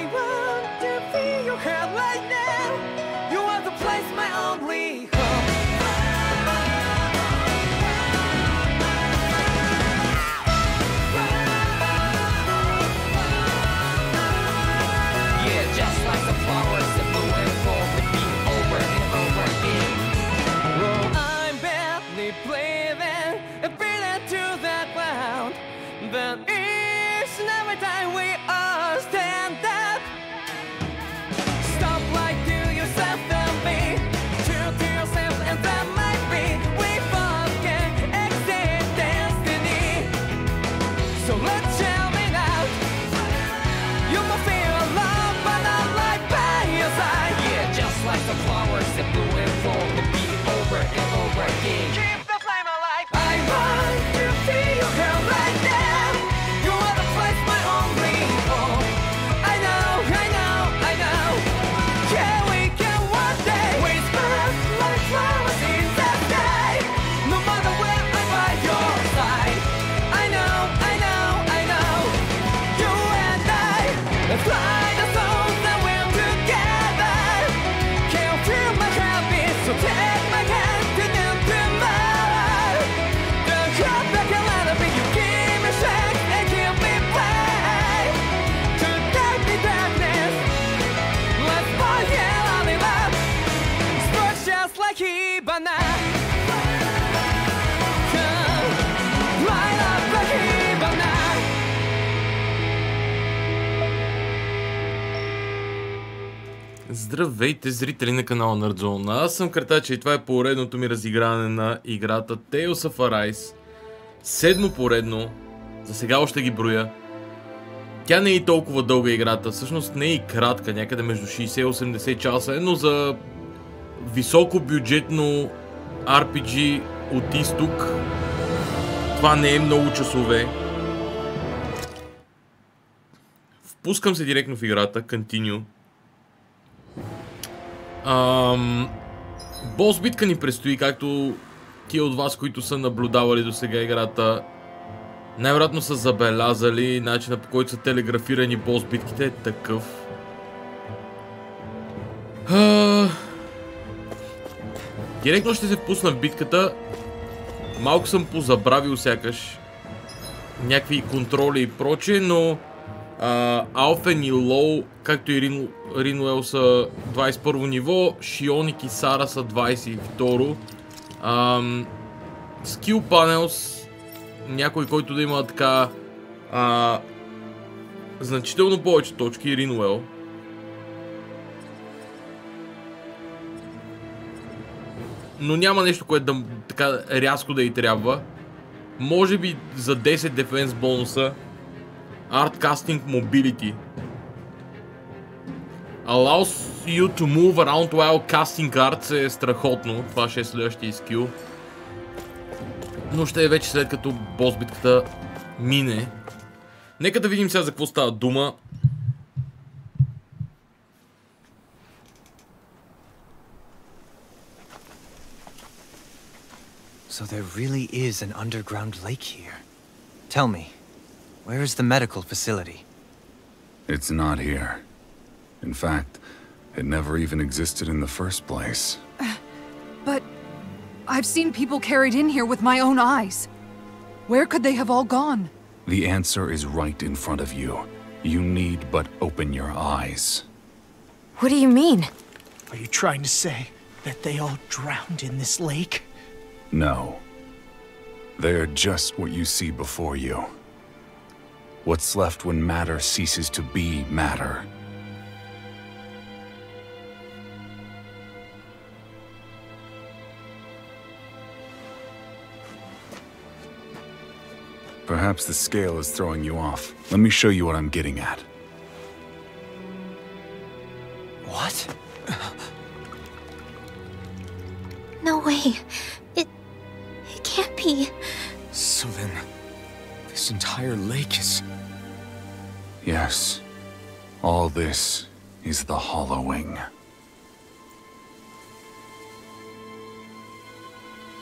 want to feel your head right now. You are the place, my only home. Yeah, just like the flowers that bloom and fall, repeat over and over again. Oh, I'm barely breathing, breathing to the ground. But each and every time we all stand up, stop like to yourself and be true to yourself, and that might be we both can exceed destiny. So let's shout it out. You must feel love, but not like by your side. Yeah, just like the flowers that bloom and fall, repeat over and over again. Keep the flame alive. I want to feel your hair right now. You are the place, my only home. I know, I know, I know. Yeah, we can one day whisper like flowers in the sky. No matter where I'm by your side. I know, I know, I know. You and I, let's fly the souls that we're together. Can't feel my heartbeat, so take my hand to new tomorrow. The heart that can let it be, you give me strength and give me faith. To dark the darkness, let's fall out in love. Sparks just like Hibana. Come, light up like Hibana. Здравейте, зрители на канала на Nerdzone. Аз съм Картача и това е поредното ми разиграване на играта Tales of Arise. Седмо поредно. За сега още ги броя. Тя не е и толкова дълга играта, всъщност не е и кратка, някъде между 60 и 80 часа, но за високо бюджетно RPG от изток това не е много часове. Впускам се директно в играта, Continue. Бос битка ни предстои, както тия от вас, които са наблюдавали до сега играта, най-вероятно са забелязали начина, по който са телеграфирани бос битките е такъв. Директно ще се впусна в битката. Малко съм позабравил сякаш някакви контроли и проче, но Алфен и Лоу, както и Ринуел са 21 ниво, Шионик и Сара са 22. Skill Panels, някой, който да има така значително повече точки, Ринуел. Но няма нещо, което да, така рязко да й трябва. Може би за 10 дефенс бонуса. Art Casting Mobility allows you to move around while casting cards е страхотно. Това ще е следващия скил. Но ще е вече след като бос битката мине. Нека да видим сега за какво става дума. So there really is an underground lake here. Tell me, where is the medical facility? It's not here. In fact, it never even existed in the first place. But I've seen people carried in here with my own eyes. Where could they have all gone? The answer is right in front of you. You need but open your eyes. What do you mean? Are you trying to say that they all drowned in this lake? No. They're just what you see before you. What's left when matter ceases to be matter. Perhaps the scale is throwing you off. Let me show you what I'm getting at. What? No way. It can't be. So then, this entire lake is... Yes. All this is the hollowing.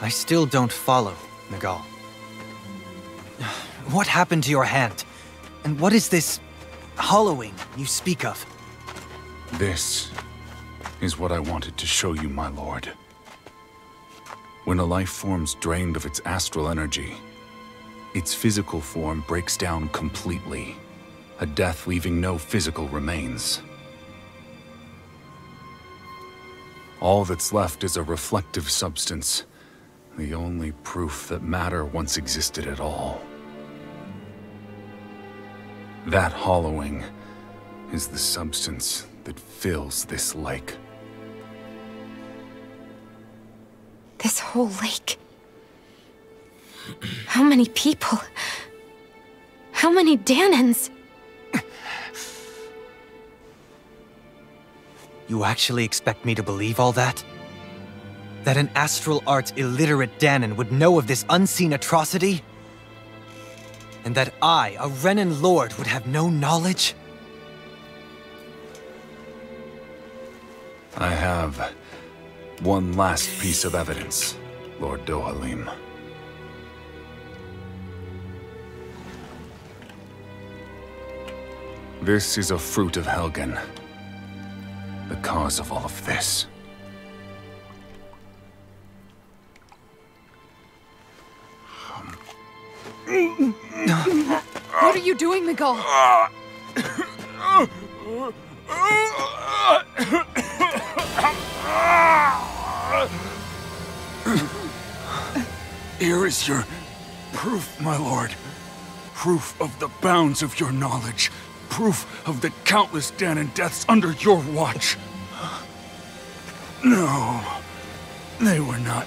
I still don't follow, Nagal. What happened to your hand? And what is this hollowing you speak of? This is what I wanted to show you, my lord. When a life form's drained of its astral energy, its physical form breaks down completely, a death leaving no physical remains. All that's left is a reflective substance, the only proof that matter once existed at all. That hollowing is the substance that fills this lake. This whole lake. How many people? How many Danans? You actually expect me to believe all that? That an astral arts illiterate Danan would know of this unseen atrocity? And that I, a Renan lord, would have no knowledge? I have one last piece of evidence, Lord Dohalim. This is a fruit of Helgen, the cause of all of this. What are you doing, Miguel? Here is your proof, my lord. Proof of the bounds of your knowledge. Proof of the countless Danan deaths under your watch. No, they were not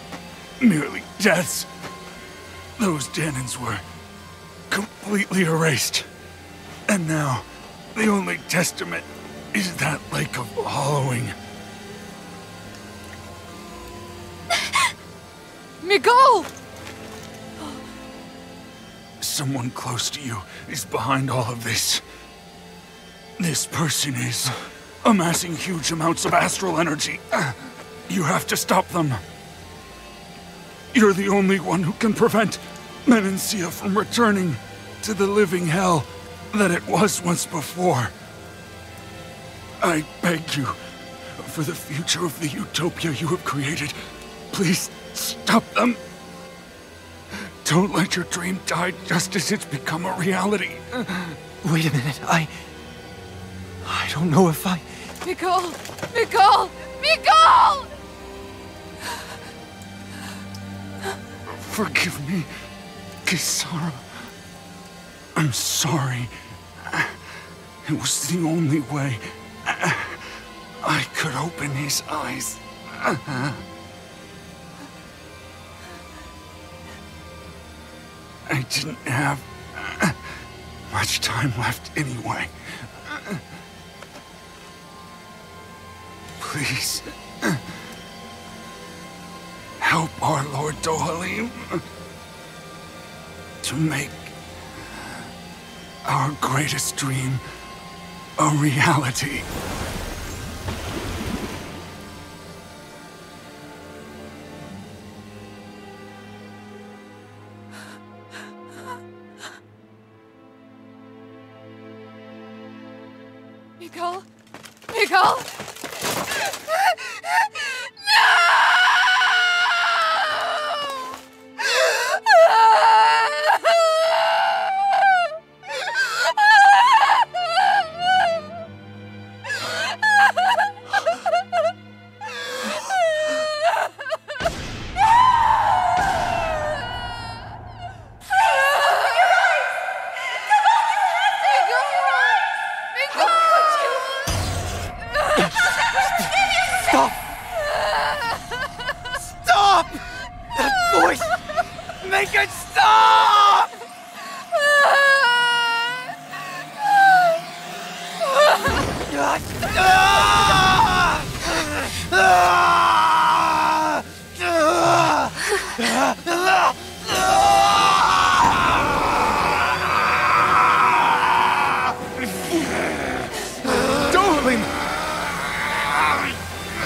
merely deaths. Those Danans were completely erased. And now, the only testament is that lake of hollowing. Miguel! Someone close to you is behind all of this. This person is amassing huge amounts of astral energy. You have to stop them. You're the only one who can prevent Menancia from returning to the living hell that it was once before. I beg you, for the future of the utopia you have created, please stop them. Don't let your dream die just as it's become a reality. Wait a minute, I don't know if I... Miguel! Miguel! Miguel! Forgive me, Kisara. I'm sorry. It was the only way I could open his eyes. I didn't have much time left anyway. Please, help our Lord Dohalim to make our greatest dream a reality. Miguel? Miguel?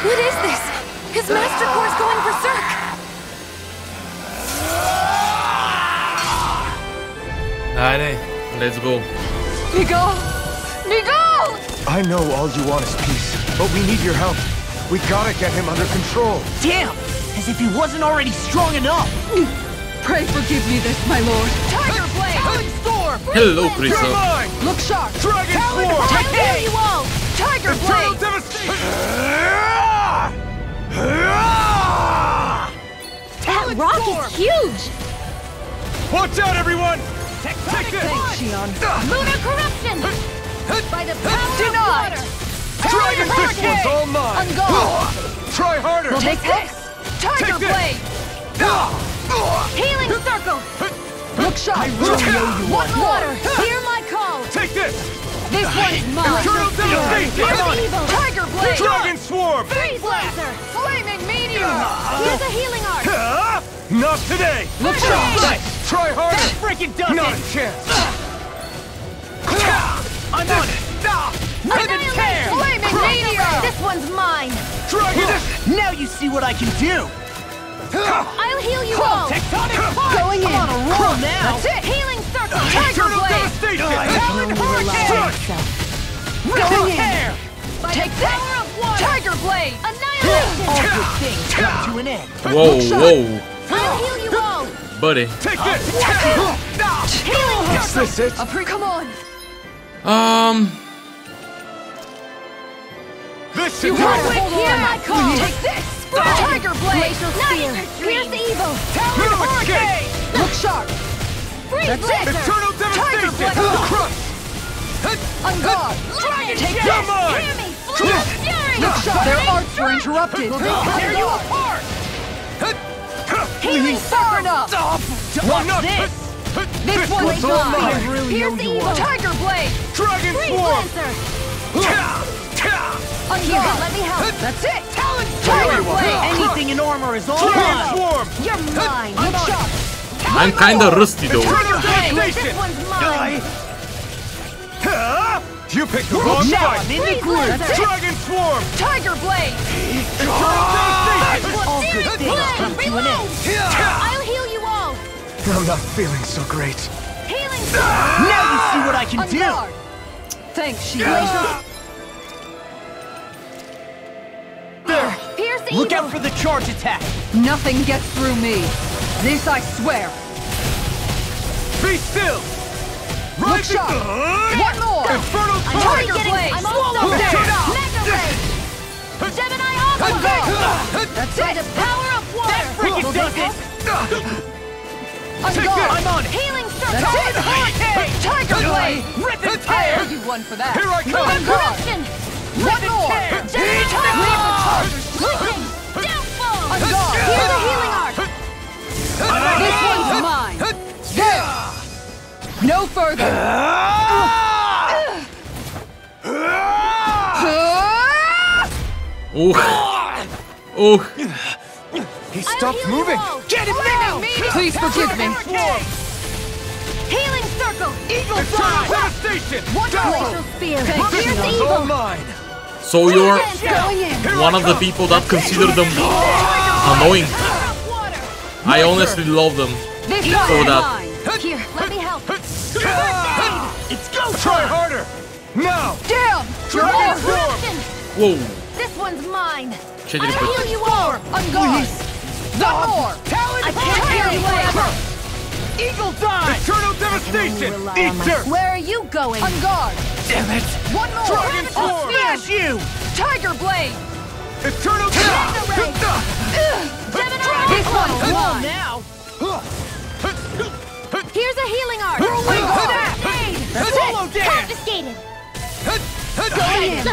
What is this? His master core is going berserk! Айде, let's go. Miguel! Miguel! I know all you want is peace. But we need your help. We gotta get him under control. Damn! As if he wasn't already strong enough! Pray forgive me this, my lord. Tiger Blade! Talon Storm! Hello, Krisa. Look sharp. Dragon Talon Swarm! Hawk! I heal you all! Tiger Eternal Blade! devastation! That rock is huge! Watch out, everyone! Take this! Thanks, Shion. Lunar corruption! By the power Denied. of water! Dragon, this one's all mine! On guard. Try harder! Take this. Tiger Take this. Blade. Healing circle! Look sharp. I really owe you One one. water! Hear my call! Take this! This one's mine. Eternal devastation! Here's evil! Tiger Blade. Dragon Swarm! Freeze laser! Flaming meteor. Here's a healing art! Not today! Look sharp. Try harder! Freaking does Not it! a chance! I'm on it! Ribbon tear! Flaming meteor. This one's mine! Dragon! Now you see what I can do! I'll heal you all! Tectonic punch! Going in. I'm on a roll now! That's it. Healing circle! Tiger Eternal Blade. devastation! Talon Hurricane! Going in. Tear! By Take the this. power of water! Tiger Blade. Annihilation! All good things come to an end. Whoa, whoa. I'll heal you all! Buddy. Take this! Healing Is this it? Come on. This You is heard it! it. Hear my call! Take this. Tiger Blade. Glacial spear! Here's the evil! Talon Hurricane! Look sharp. Freeze That's it. laser! Eternal Tiger devastation! Blade. Crush! On guard. Dragon Take Shot! Come on! Hear me! Flame fury! Look sharp. Their arts were interrupted. Tear you apart! Healing far enough. Why not? This! This one's all mine. mine. I really Here's owe the you evil! one. Tiger Blade. Dragon Freeze Swarm! laser! On Here, guard. let me help! That's it. Tiger Anything in armor is all Dragon mine! Swarm! You're mine! Look sharp. I'm kinda rusty though. Eternal This devastation! one's mine! You picked the wrong Now fight! I'm in the Freeze groove! laser! Dragon Swarm! Tiger Blade. Eternal devastation! All good things come to an end. I'll heal you all! I'm not feeling so great. Healing Now you see what I can On do! guard. Thanks, Shion. Pierce the Look evil! out for the charge attack! Nothing gets through me. This I swear. Be still! Look Rising- sharp. One more. Infernal I'm Punch! already Tiger getting... Blade. I'm Swallow almost there! down. Mega Ray! Gemini Aqua! That's By it. the power of water! Freaking does it! On Take guard. this. I'm on it! Healing That's circle! it. Hurricane. Tiger Blade. Rip and I tear! owe you one for that. Here I come! On guard. Corruption! One more. Gemini Aqua! Listen! Downfall! On guard. Here's the healing art! This one's mine. There. No further. Oh. He I'll stopped heal you moving! all. Get him now! Please forgive me. Healing circle! Eagle Eternal Fly! devastation! One Glacial more. spear! Thank Here's you. the It's all evil! mine! So you're Going in. one of the people that consider them annoying. Water! I honestly love them. This So one's that- mine. Here, let me help! It's go Try time! harder! Now! Damn. Dragon Swarm! Corruption! Whoa. This one's mine! Shit, I'll but- heal you all! On guard. One more. I can't heal you forever! Eagle Dive! Eternal devastation! Eat dirt! Where are you going? On guard. Damn it! One more. Dragon I'll Swarm! smash you! Tiger Blade. Eternal devastation! This one's Come on mine. now! Here's a healing art! Whirling Snap! snap. Aid! That's Solo it. dance! Confiscated! Going in.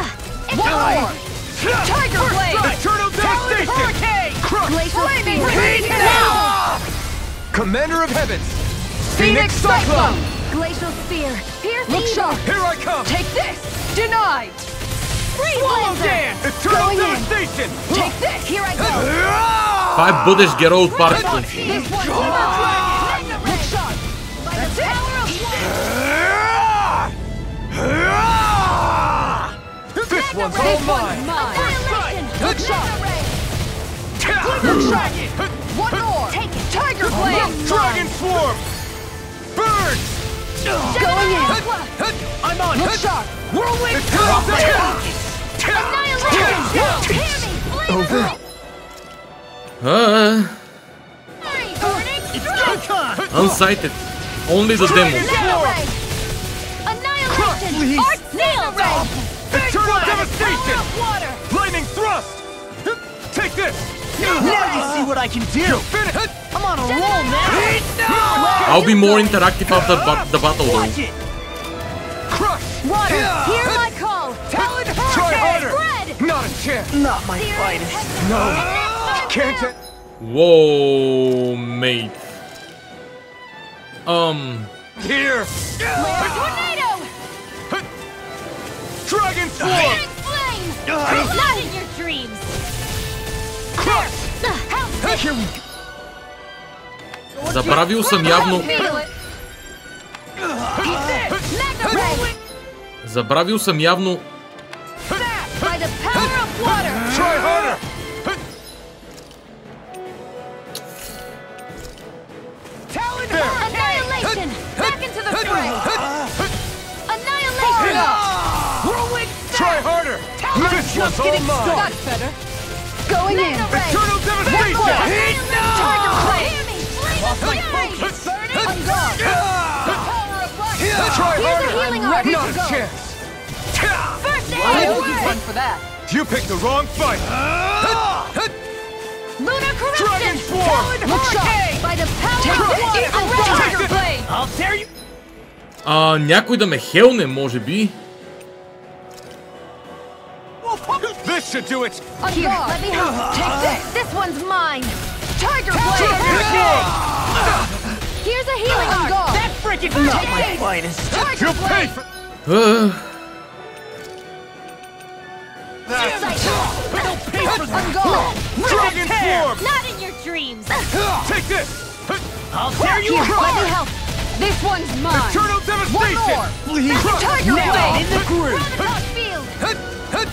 One more. Tiger Blade. Eternal devastation! Hurricane! Glacial Flaming spear! Blade. Now! Commander of Heavens! Phoenix Cyclone. Glacial spear! Pierce Look evil! sharp. Here I come! Take this. Denied. Freeze Swallow laser! dance! Eternal Going in. devastation! Take this. Here I go! Five buddish get old particles. This one's mine. Look sharp. By the power of water! This one's This all one's mine! mine. Annihilation! Look sharp. Mega ray! Look sharp. One more. Take it! Tiger Blade. Dragon Swarm! Burn! Going in. I'm on Look it! sharp. Whirlwind Eternal Drop! devastation! Annihilation! over? Unsighted. Only the demo. Annihilation! Art Nail Ray! Eternal devastation! Water! Lightning thrust! Take this! Now you see what I can do! I'm on a roll now! I'll be more interactive after the battle though. Watch it! Crush! Water! Hear my call! Talon Try harder! Spread! Not a chance! Not my finest. No! Can't it? Whoa, mate. Here! Tornado! Dragon Swarm! Phoenix Flame! Not in your dreams! Crush! Here we go. Забравил съм явно... Забравил съм явно... By the power of water! Try harder! Annihilation! Back into the fray! Annihilation! Try harder! This one's all mine! That's better. Going in. Eternal devastation! Tiger Blade! Lost my focus! On guard. Try Here's a harder! healing art! Not a chance! First I aid! owe you one for that. You picked the wrong fight! Lunar Dragon corruption! Swarm! Look sharp! By the power of water! Tiger Blade! I'll tear you. Някой да ме хелне, може би. This should do it! Here, let me help. Take this! This one's mine! Tiger Blade! Here's a healing art! That freaking not my finest. Tiger You'll pay Blade! for... They'll pay for that. On guard! Dragon Swarm! Not in your dreams! Take this! I'll tear you Here, let me apart. help. This one's mine! Eternal One devastation! more! Please. Tiger Now Blade! in the groove. Roundabout field!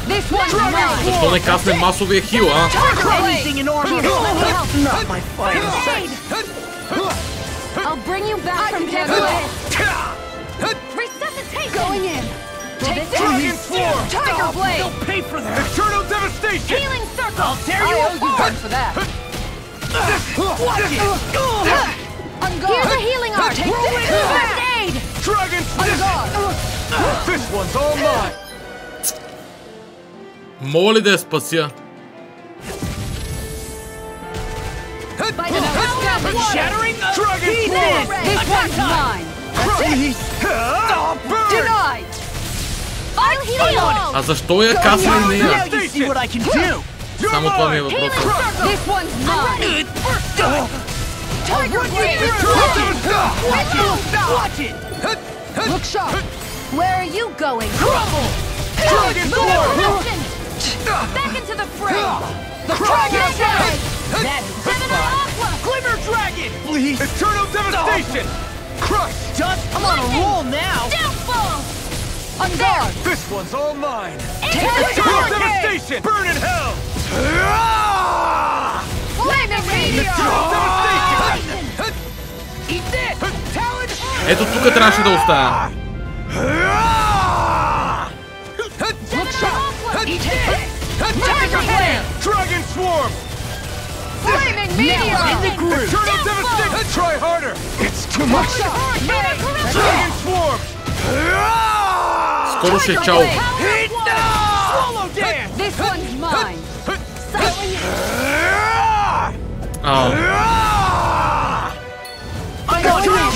This one's mine! Защо не касне масовия хил, а? Tiger Blade! Anything in armor. Here, let me help. Not my finest. I'll bring you back from death. Resuscitation! Going in! Take this! Dragon Swarm! Tiger Blade! They'll pay for that. Eternal devastation! Healing circle! I'll tear I you owe you apart. one for that. Watch it. On guard! Here's a healing art! Take this! First aid! Dragon Swarm! This one's all mine! Мога ли да я спася? By the power of water! Shattering the Dragon pieces. Swarm! This one's mine. Please. Burn! Denied. I'll heal you all! А защо я касне Now нея? you see what I can do. You're Само това ми е mine! въпросът. This one's mine. Tiger Blade! Watch it. Look sharp. Where are you going? Crumble. Dragon Lunar Swarm! corruption! Back into the fray! The Dragon Blade! That is Seven fun. Aqua! Glimmer Dragon. Please. Eternal devastation! Crush! Just, I'm on a roll now. Downfall! On guard. This one's all mine! Eternal Eternal devastation! Burn in hell! Flaming meteor! Devastation! Eat this. Talon. Ето тук трябваше да оставя. Look sharp! Eat this. Tiger Blade! Dragon Swarm! Flaming meteor. In the groove. Eternal devastation! Try harder! It's too much! Lunar corruption! Dragon Swarm! Скоро ще е чао. Swallow dance. This one's mine.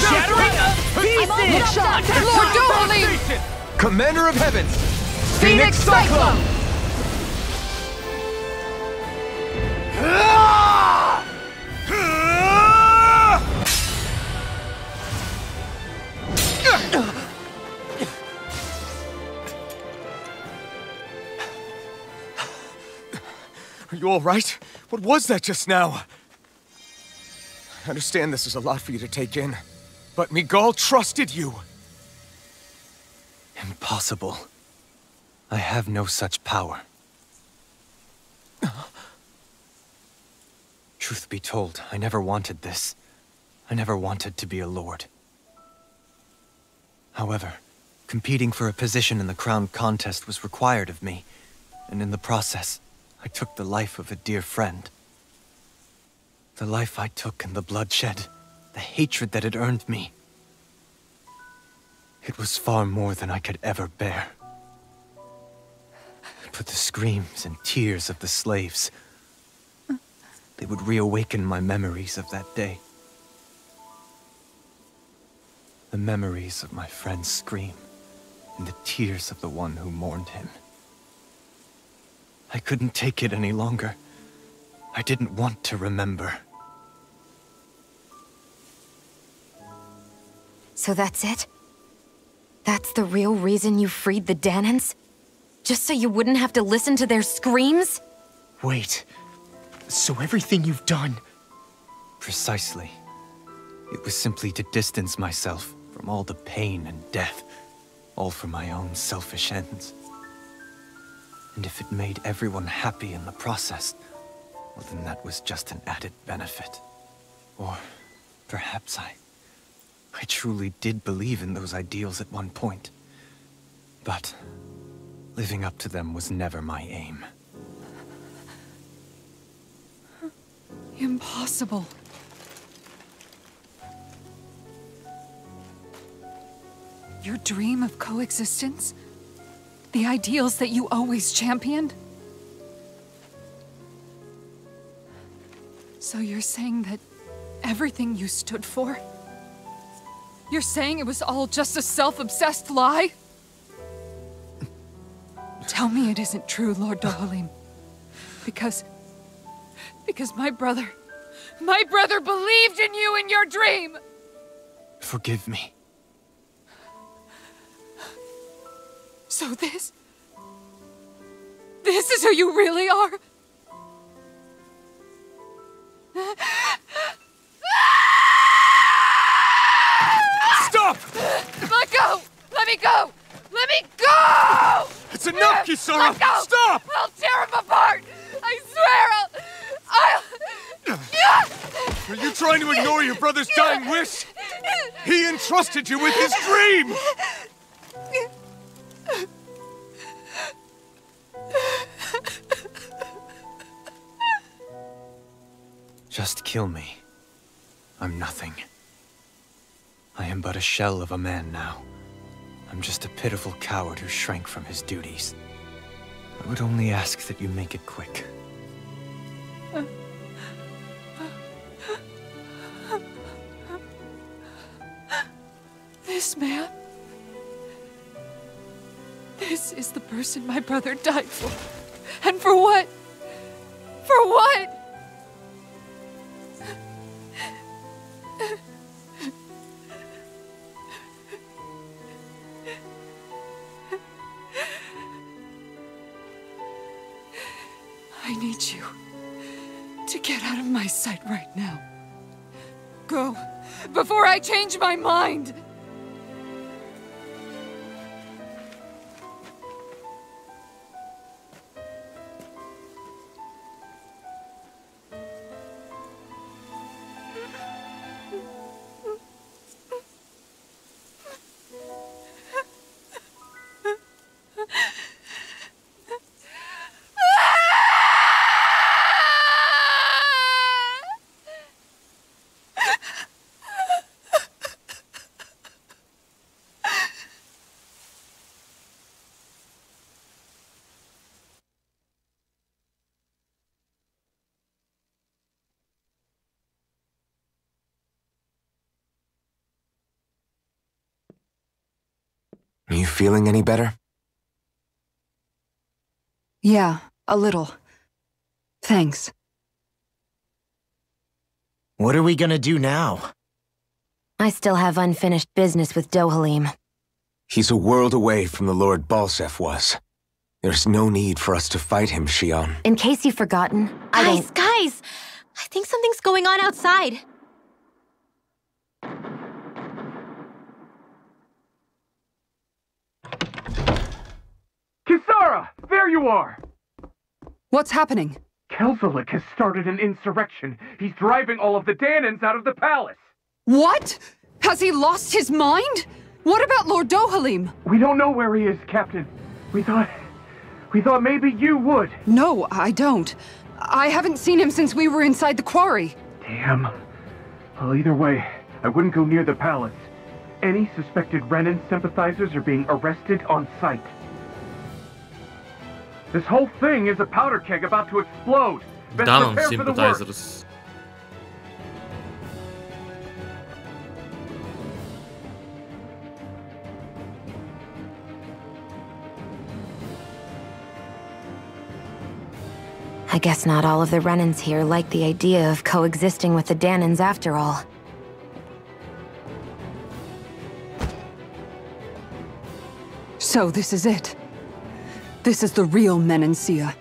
Shattering the pieces. Look sharp. Lord Dooley. Commander of Heavens! Phoenix Cyclone. Are you all right? What was that just now? I understand this is a lot for you to take in, but Miguel trusted you. Impossible. I have no such power. Truth be told, I never wanted this. I never wanted to be a lord. However, competing for a position in the crown contest was required of me, and in the process, I took the life of a dear friend. The life I took and the bloodshed, the hatred that had earned me. It was far more than I could ever bear. But the screams and tears of the slaves, they would reawaken my memories of that day. The memories of my friend's scream, and the tears of the one who mourned him. I couldn't take it any longer. I didn't want to remember. So that's it? That's the real reason you freed the Danans? Just so you wouldn't have to listen to their screams? Wait. So everything you've done... Precisely. It was simply to distance myself from all the pain and death, all for my own selfish ends. And if it made everyone happy in the process, well then that was just an added benefit. Or perhaps I truly did believe in those ideals at one point. But living up to them was never my aim. Impossible. Your dream of coexistence? The ideals that you always championed? So you're saying that everything you stood for? You're saying it was all just a self-obsessed lie? Tell me it isn't true, Lord Dohalim. Because my brother believed in you in your dream! Forgive me. So this is who you really are? Stop! Let go! Let me go! Let me go! It's enough, Kisara! Let go! Stop! I'll tear him apart! I swear I'll... Are you trying to ignore your brother's dying wish? He entrusted you with his dream! Just kill me. I'm nothing. I am but a shell of a man now. I'm just a pitiful coward who shrank from his duties. I would only ask that you make it quick. This man... This is the person my brother died for. And for what? For what? I need you to get out of my sight right now. Go, before I change my mind! Are you feeling any better? Yeah, a little. Thanks. What are we gonna do now? I still have unfinished business with Dohalim. He's a world away from the Lord Balsef was. There's no need for us to fight him, Shion. In case you've forgotten, Guys! I think something's going on outside. Kisara! There you are! What's happening? Kelzelik has started an insurrection. He's driving all of the Danans out of the palace. What? Has he lost his mind? What about Lord Dohalim? We don't know where he is, Captain. We thought We thought maybe you would. No, I don't. I haven't seen him since we were inside the quarry. Damn. Well, either way, I wouldn't go near the palace. Any suspected Renan sympathizers are being arrested on sight. This whole thing is a powder keg about to explode. Best Danon prepare for the worst. sympathizers. I guess not all of the Renans here like the idea of coexisting with the Danans after all. So this is it. This is the real Menancia.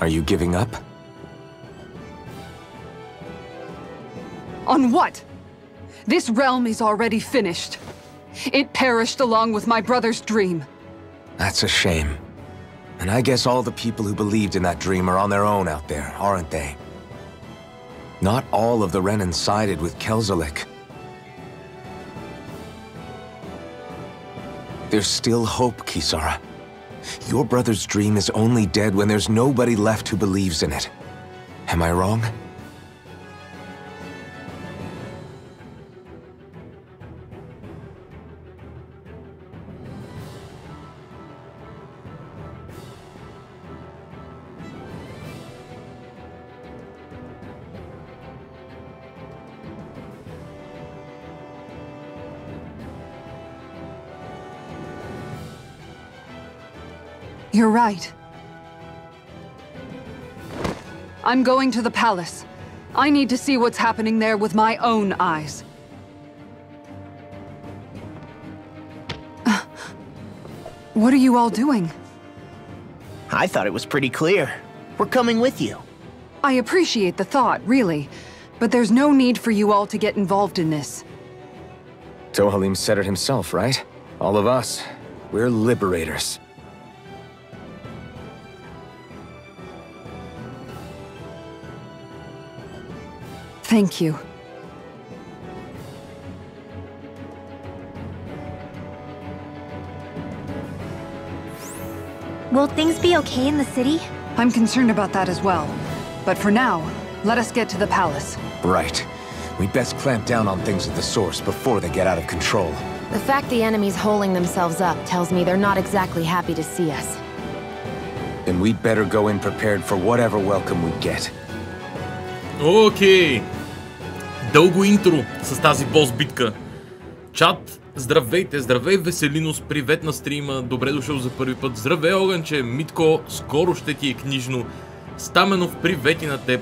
Are you giving up? On what? This realm is already finished. It perished along with my brother's dream. That's a shame. And I guess all the people who believed in that dream are on their own out there, aren't they? Not all of the Renan sided with Kelzelik. There's still hope, Kisara. Your brother's dream is only dead when there's nobody left who believes in it. Am I wrong? You're right. I'm going to the palace. I need to see what's happening there with my own eyes. What are you all doing? I thought it was pretty clear. We're coming with you. I appreciate the thought, really. But there's no need for you all to get involved in this. Dohalim said it himself, right? All of us. We're liberators. Thank you. Will things be okay in the city? I'm concerned about that as well. But for now, let us get to the palace. Right. We'd best clamp down on things at the source before they get out of control. The fact the enemy's holding themselves up tells me they're not exactly happy to see us. Then we'd better go in prepared for whatever welcome we get. Окей. Дълго интро с тази бос битка. Чат, здравейте, здравей Веселинус, привет на стрима, добре дошъл за първи път. Здравей Огънче, Митко, скоро ще ти е книжно. Стаменов, привет и на теб.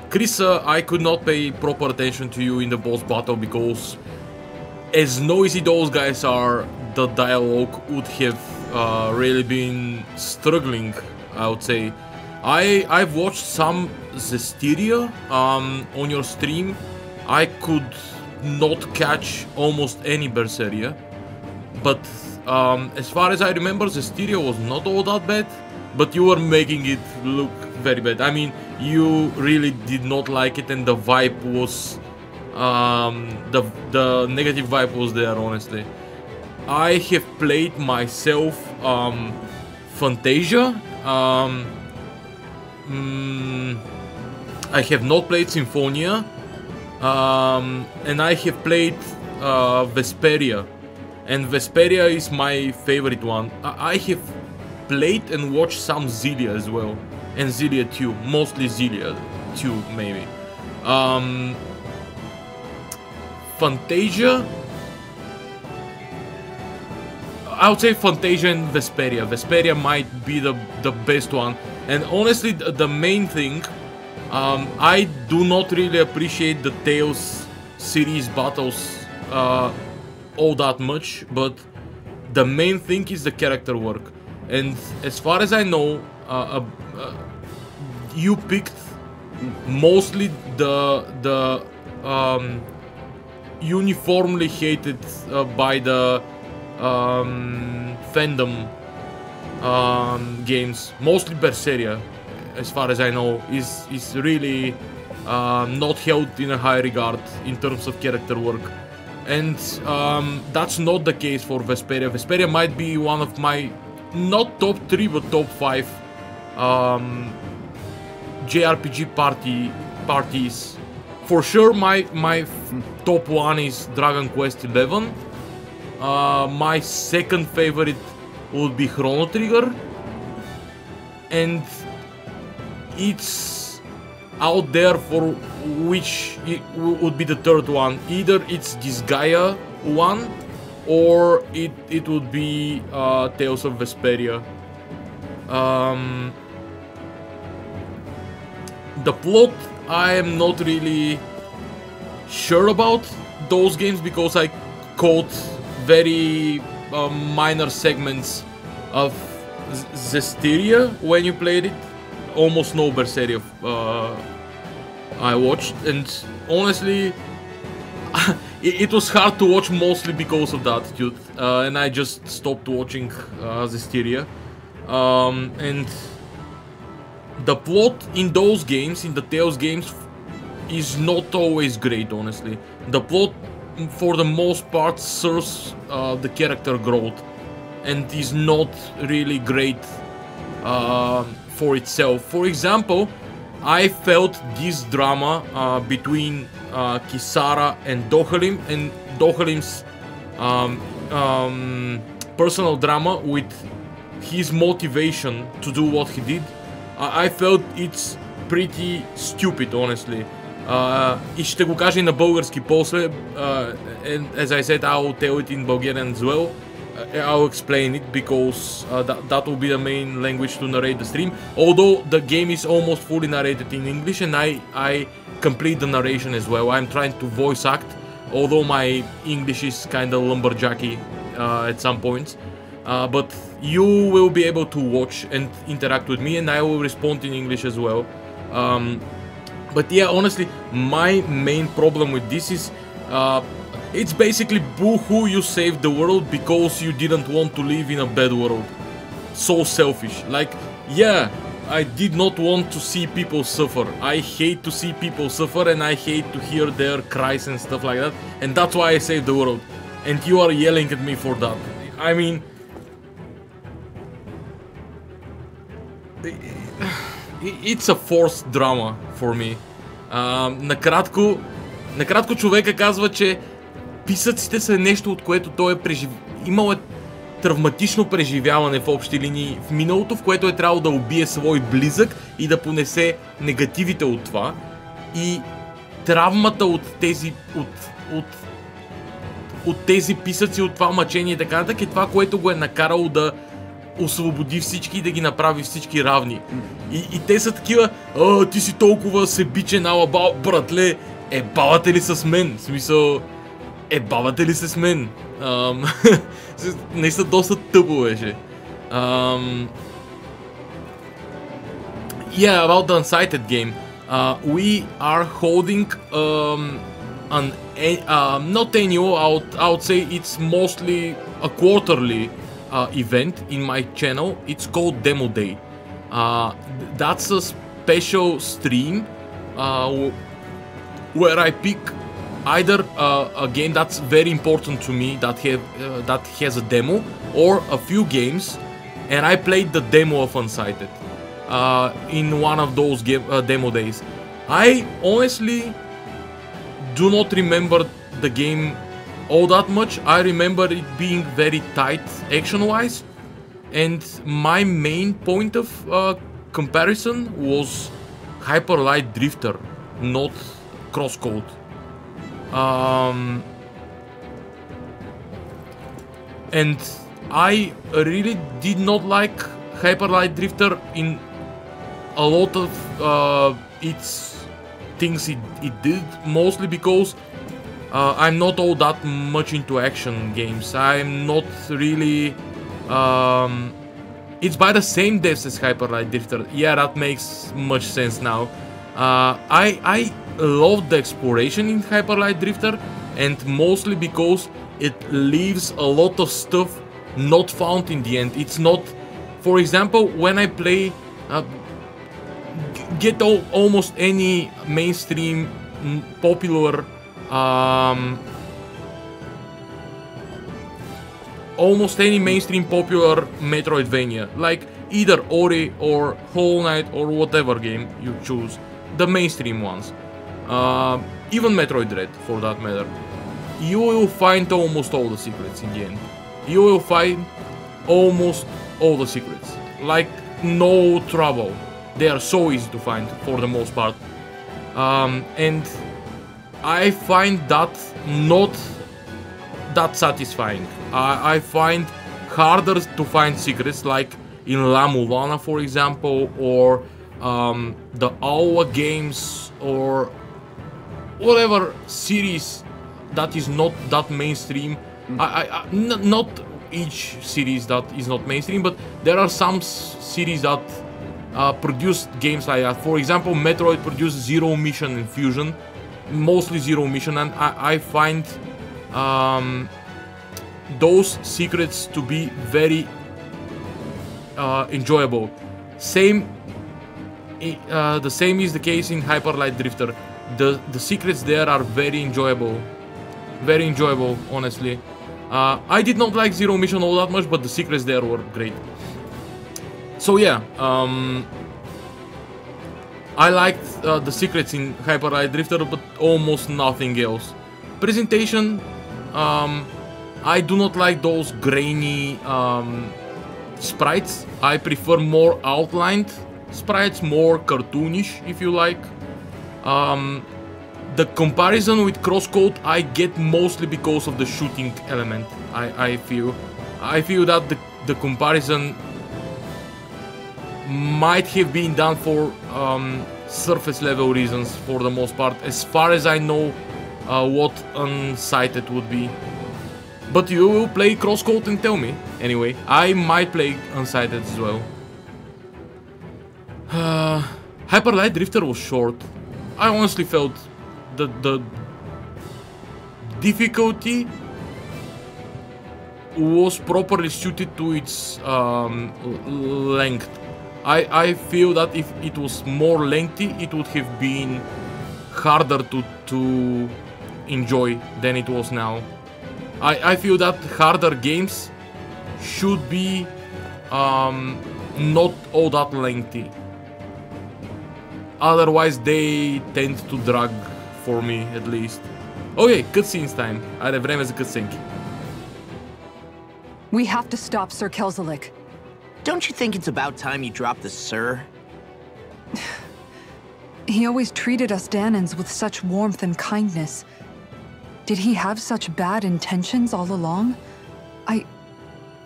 Криса, I could not pay proper attention to you in the boss battle because as noisy those guys are, the dialogue would have really been struggling, I would say. I've watched some Zestiria on your stream. I could not catch almost any Berseria, but as far as I remember, Zestiria was not all that bad, but you were making it look very bad. I mean, you really did not like it, and the vibe was the negative vibe was there, honestly. I have played myself Fantasia. I have not played Symphonia. And I have played Vesperia, and Vesperia is my favorite one. I have played and watched some Xillia as well, and Xillia 2, mostly Xillia 2 maybe. Fantasia, I would say Fantasia and Vesperia. Vesperia might be the best one, and honestly the main thing, I do not really appreciate the Tales series battles all that much, but the main thing is the character work. And as far as I know, you picked mostly the uniformly hated by the fandom games, mostly Berseria, as far as I know, is really not held in a high regard in terms of character work. And that's not the case for Vesperia. Vesperia might be one of my, not top 3, but top 5 JRPG parties. For sure, my top 1 is Dragon Quest XI. My second favorite would be Chrono Trigger. And it's out there for which it would be the third one. Either it's this Gaia one, or it would be Tales of Vesperia. The plot, I am not really sure about those games because I caught very minor segments of Zestiria when you played it. Almost no Berseria I watched, and honestly it was hard to watch mostly because of the attitude, and I just stopped watching Zestiria. And the plot in those games, in the Tales games, is not always great, honestly. The plot, for the most part, serves the character growth and is not really great for itself. For example, I felt this drama between Kisara and Dohalim, and Dohalim's personal drama with his motivation to do what he did. I felt it's pretty stupid, honestly. И ще го кажа и на български после. And as I said, I'll tell it in Bulgarian as well. I'll explain it because that will be the main language to narrate the stream. Although the game is almost fully narrated in English, and I complete the narration as well. I'm trying to voice act, although my English is kind of lumberjacky at some points. But you will be able to watch and interact with me, and I will respond in English as well. But yeah, honestly, my main problem with this is it's basically boo-hoo, you saved the world because you didn't want to live in a bad world. So selfish. Like, yeah, I did not want to see people suffer. I hate to see people suffer, and I hate to hear their cries and stuff like that. And that's why I saved the world. And you are yelling at me for that. I mean, it's a forced drama for me. Накратко човека казва, че писъците са нещо, от което той е имал травматично преживяване в общи линии в миналото, в което е трябвало да убие свой близък и да понесе негативите от това. И травмата от тези писъци, от това мъчение и така нататък е това, което го е накарало да освободи всички и да ги направи всички равни. И те са такива: ти си толкова себичен, ала братле, бавате ли с мен? В смисъл, бавате ли се с мен? Наистина доста тъпо беше. Yeah, about the Unsighted game. We are holding not annual, I would say it's mostly a quarterly event in my channel. It's called Demo Day. That's a special stream where I pick either a game that's very important to me that has a demo, or a few games, and I played the demo of Unsighted in one of those demo days. I honestly do not remember the game all that much. I remember it being very tight action-wise, and my main point of comparison was Hyper Light Drifter, not Crosscode. And I really did not like Hyper Light Drifter in a lot of its things it did, mostly because I'm not all that much into action games. I'm not really... it's by the same devs as Hyper Light Drifter. Yeah, that makes much sense now. I love the exploration in Hyper Light Drifter, and mostly because it leaves a lot of stuff not found in the end. It's not... For example, when I play... get almost any mainstream popular almost any mainstream popular Metroidvania, like either Ori or Hollow Knight or whatever game you choose, the mainstream ones, even Metroid Dread for that matter, you will find almost all the secrets in the end. You will find almost all the secrets, like no trouble. They are so easy to find for the most part, and I find that not that satisfying. I find harder to find secrets, like in La Mulana, for example, or the Awa games, or whatever series that is not that mainstream. Not each series that is not mainstream, but there are some series that produce games like that. For example, Metroid produced Zero Mission and Fusion, mostly Zero Mission, and I find those secrets to be very enjoyable. The same is the case in Hyper Light Drifter. The secrets there are very enjoyable, honestly. I did not like Zero Mission all that much, but the secrets there were great. So yeah, I liked the secrets in Hyper Light Drifter, but almost nothing else. Presentation, I do not like those grainy sprites. I prefer more outlined sprites, more cartoonish, if you like. The comparison with Crosscode I get mostly because of the shooting element. I feel that the comparison might have been done for surface level reasons for the most part, as far as I know what Unsighted would be. But you will play Crosscode and tell me. Anyway, I might play Unsighted as well. Hyper Light Drifter was short. I honestly felt the difficulty was properly suited to its length. I feel that if it was more lengthy, it would have been harder to enjoy than it was now. I feel that harder games should be not all that lengthy. Otherwise, they tend to drag, for me at least. Okay, cutscenes time. Ajde, vreme za cutscenki. We have to stop Sir Kelzelik. Don't you think it's about time you dropped the sir? He always treated us Danans with such warmth and kindness. Did he have such bad intentions all along?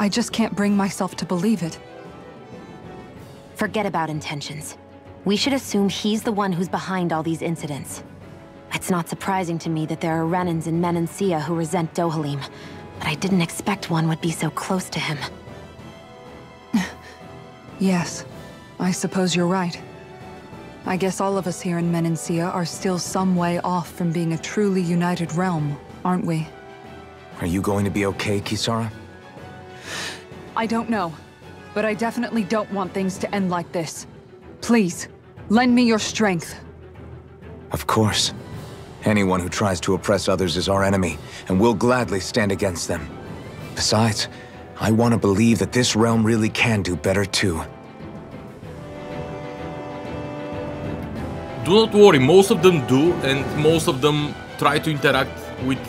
I just can't bring myself to believe it. Forget about intentions. We should assume he's the one who's behind all these incidents. It's not surprising to me that there are Renans in Menancia who resent Dohalim, but I didn't expect one would be so close to him. Yes, I suppose you're right. I guess all of us here in Menancia are still some way off from being a truly united realm, aren't we? Are you going to be okay, Kisara? I don't know, but I definitely don't want things to end like this. Please, lend me your strength. Of course. Anyone who tries to oppress others is our enemy, and we'll gladly stand against them. Besides, I want to believe that this realm really can do better too. Do not worry, most of them do, and most of them try to interact with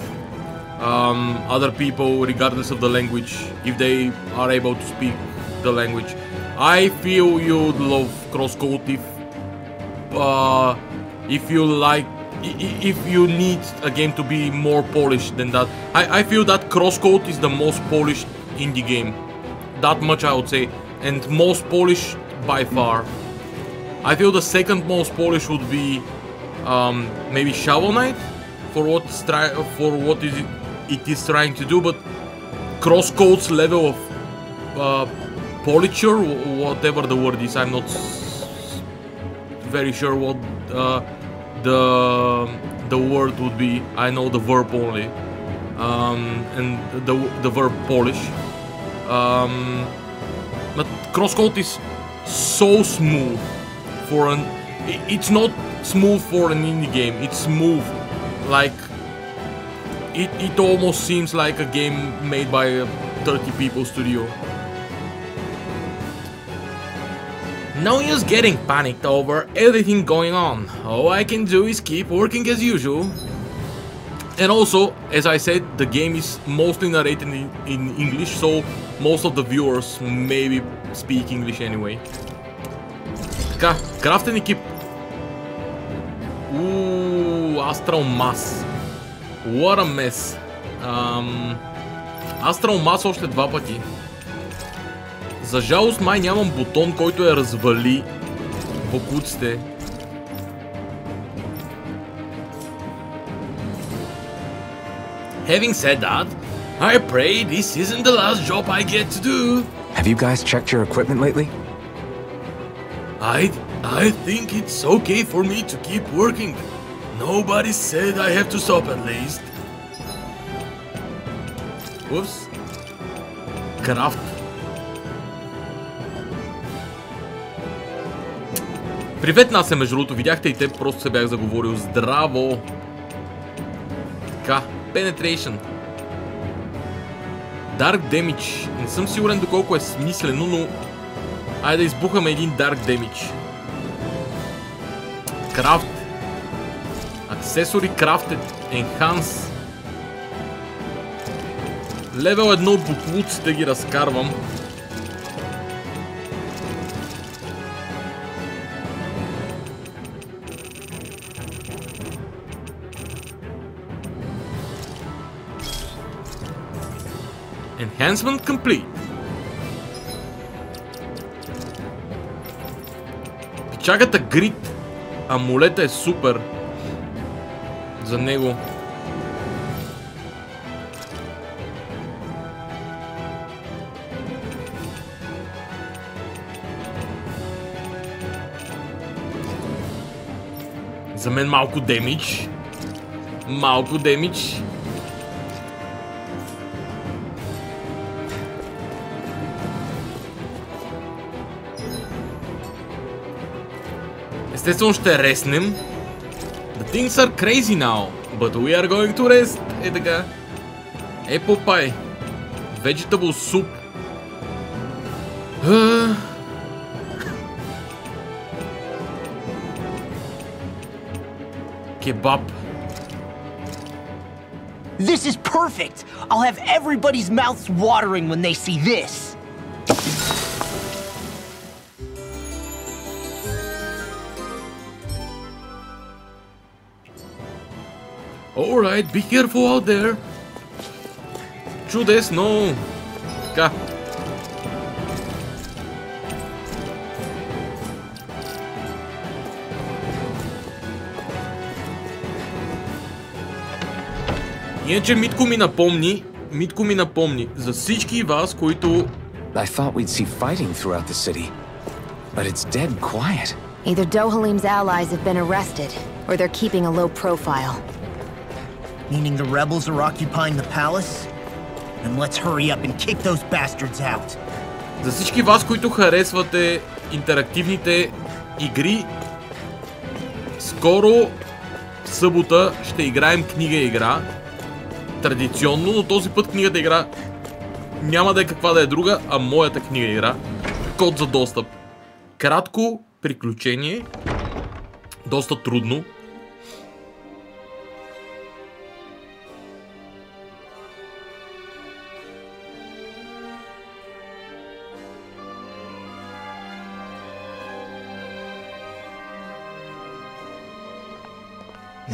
other people regardless of the language, if they are able to speak the language. I feel you'd love Crosscode if you like, if you need a game to be more polished than that. I feel that Crosscode is the most polished indie game. That much I would say, and most polished by far. I feel the second most polished would be maybe Shovel Knight for what it is trying to do, but Crosscode's level of politure, whatever the word is, I'm not very sure what the word would be. I know the verb only, and the verb polish. But Crosscode is so smooth for an. It's not smooth for an indie game. It's smooth, like it almost seems like a game made by 30 people studio. No use getting panicked over everything going on. All I can do is keep working as usual. And also, as I said, the game is mostly narrated in English, so most of the viewers maybe speak English anyway. Така, крафтен екип. Astral Mass. What a mess. Astral Mass още 2 пъти. За жалост май нямам бутон, който я развали бокуците. Having said that, I pray this isn't the last job I get to do. Have you guys checked your equipment lately? I think it's okay for me to keep working. Nobody said I have to stop at least. Oops. Craft. Привет, нас е между другото. Видяхте и те, просто се бях заговорил. Здраво! Така, Penetration. Dark Damage. Не съм сигурен доколко е смислено, но... Айде да избухаме един Dark Damage. Craft. Accessory Crafted. Enhance. Левел 1 буклуците ги разкарвам. Enhancement complete. Пичагата Грит. Амулета е супер. За него. За мен малко демидж. Малко демидж. Естествено ще реснем. The things are crazy now, but we are going to rest. Е така. Apple pie. Vegetable soup. Kebab. This is perfect! I'll have everybody's mouths watering when they see this. Alright, be careful out there. Чудесно. Така. Иначе Митко ми напомни за всички вас, които... I thought we'd see fighting throughout the city, but it's dead quiet. Either Dohalim's allies have been arrested, or they're keeping a low profile. Meaning the rebels are occupying the palace? Then let's hurry up and kick those bastards out. За всички вас, които харесвате интерактивните игри, скоро в събота ще играем книга игра. Традиционно, но този път книгата игра няма да е каква да е друга, а моята книга игра. Код за достъп. Кратко приключение. Доста трудно.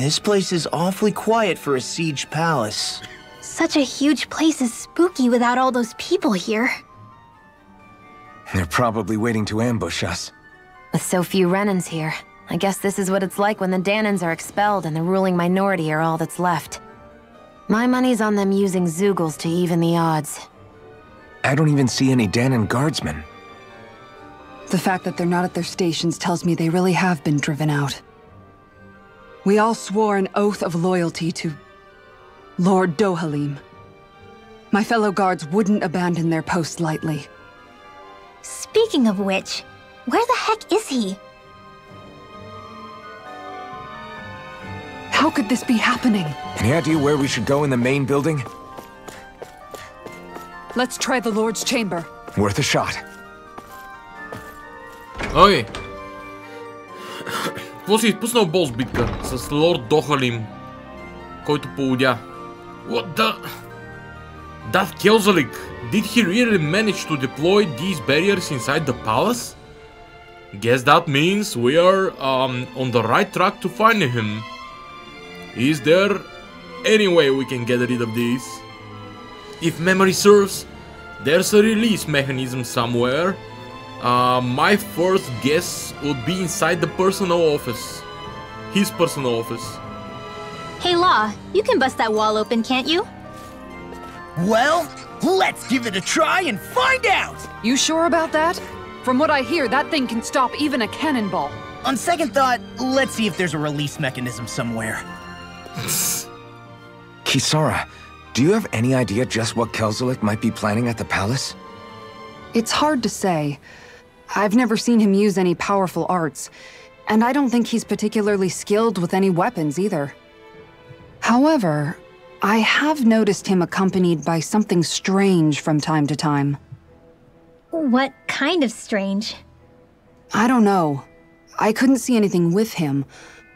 This place is awfully quiet for a siege palace. Such a huge place is spooky without all those people here. They're probably waiting to ambush us. With so few Renans here, I guess this is what it's like when the Danans are expelled and the ruling minority are all that's left. My money's on them using Zeugles to even the odds. I don't even see any Danan guardsmen. The fact that they're not at their stations tells me they really have been driven out. We all swore an oath of loyalty to Lord Dohalim. My fellow guards wouldn't abandon their post lightly. Speaking of which, where the heck is he? How could this be happening? Any idea where we should go in the main building? Let's try the Lord's chamber. Worth a shot. Окей. Какво си изпуснал бос битка с Лорд Дохалим, който полудя? What the... That Kelzalik, did he really manage to deploy these barriers inside the palace? Guess that means we are on the right track to finding him. Is there any way we can get rid of these? If memory serves, there's a release mechanism somewhere. My first guess would be inside the personal office. His personal office. Hey, Law, you can bust that wall open, can't you? Well, let's give it a try and find out! You sure about that? From what I hear, that thing can stop even a cannonball. On second thought, let's see if there's a release mechanism somewhere. Kisara, do you have any idea just what Kelzalik might be planning at the palace? It's hard to say. I've never seen him use any powerful arts, and I don't think he's particularly skilled with any weapons either. However, I have noticed him accompanied by something strange from time to time. What kind of strange? I don't know. I couldn't see anything with him,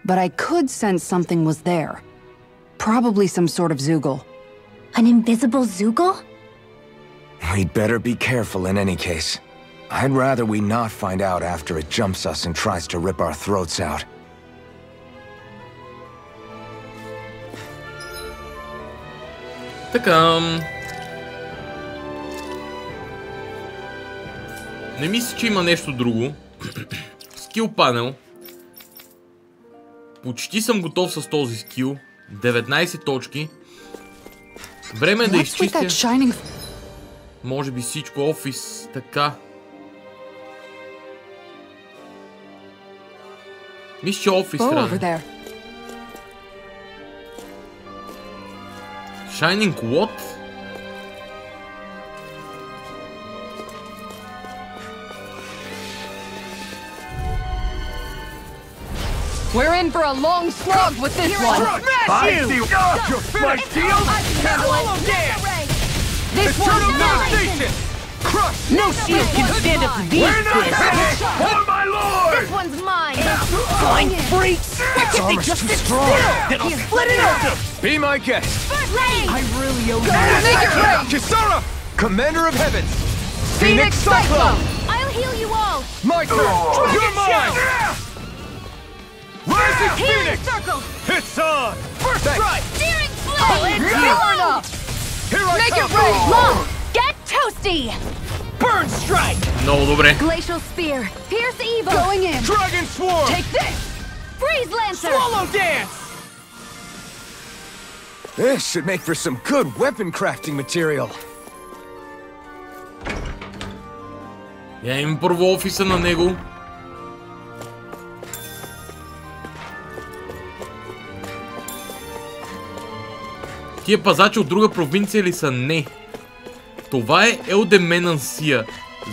but I could sense something was there. Probably some sort of Zoogle. An invisible Zoogle? We'd better be careful in any case. I'd rather we not find out after it jumps us and tries to rip our throats out. Така... Не мисля, че има нещо друго. Скил панел. Почти съм готов с този скил. 19 точки. Време е да изчистя. Може би всичко, офис, така. Мисля, че офис трябва. Shining what? We're in for a long slog with this one. I see my shield. This one's mine. No shield can stand up to these fists! Oh my lord! This one's mine! Flying freaks! If they just sit still, then I'll split it open! Be my guest. I really owe Make it rain! Kisara, Commander of Heavens. Phoenix Cyclone! I'll heal you all! My turn. You're mine. Rising Phoenix. Circle! It's on. First strike. Searing flame! Here I Make come. it rain! Long! Get toasty! Burn strike! Много добре. Glacial spear! Pierce evil! Going in! Dragon Swarm. Take this! Freeze lancer! Swallow dance! This should make for some good weapon crafting material. Я имам първо офиса на него. Тия пазачи от друга провинция ли са? Не. Това е Елдеменансия.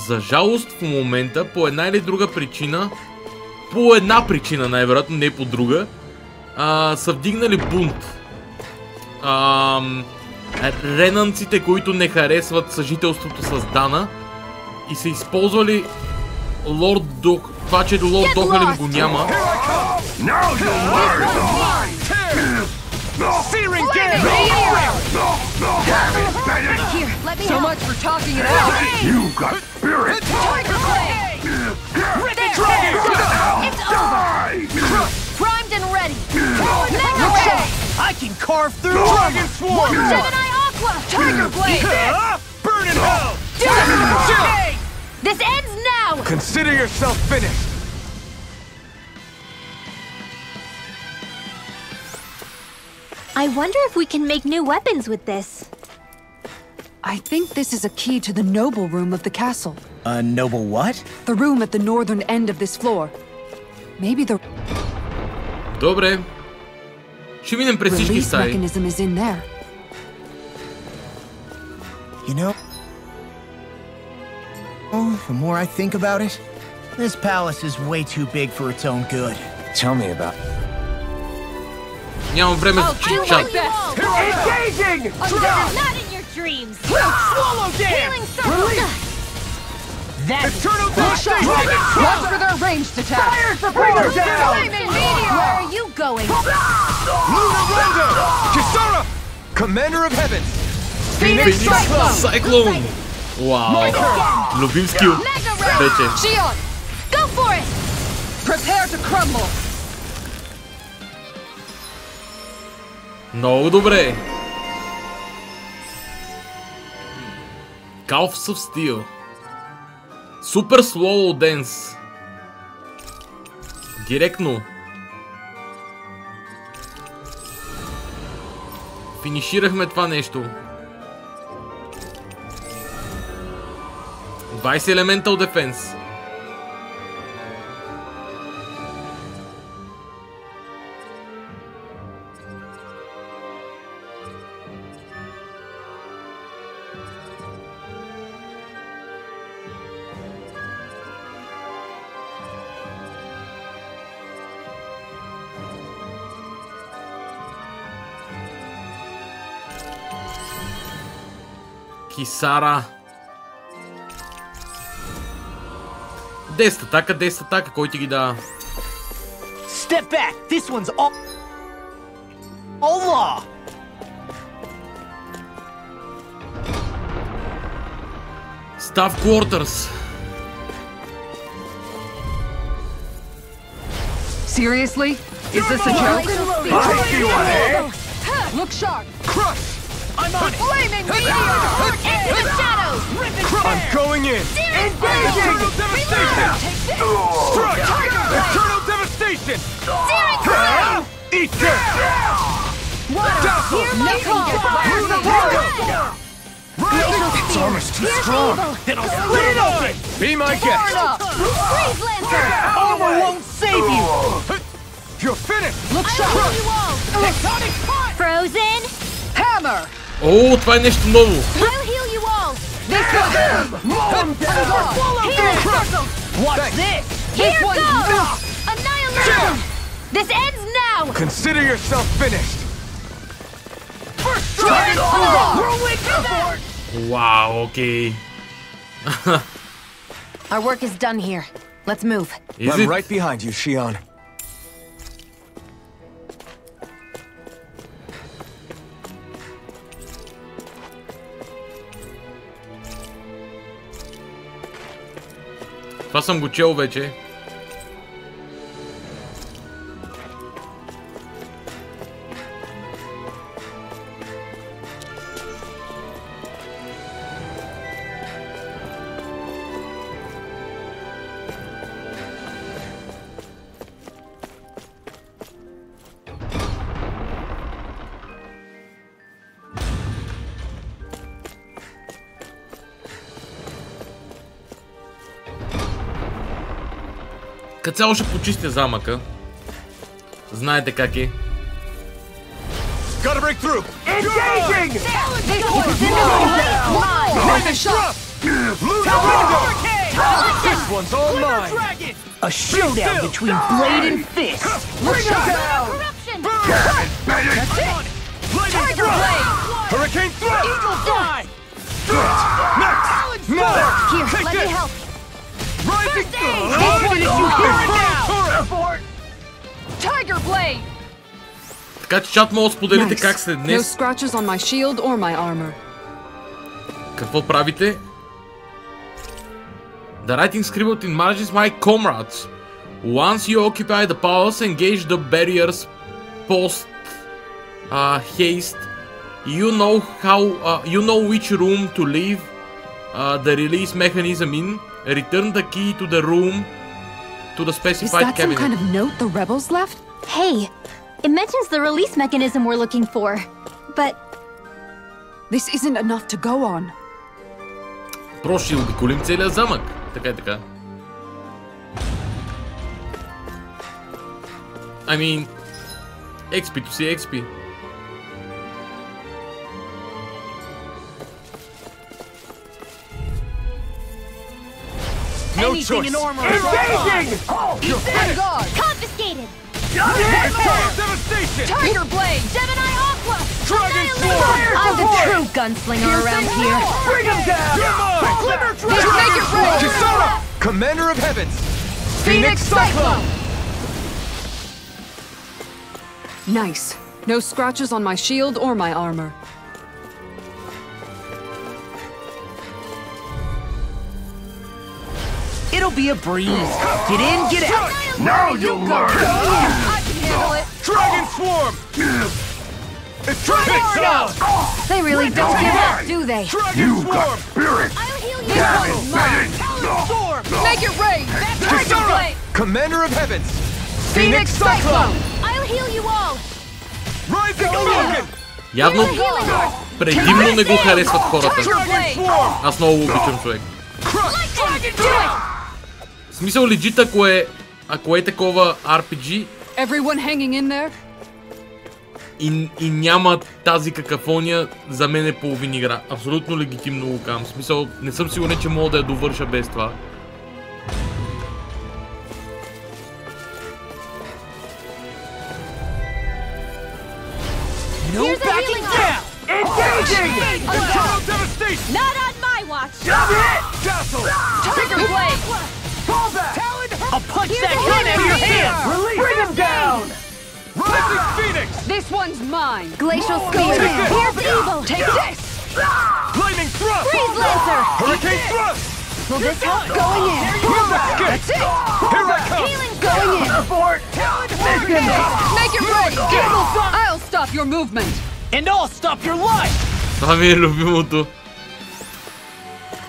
За жалост в момента, по една или друга причина, по една причина най-вероятно, не по друга, са вдигнали бунт. Ренанците, които не харесват съжителството с Дана и са използвали Лорд Дух. Това, че Лорд Дохалим го няма. Searing gale! Here, let me So help! much for talking it out! You got spirit! Tiger blade! It's over! Primed and ready! Mega ray! I can carve through Dragon Swarm! Gemini Aqua! Tiger blade! Burn in hell! This ends now! Consider yourself finished! I wonder if we can make new weapons with this. I think this is a key to the noble room of the castle. A noble what? The room at the northern end of this floor. Maybe the Добре. Ще минем през всички release стаи. mechanism is in there. You know... Oh, the more I think about it, this palace is way too big for its own good. Tell me about... Нямам време за чит-чат. Engaging! Not in your dreams. Swallow them! Healing circle. That's Eternal devastation! Watch for their ranged attack! fire for bring her down! Flaming meteor. Where are you going? Lunar Render! Kisara! Commander of Heavens! Phoenix Cyclone! Вау! Любим скил. Вече. Shion, go for it. Prepare to crumble! Много добре. Calves of Steel. Супер Slow Dance. Директно. Финиширахме това нещо. 20 Elemental Defense. Кисара. 10 атака, кой ти ги дава? Step back! This one's all law! Staff Quarters. Seriously? Is this a joke? Look sharp! Crush! I'm on it! Flaming meteor. Into the shadows. I'm going in! Eternal devastation! Strike! Eternal devastation! Eat this! Dazzle! Hear my call. Its armor's too strong! Then I'll split it open! Be my guest! Freeze Lancer. Armor won't save you! You're finished! Look I sharp! will heal you all. Tectonic punch! Frozen. Hammer! О, това е нещо ново. I'll heal you all. This one! Healing circle. What's this? Here one's goes. Annihilation. This ends now. Consider yourself finished! Вау, окей. Our work is done here. Let's move. Is I'm it? right behind you, Shion. Това съм го чел вече. Като цяло ще почистя замъка. Знаете как е. Gotta break through! Engaging! This one's all mine! A showdown between blade and fist! Bring it down. Corruption. Tiger Blade! Hurricane Throw! Eagle Fly. Next! More! Here, Take let me this! help. Rising! Tiger Blade! Така че чат мога да споделите как след No днес. scratches on my shield or my armor. Какво правите? The writing scribbled in margins, my comrades. Once you occupy the palace, engage the barriers post haste. You know which room to leave the release mechanism in. Return the key to the room to the Is specified that some cabinet. kind of note the rebels left? Hey, it mentions the release mechanism we're looking for, but This isn't enough to go on. Просто ще обиколим целия замък. Така и така. I mean, XP to see XP. No Anything choice! in armor! Engaging! Confiscated. Eternal devastation! Tiger Blade! Gemini Optic. Dragon Sword! I'm the true gunslinger around here. Bring him down! Make it rain! Kisara! Commander of Heavens! Phoenix Cyclone! Nice. No scratches on my shield or my armor. It'll be a breeze. Get in, get out. Now you'll learn! I can handle it! Dragon Swarm! Dragon Sound! They really don't give up, do they? Dragon Swarm! Spirit! I'll heal you! Damn it, Bennett! Make it rain! Kisara! Commander of Heavens! Phoenix Cyclone! I'll heal you all! Rising Falcon! Явно предимно не го харесват хората. Аз много обичам, човек. В смисъл легит, ако е такова RPG Everyone hanging in there? и няма тази какафония, за мен е половин игра. Абсолютно легитимно го казвам. В смисъл, не съм сигурен, че мога да я довърша без това. No backing down! Engaging! Total devastation! Not on my watch! Dazzle! Trigger blade! Fall back! I'll punch that gun out of your hand! Release! Bring him down! Rising Phoenix! This one's mine. Glacial spear. Here's evil! Take this! Lightning Thrust! Freeze Lancer! Hurricane Thrust! Will this help? Going in. That's it! Here I come! Healing Going in. Abort! Make it ready. I'll stop your movement. And I'll stop your life! Това ми е любимото.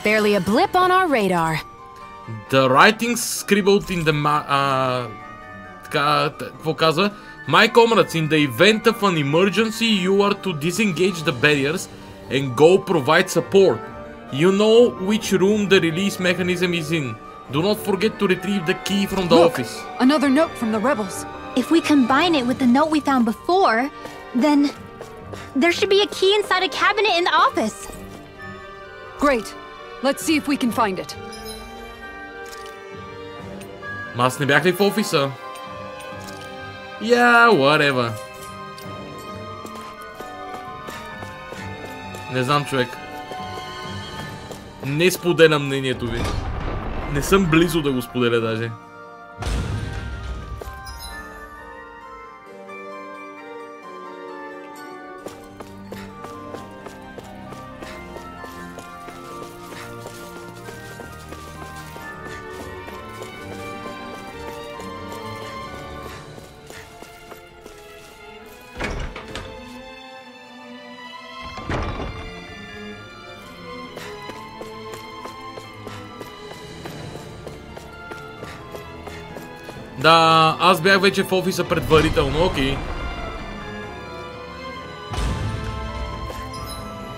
Barely a blip on our radar. The writings scribbled in the така, какво казва? My comrades, in the event of an emergency, you are to disengage the barriers and go provide support. You know which room the release mechanism is in. Do not forget to retrieve the key from the office. Another note from the rebels. If we combine it with the note we found before, then there should be a key inside a cabinet in the office. Great. Let's see if we can find it. Аз не бях ли в офиса? Yeah, whatever. Не знам, човек. Не споделям мнението ви. Не съм близо да го споделя даже. Да, аз бях вече в офиса предварително, окей.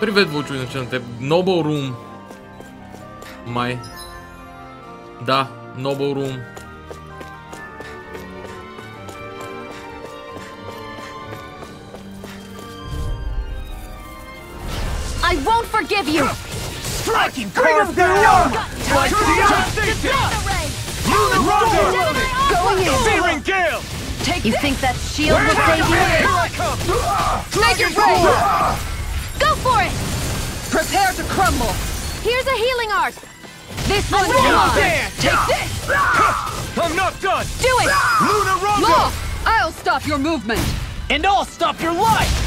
Привет, Вълчо, иначе на теб. Noble Room. Май. Да, Noble Room. I won't forgive you! Striking Bring him down! Like the Going in! Searing Gale! You think that shield will save you? Here I come! Make it rain! Go for it! Prepare to crumble. Here's a healing art! This one's mine. Take this. I'm not done! Do it! Luna Rongo! Law, I'll stop your movement. And I'll stop your life!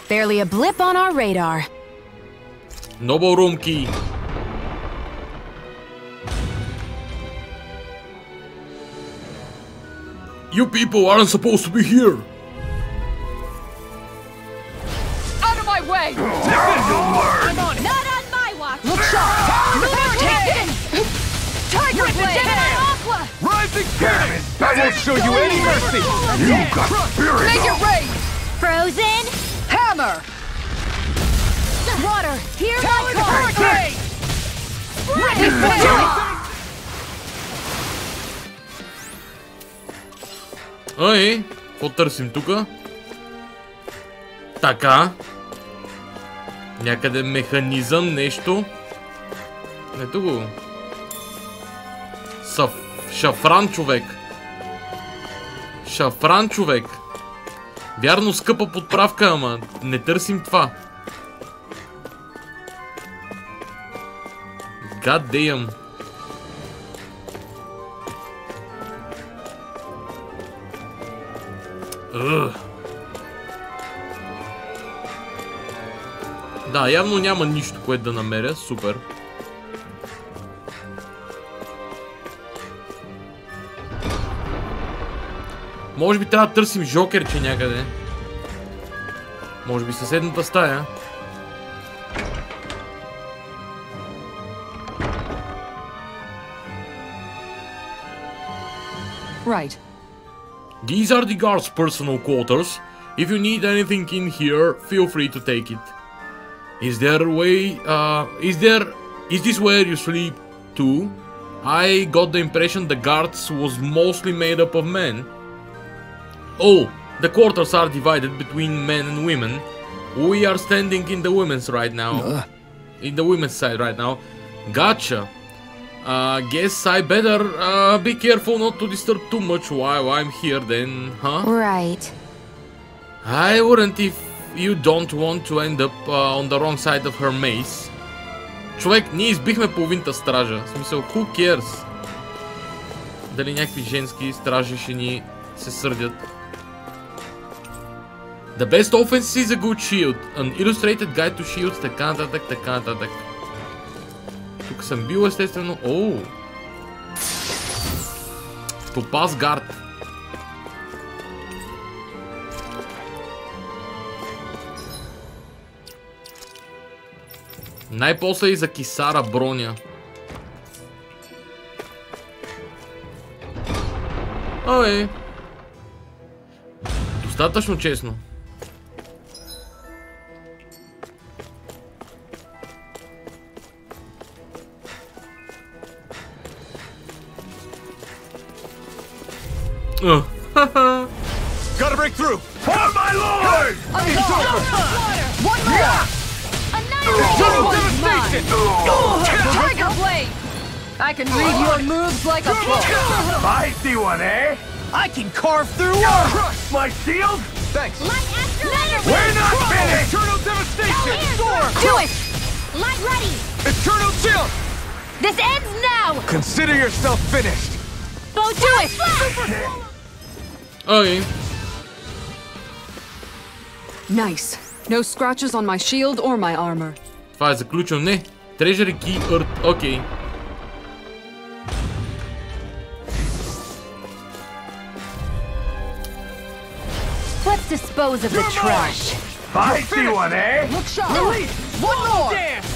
Barely a blip on our radar. Noble Room key. You people aren't supposed to be here. Out of my way. I'm on it! Not on my watch! Look sharp. Take this! Tiger Blade! Aqua! Rising Phoenix! I won't show you any mercy! You got spirit! Make it rain. Frozen? Hammer. Water! Here's my hurricane! This one's Ей, какво търсим тука? Така. Някъде механизъм, нещо. Ето го. Шафран, човек. Шафран, човек. Вярно, скъпа подправка, ама не търсим това. God damn. Да, явно няма нищо, което да намеря. Супер. Може би трябва да търсим жокерче някъде. Може би съседната стая. Right. These are the guards' personal quarters. If you need anything in here, feel free to take it. Is this where you sleep too? I got the impression the guards was mostly made up of men. Oh, the quarters are divided between men and women. We are standing in the women's right now. In the women's side right now. Gotcha. Guess I better be careful not to disturb too much while I'm here then, huh? Right. I wouldn't if you don't want to end up on the wrong side of her maze. Човек, ние избихме половината стража. В смисъл, who cares? Дали някакви женски стражи ще ни се сърдят. The best offense is a good shield. An illustrated guide to shields, така нататък, така нататък. Тук съм бил естествено. Оу! Топаз гард. Най-после и за кисара броня. Ой. Достатъчно честно. Gotta break through! For my lord! One more! Total devastation! Tiger Blade! I can read your moves like a book. Feisty one, eh? I can carve through armor! My shield? Thanks. We're not finished! Eternal devastation! Do it! Light ready! Eternal chill! This ends now! Consider yourself finished! Do it! Окей. Nice. No scratches on my shield or my armor. Това е заключено. Не. Treasury Key Earth. Окей. Let's dispose of the trash. Feisty one, eh? Look sharp! One more!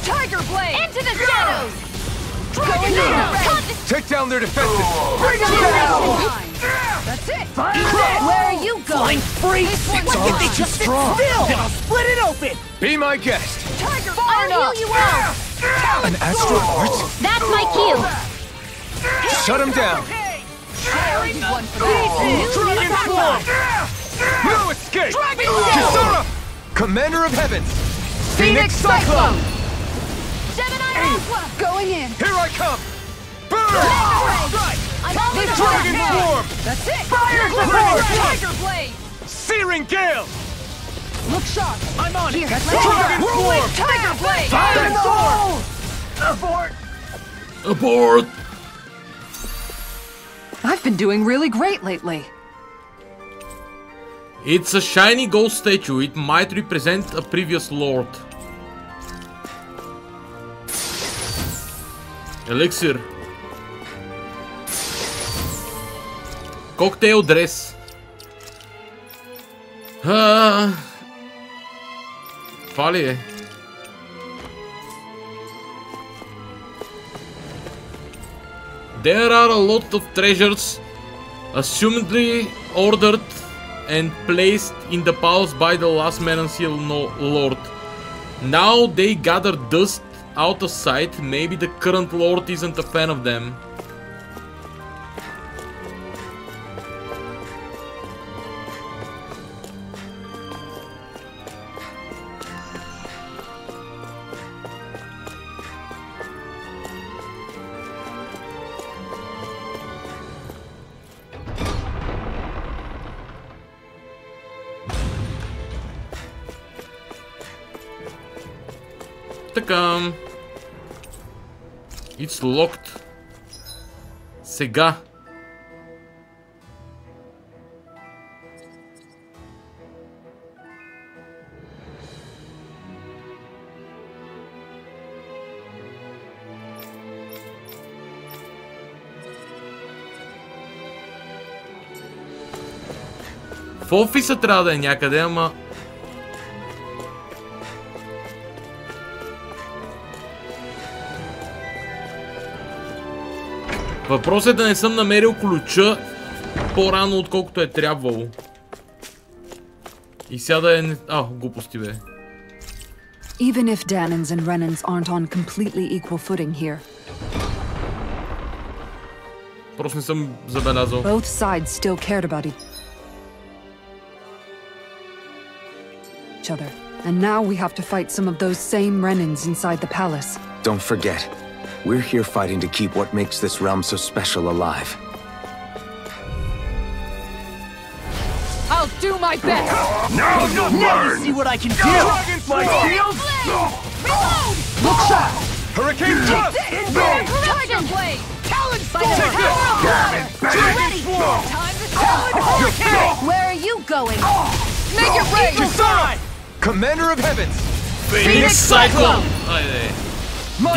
Tiger Blade! Into the shadows! Going down! Take down their defenses! Bring them down! That's it! Where are you going? Freak! This one's They just sit still! Then I'll split it open! Be my guest! Tiger I'll heal you out. An astral art? That's my cue. Shut him down! One for that. Dragon form! No escape! Kisara! Commander of Heavens! Phoenix Cyclone! Gemini Alpha! Going in! Here I come! Burn! I'm on the Dragon form! That's it! Fire Blade! Tiger Blade! Searing Gale! Look sharp! I'm on it! Dragon form! Tiger Blade! Fire sword! Abort! Abort! I've been doing really great lately. It's a shiny gold statue. It might represent a previous lord. Еликсир. Коктейл дрес. Това ли е? There are a lot of treasures, assumedly ordered and placed in the palace by the last Menanceal lord. Now they gather dust out of sight. Maybe the current lord isn't a fan of them. Така. It's locked. Сега. В офиса трябва да е някъде, ама... Въпросът е да не съм намерил ключа по-рано, отколкото е трябвало. И сега да е... глупости бе. Even if Danans and Renans aren't on completely equal footing here. Просто не съм забелязал. Both sides still cared about each other. And now we have to fight some of those same Renans inside the palace. Don't forget, we're here fighting to keep what makes this realm so special alive. I'll do my best! Now you learn! See what I can do! Dragonfly shield! Reload! Look sharp! Hurricane thrust! Tiger blade! Talon storm! Ready! Time to Talon hurricane! Where are you going? Make it rain! Decide! Commander of Heavens! Phoenix Cyclone! Айде.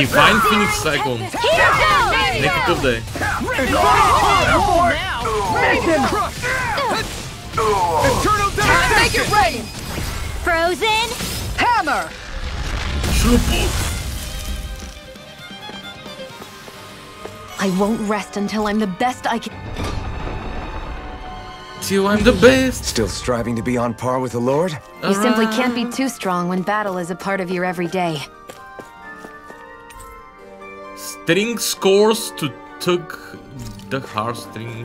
Divine Phoenix Cyclone. Некакъв да е. Make it rain! Frozen? Hammer! Шлупо. I won't rest until I'm the best I can. Till I'm the best. Still striving to be on par with the Lord? You simply can't be too strong when battle is a part of your everyday. String scores to tug the heartstring.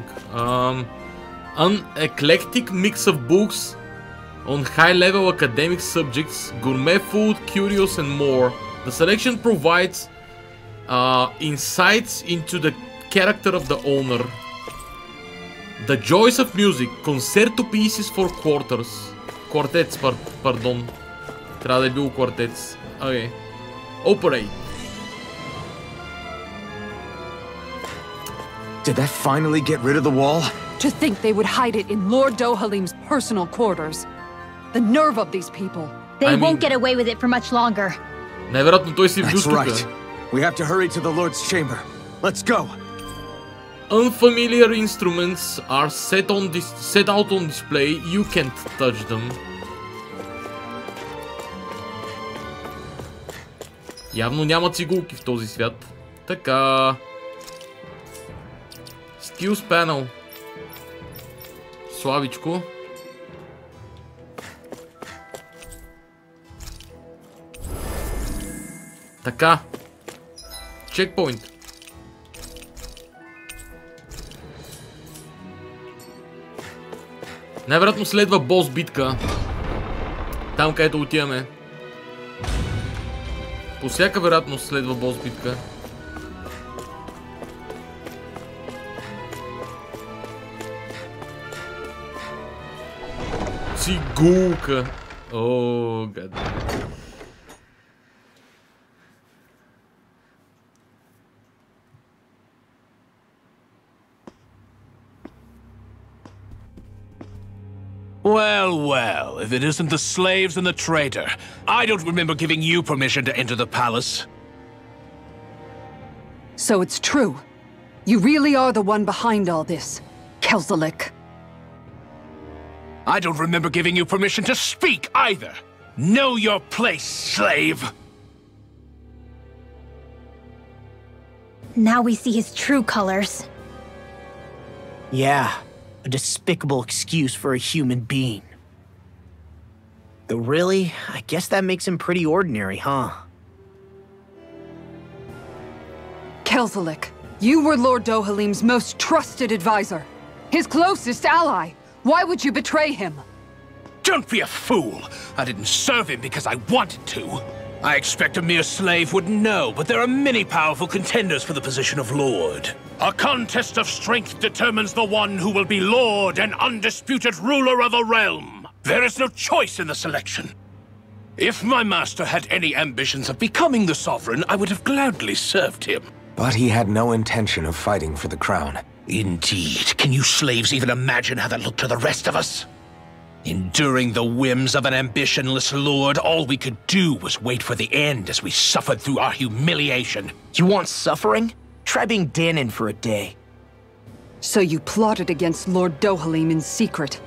An eclectic mix of books on high-level academic subjects, gourmet food, curios, and more. The selection provides insights into the character of the owner. The joys of music, concerto pieces for quartets, pardon. Трябва да е било quartets. Okay. Operate. Did that finally get rid of the wall? To think they would hide it in Lord Dohalim's personal quarters. The nerve of these people. They won't get away with it for much longer. Най-вероятно той си вдус That's тука. right. We have to hurry to the Lord's chamber. Let's go. Unfamiliar instruments are set out on display. You can't touch them. Явно няма цигулки в този свят. Така. Skills panel. Славичко. Така. Чекпоинт. Най-вероятно следва бос битка. Там където отиваме. По всяка вероятност следва бос битка. Цигулка. О, гад. Well, well, if it isn't the slaves and the traitor. I don't remember giving you permission to enter the palace. So it's true. You really are the one behind all this, Kelzelik. I don't remember giving you permission to speak either. Know your place, slave. Now we see his true colors. Yeah, a despicable excuse for a human being. Though really, I guess that makes him pretty ordinary, huh? Kelzelik, you were Lord Dohalim's most trusted advisor. His closest ally. Why would you betray him? Don't be a fool. I didn't serve him because I wanted to. I expect a mere slave wouldn't know, but there are many powerful contenders for the position of Lord. A contest of strength determines the one who will be Lord and undisputed ruler of a realm. There is no choice in the selection. If my master had any ambitions of becoming the sovereign, I would have gladly served him. But he had no intention of fighting for the crown. Indeed. Can you slaves even imagine how that looked to the rest of us? Enduring the whims of an ambitionless lord, all we could do was wait for the end as we suffered through our humiliation. You want suffering? Try being Danon for a day. So you plotted against Lord Dohalim in secret.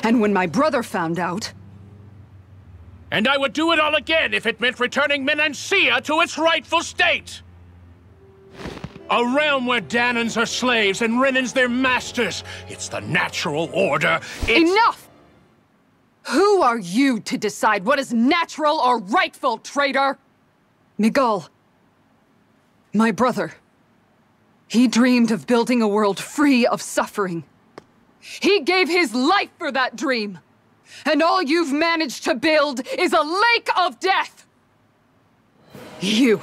And when my brother found out... And I would do it all again if it meant returning Menancia to its rightful state! A realm where Danons are slaves and Renans their masters. It's the natural order. Enough! Who are you to decide what is natural or rightful, traitor? Miguel, my brother, he dreamed of building a world free of suffering. He gave his life for that dream. And all you've managed to build is a lake of death! You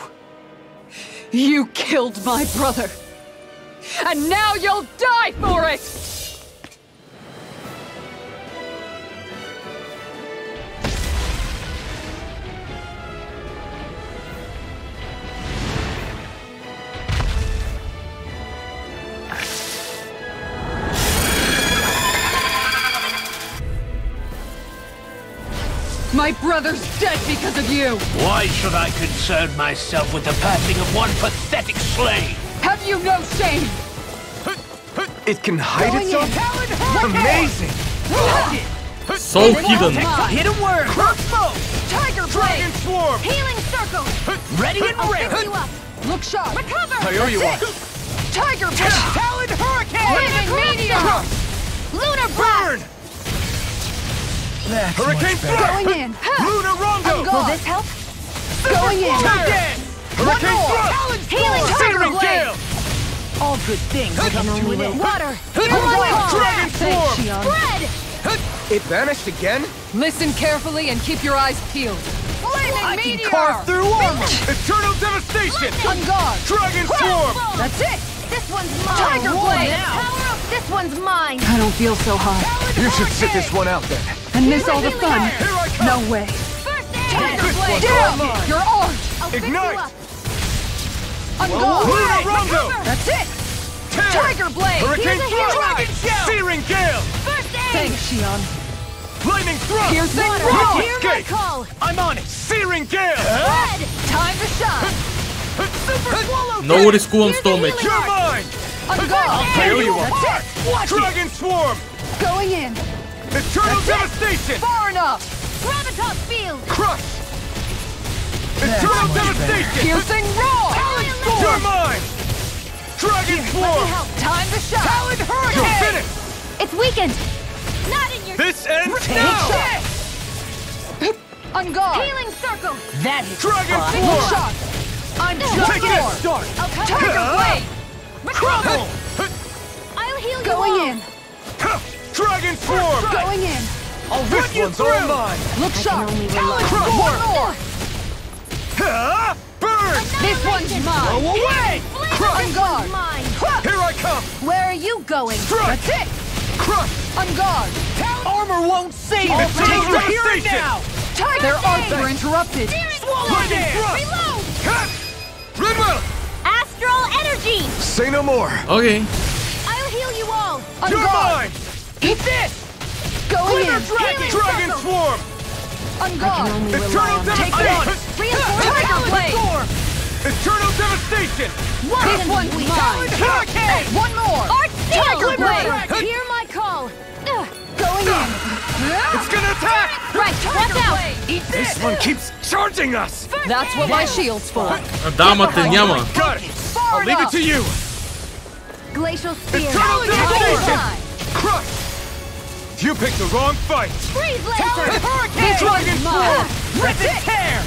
killed my brother! And now you'll die for it! My brother's dead because of you! Why should I concern myself with the passing of one pathetic slave? Have you no shame? It can hide itself? Amazing! So hidden. Hidden word! Crossbow! Tiger blade! Dragon swarm! Healing circle! Ready and I'll ready! pick you up! Look sharp! Recover! I owe you one. Tiger blade! Talon hurricane! Living meteor! Lunar Burn! blast! Hurricane thrust! Going in! Lunar rondo! Will this help? Going in! Dead! Hurricane thrust! Healing tiger Searing blade! gale! All good things come to an end. Water! Dragon swarm! Spread! It vanished again? Listen carefully and keep your eyes peeled. Flaming meteor! Carve through armor! Eternal devastation! On guard! Dragon swarm! That's it! This one's mine! Tiger blade! Power up! This one's mine! I don't feel so hot. You should sit this one out then. And miss all the fun? Here I come! No way. First aid! Tiger This blade! one's all Down! mine. You're armed! I'll fix Ignite. you up! On guard! Lunar rondo! That's it! Tear! Tiger blade! Hurricane Here's a hero. thrust! Searing gale! First aid! Thanks, Shion. Lightning thrust! Piercing Water! rock! Hear my Escape. call! I'm on it! Searing gale! Red! Time to shine! Super swallow! Много рискувам с този меч. You're mine! On guard! I owe you one. That's it! Watch it! Dragon swarm! Going in! Eternal devastation! Far enough! Gravitas field! Crush! Eternal devastation! Piercing roar! You're mine! Dragon swarm! Time to shine! Talon You're hurricane! finished! It's weakened! Not in your... This ends now! On guard! Healing circle! That is Dragon fun. Look swarm! sharp! I'm just Take it! Start! I'll cover Tiger blade! Crumble! I'll heal you Going all. in! Dragon swarm! Going in! I'll rip you through! All mine! Look sharp! only Talon rely swarm! One more! Burn! This one's mine! Go away! On guard! Mine! Here I come! Where are you going? Strike! That's it! Crush! On guard! Armor won't save All us! Eternal Take here and devastation! now! Their arms are interrupted! Lightning thrust! Reload! Cut! Redwell! Astral energy! Say no more! Окей. I'll heal you all! On You're guard! mine! Eat this! Going in! Dragon swarm! On guard! Eternal devastation! Tiger blade! Eternal devastation! This one's mine! Hurricane! One more! Tiger blade! Hear my call! Going in! It's gonna attack! Right, watch out! Eat This one keeps charging us! That's what my shield's for! Да, ама те няма. Got it! I'll leave it to you! Glacial spear! Eternal devastation! Time! Crush! You picked the wrong fight! Freeze Hurricane! This Dragon one's swarm! mine! Rip it! Tear!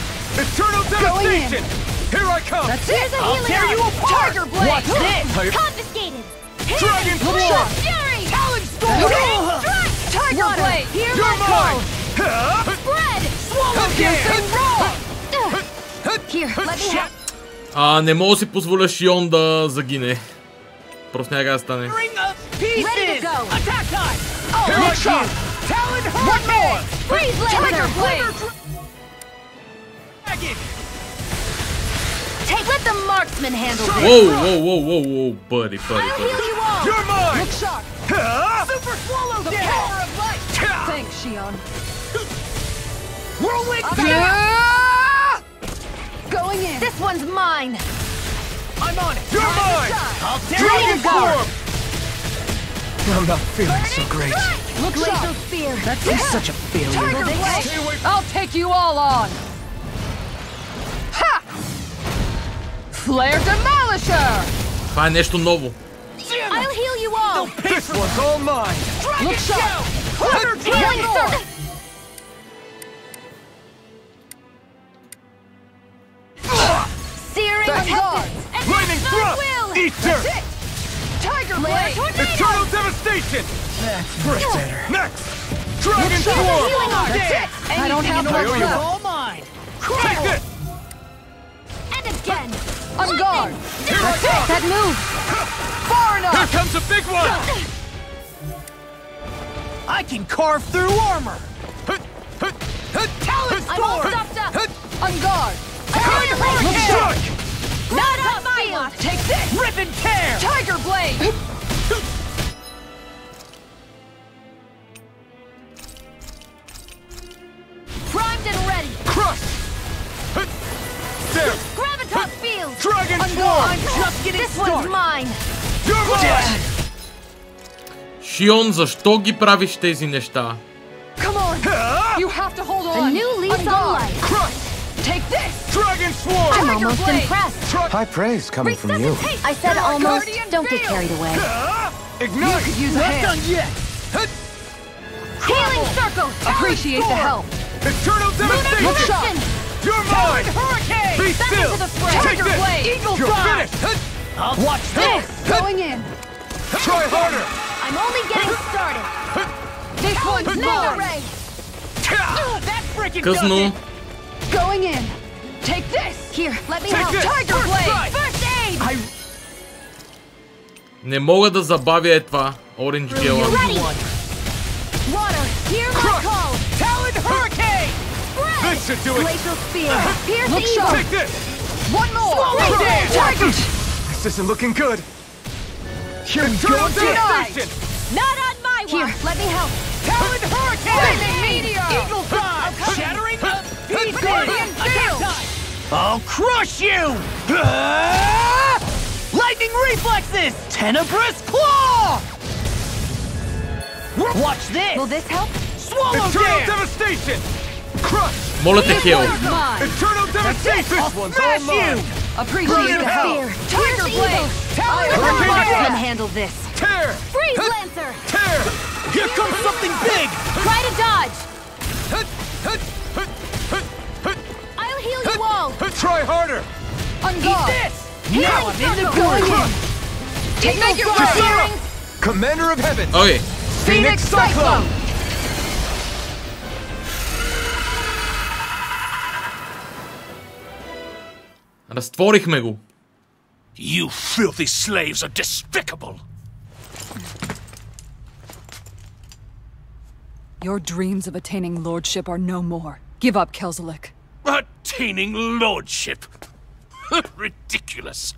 Eternal devastation! Here I come! That's Here's it! a healing Tear you arm. apart! Tiger blade! What's this? Confiscated! Dragon swarm! Fury! Talon storm! Strike! Tiger Water! blade! Hear You're my call! mine! Huh? Spread! Swallow Piercing roar! Here, let me help. Не мога да си позволя Шион да загине. Просто няма как да стане. Ready to go! Attack time! Here I come! One more! Freeze Tiger laser! blade! dragon! Let the marksman handle this! Whoa, buddy. I'll heal you all! You're mine! Look sharp! Super swallow the power of light! Thanks, Shion. Whirlwind! Going in. This one's mine! I'm on it! You're mine! I'll dragon form! I'm not feeling so great. Look glacial spear! That's such a failure. Tiger blade! I'll take you all on. Ha! Flare Demolisher! Това е нещо ново. I'll heal you all! This one's all mine! Look sharp! Searing tempest! Lightning thrust! Eater! Tiger blade! Eternal devastation! That's much better. Next! Dragon swarm! I don't have much left. All mine. Take this! And again! On guard! That's it! That move! Far enough! Here comes a big one! I can carve through armor. Talon I'm all stuffed up! On guard! Look sharp! Not on my watch! Take this! Rip and tear. Tiger Blade! Primed and ready! Crush! There! Gravitas field! Dragon I'm swarm! just getting this one's mine! You're mine! Шион, защо ги правиш тези неща? Come on! You have to hold on! A new lease on life! Crush! Take this! Dragon swarm! I'm Tiger almost blade. impressed! High praise coming from you. I said almost. Guardian Don't get field. carried away. Ignite! Use a hand. Done yet. Healing circle! Appreciate the help. Eternal devastation! Look sharp. You're mine! Hurricane! Be Back still! into the fray. Take Tiger this! Blade! Eagle You're Drive! finished! I'll watch this. Going in. Try harder! I'm only getting started. This one's Mega mine. ray! That freaking Късно. Going in. Take this. Here, let me Take help. this. Tiger Blade! First aid! Не мога да забавя е това. Orange Gela. Ready! Water, hear my call! Talon hurricane! Spray! This should do it! Glacial spear! Pierce Look evil! sharp. Take this! One more. Swallow Right it. Tiger. This isn't looking good. Eternal devastation. Not on my watch! Here, let me help. Talon hurricane! Lightning meteor. Eagle Drive. Shattering the pieces. Guardian field. I'll crush you. Lightning reflexes. Tenebrous claw. Watch this. Will this help? Swallow Eternal dance. devastation! Crush! Моля те, Хел. Mine. Eternal devastation! This one's all Smash you. mine! Appreciate the help. Spear! Tiger Pierce Blade. evil! Talon Let the hurricane! marksman handle this! Tear! Freeze Lancer! Tear! Here comes something big. Try to dodge! I'll heal you all! Try harder! On guard. This. Now I'm in the Going groove. in. Make it Eagle right. Drive! Commander of Heaven! Окей. Phoenix Cyclone. Разтворихме го. You filthy slaves are despicable! Your dreams of attaining lordship are no more. Give up, Kelzelik. Attaining lordship! Ridiculous!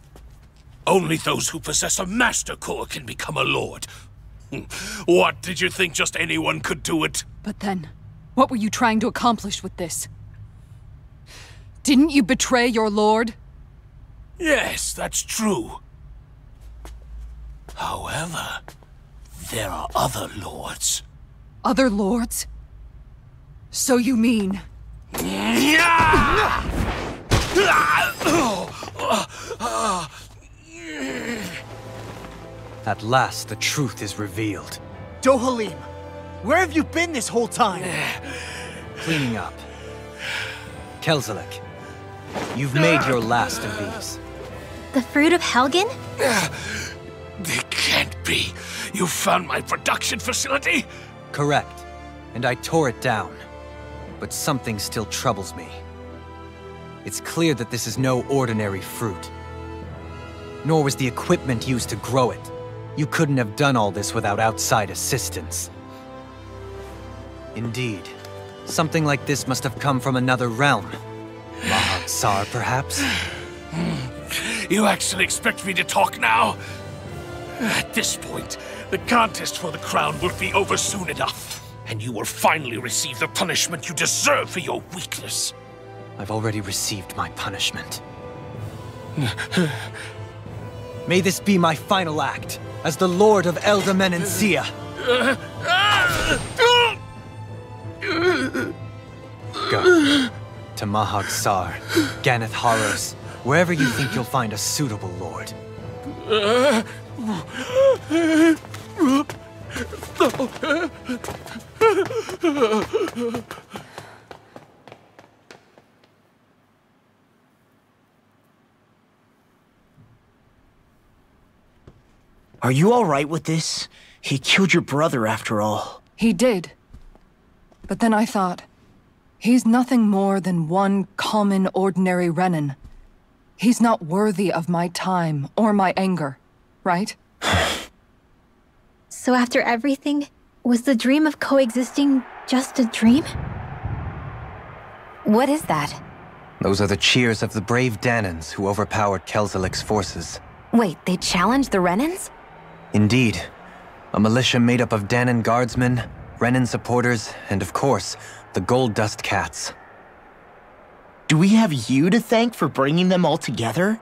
Only those who possess a master core can become a lord. What, did you think just anyone could do it? But then, what were you trying to accomplish with this? Didn't you betray your lord? Yes, that's true. However, there are other lords. Other lords? So you mean... At last, the truth is revealed. Dohalim, where have you been this whole time? Cleaning up. Kelzelik, you've made your last of these. The fruit of Helgen? They can't be. You found my production facility? Correct. And I tore it down. But something still troubles me. It's clear that this is no ordinary fruit. Nor was the equipment used to grow it. You couldn't have done all this without outside assistance. Indeed. Something like this must have come from another realm. Mahalo. Xar, perhaps? You actually expect me to talk now? At this point, the contest for the crown will be over soon enough, and you will finally receive the punishment you deserve for your weakness. I've already received my punishment. May this be my final act as the Lord of Elda Menancia. Go to Mahag Sar, Ganeth Haros, wherever you think you'll find a suitable lord. Are you all right with this? He killed your brother after all. He did. But then I thought, he's nothing more than one common, ordinary Renin. He's not worthy of my time or my anger, right? So after everything, was the dream of coexisting just a dream? What is that? Those are the cheers of the brave Danans who overpowered Kelzelik's forces. Wait, they challenged the Renans? Indeed. A militia made up of Danan guardsmen, Renin supporters, and of course, the Gold Dust Cats. Do we have you to thank for bringing them all together?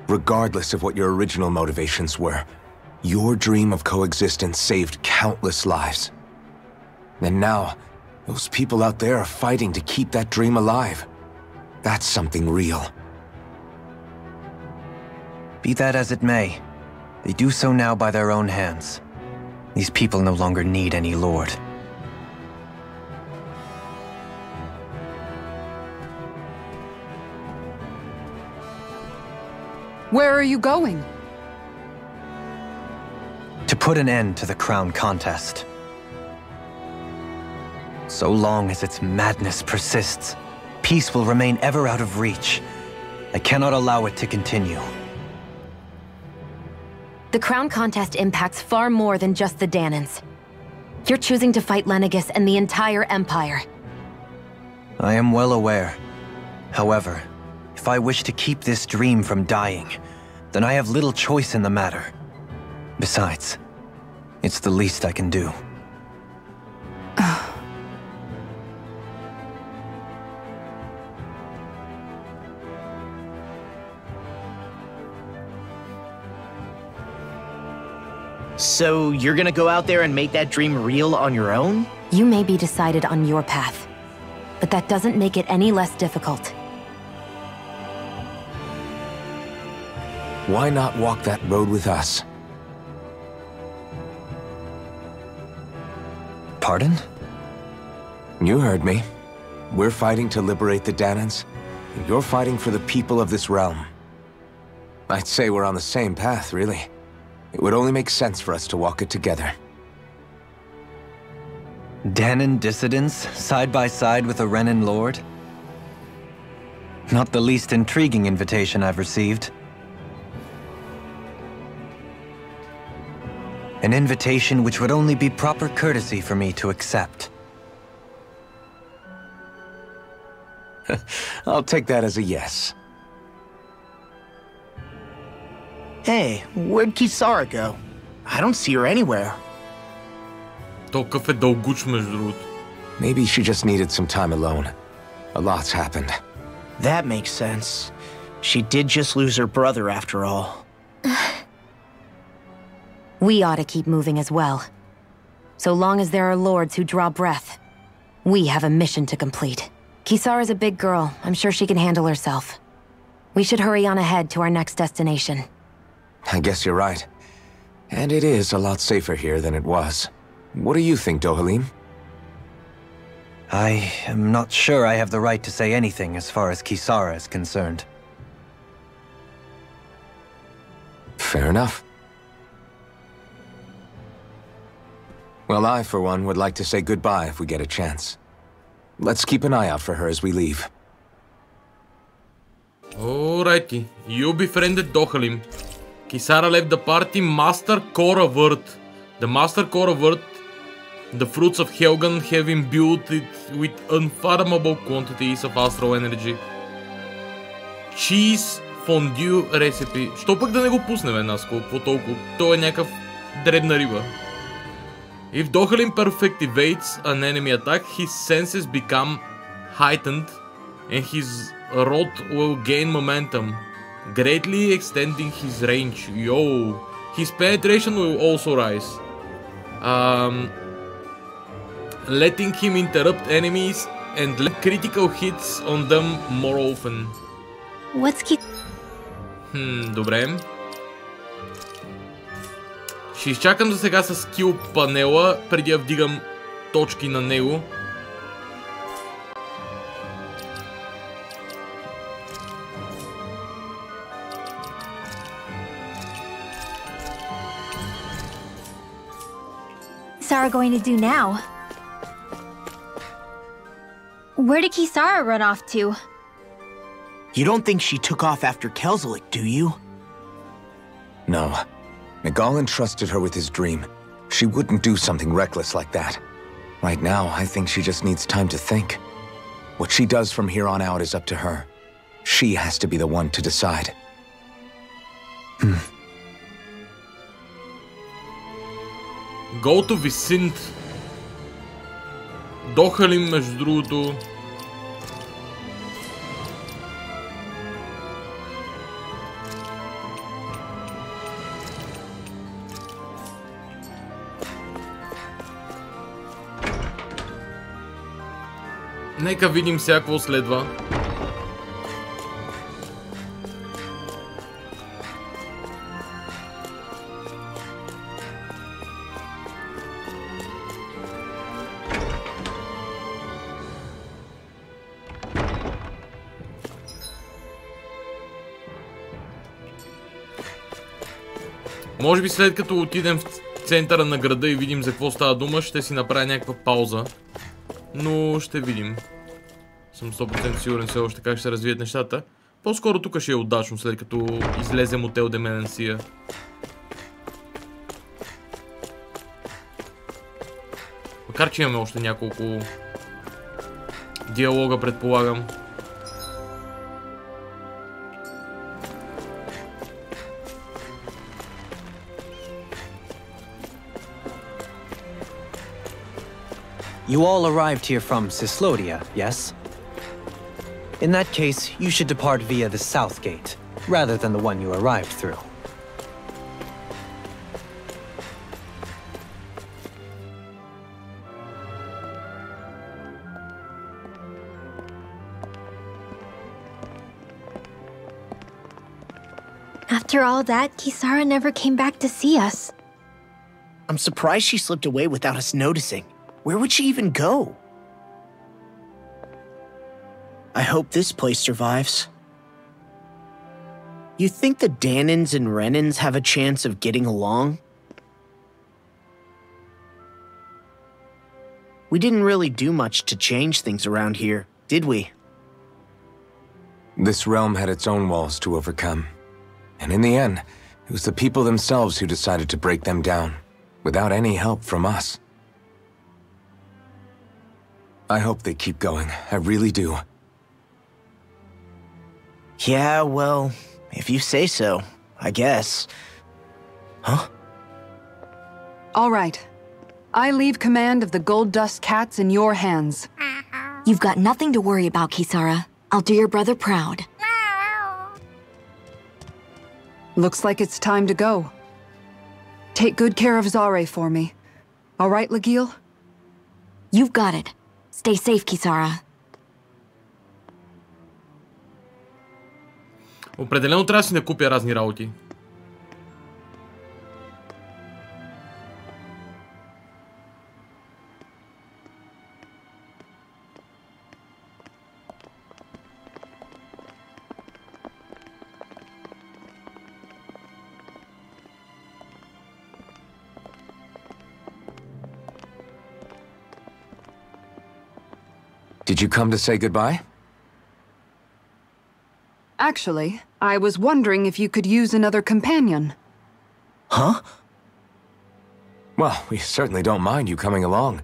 Regardless of what your original motivations were, your dream of coexistence saved countless lives. And now, those people out there are fighting to keep that dream alive. That's something real. Be that as it may, they do so now by their own hands. These people no longer need any lord. Where are you going? To put an end to the crown contest. So long as its madness persists, peace will remain ever out of reach. I cannot allow it to continue. The crown contest impacts far more than just the Danans. You're choosing to fight Lenegis and the entire Empire. I am well aware. However, if I wish to keep this dream from dying, then I have little choice in the matter. Besides, it's the least I can do. So you're gonna go out there and make that dream real on your own? You may be decided on your path, but that doesn't make it any less difficult. Why not walk that road with us? Pardon? You heard me. We're fighting to liberate the Danans, and you're fighting for the people of this realm. I'd say we're on the same path, really. It would only make sense for us to walk it together. Danan dissidents, side by side with a Renin lord? Not the least intriguing invitation I've received. An invitation which would only be proper courtesy for me to accept. I'll take that as a yes. Hey, where'd Kisara go? I don't see her anywhere. Толкъв е дългуч, между другото. Maybe she just needed some time alone. A lot's happened. That makes sense. She did just lose her brother after all. We ought to keep moving as well. So long as there are lords who draw breath, we have a mission to complete. Kisara's a big girl. I'm sure she can handle herself. We should hurry on ahead to our next destination. I guess you're right. And it is a lot safer here than it was. What do you think, Dohalim? I am not sure I have the right to say anything as far as Kisara is concerned. Fair enough. Well, I, for one, would like to say goodbye if we get a chance. Let's keep an eye out for her as we leave. Alrighty. You befriended Dohalim. Kisara left the party. Master Cora Word. The Master Cora Word The fruits of Helgen have imbued it with unfathomable quantities of astral energy. Cheese fondue recipe. Що пък да не го пуснем, Наско? Какво толкова? Той е някакъв дребна риба. If Dohalim perfectivates an enemy attack, his senses become heightened and his rod will gain momentum, greatly extending his range. Yo! His penetration will also rise, letting him interrupt enemies and let critical hits on them more often. What's keep... Добре. Ще изчакам за сега с скил панела, преди да вдигам точки на него. Kisara going to do now? Where did Kisara run off to? You don't think she took off after Kelzelik, do you? No. Nagal entrusted her with his dream. She wouldn't do something reckless like that. Right now, I think she just needs time to think. What she does from here on out is up to her. She has to be the one to decide. Go to Vicint. Dohalim, между другото. Нека видим сега какво следва. Може би след като отидем в центъра на града и видим за какво става дума, ще си направя някаква пауза. Но ще видим. Съм 100% сигурен все още как ще развият нещата. По-скоро тук ще е удачно, след като излезем от Елде Менансия. Макар че имаме още няколко диалога, предполагам. You all arrived here from Cislodia, yes? In that case, you should depart via the south gate, rather than the one you arrived through. After all that, Kisara never came back to see us. I'm surprised she slipped away without us noticing. Where would she even go? I hope this place survives. You think the Danins and Renins have a chance of getting along? We didn't really do much to change things around here, did we? This realm had its own walls to overcome. And in the end, it was the people themselves who decided to break them down, without any help from us. I hope they keep going. I really do. Yeah, well, if you say so, I guess. Huh? All right. I leave command of the Gold Dust Cats in your hands. You've got nothing to worry about, Kisara. I'll do your brother proud. Looks like it's time to go. Take good care of Zare for me. All right, Legil? You've got it. Stay safe, Kisara. Определено трябва да си накупя разни работи. Did you come to say goodbye? Actually, I was wondering if you could use another companion. Huh? Well, we certainly don't mind you coming along.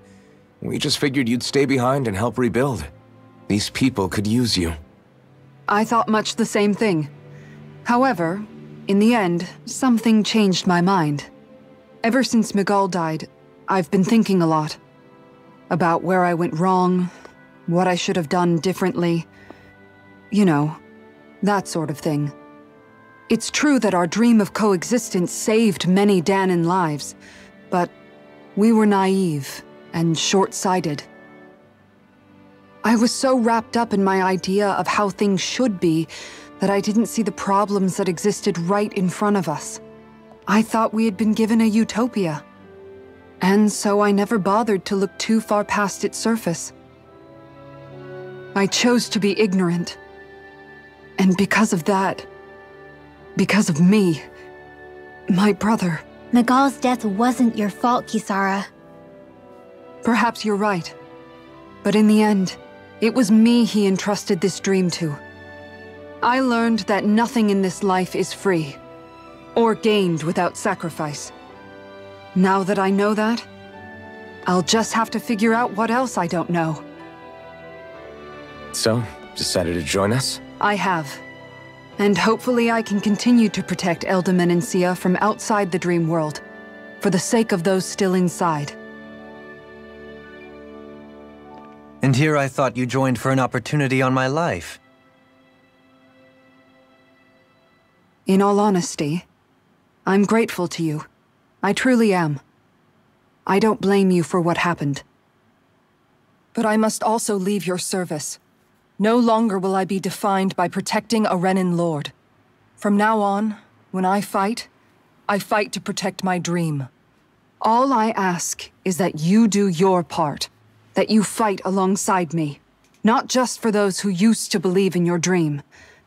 We just figured you'd stay behind and help rebuild. These people could use you. I thought much the same thing. However, in the end, something changed my mind. Ever since Miguel died, I've been thinking a lot. About where I went wrong, what I should have done differently. You know, that sort of thing. It's true that our dream of coexistence saved many Danan lives, but we were naive and short-sighted. I was so wrapped up in my idea of how things should be that I didn't see the problems that existed right in front of us. I thought we had been given a utopia. And so I never bothered to look too far past its surface. I chose to be ignorant. And because of that, because of me, my brother... Miguel's death wasn't your fault, Kisara. Perhaps you're right. But in the end, it was me he entrusted this dream to. I learned that nothing in this life is free, or gained without sacrifice. Now that I know that, I'll just have to figure out what else I don't know. So, decided to join us? I have. And hopefully I can continue to protect Elda Menancia from outside the dream world, for the sake of those still inside. And here I thought you joined for an opportunity on my life. In all honesty, I'm grateful to you. I truly am. I don't blame you for what happened. But I must also leave your service. No longer will I be defined by protecting a Renan lord. From now on, when I fight to protect my dream. All I ask is that you do your part, that you fight alongside me, not just for those who used to believe in your dream,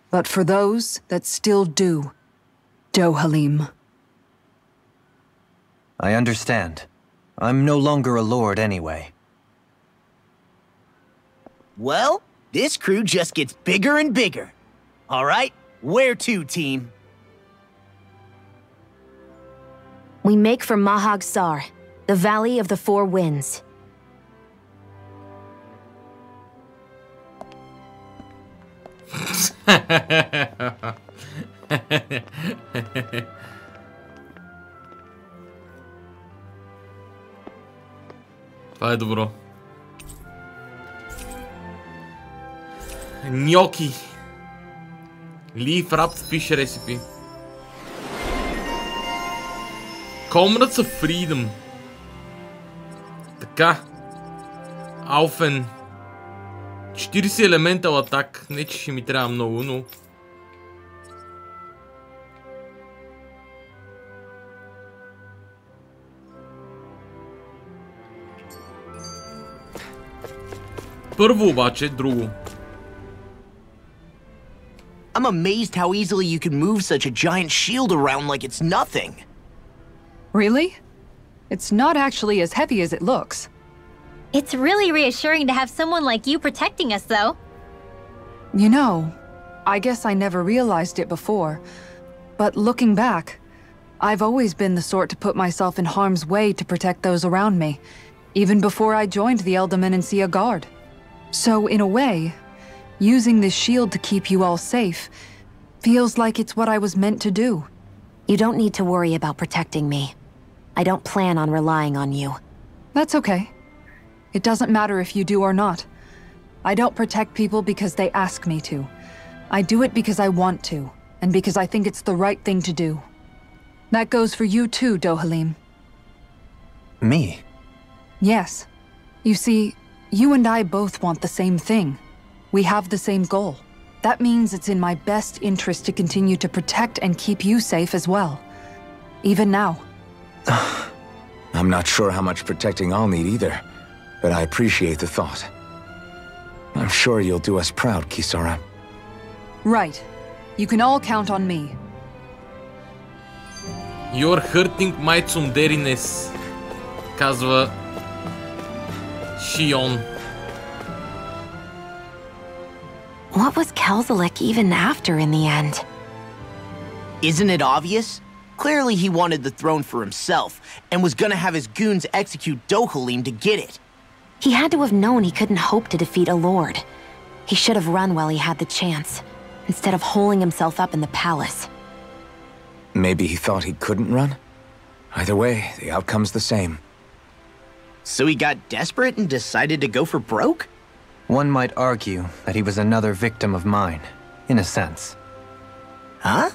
but for those that still do. Dohalim. I understand. I'm no longer a lord anyway. Well, this crew just gets bigger and bigger. All right, where to, team? We make for Mahag Sar, the Valley of the Four Winds. Това е добро. Ньоки. Leaf Wrapped Fish Recipe. Comrades of Freedom. Така. Алфен. 40 елементал атак. Не, че ще ми трябва много, но... Първо обаче, друго. I'm amazed how easily you can move such a giant shield around like it's nothing. Really? It's not actually as heavy as it looks. It's really reassuring to have someone like you protecting us, though. You know, I guess I never realized it before, but looking back, I've always been the sort to put myself in harm's way to protect those around me, even before I joined the Elda Menancia Guard. So, in a way, using this shield to keep you all safe feels like it's what I was meant to do. You don't need to worry about protecting me. I don't plan on relying on you. That's okay. It doesn't matter if you do or not. I don't protect people because they ask me to. I do it because I want to, and because I think it's the right thing to do. That goes for you too, Dohalim. Me? Yes. You see, you and I both want the same thing. We have the same goal. That means it's in my best interest to continue to protect and keep you safe as well. Even now. I'm not sure how much protecting I'll need either, but I appreciate the thought. I'm sure you'll do us proud, Kisara. Right. You can all count on me. You're hurting my tsunderiness, казва Shion. What was Kelzalik even after in the end? Isn't it obvious? Clearly he wanted the throne for himself, and was gonna have his goons execute Dohalim to get it. He had to have known he couldn't hope to defeat a lord. He should have run while he had the chance, instead of holding himself up in the palace. Maybe he thought he couldn't run? Either way, the outcome's the same. So he got desperate and decided to go for broke? One might argue that he was another victim of mine, in a sense. Huh?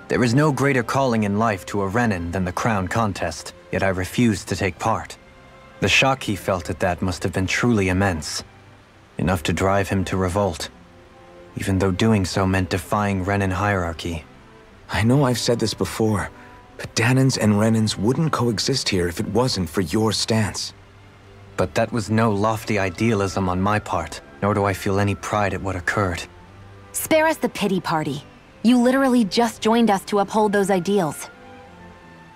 There is no greater calling in life to a Renin than the crown contest, yet I refused to take part. The shock he felt at that must have been truly immense. Enough to drive him to revolt, even though doing so meant defying Renin hierarchy. I know I've said this before, but Danans and Renins wouldn't coexist here if it wasn't for your stance. But that was no lofty idealism on my part, nor do I feel any pride at what occurred. Spare us the pity party. You literally just joined us to uphold those ideals.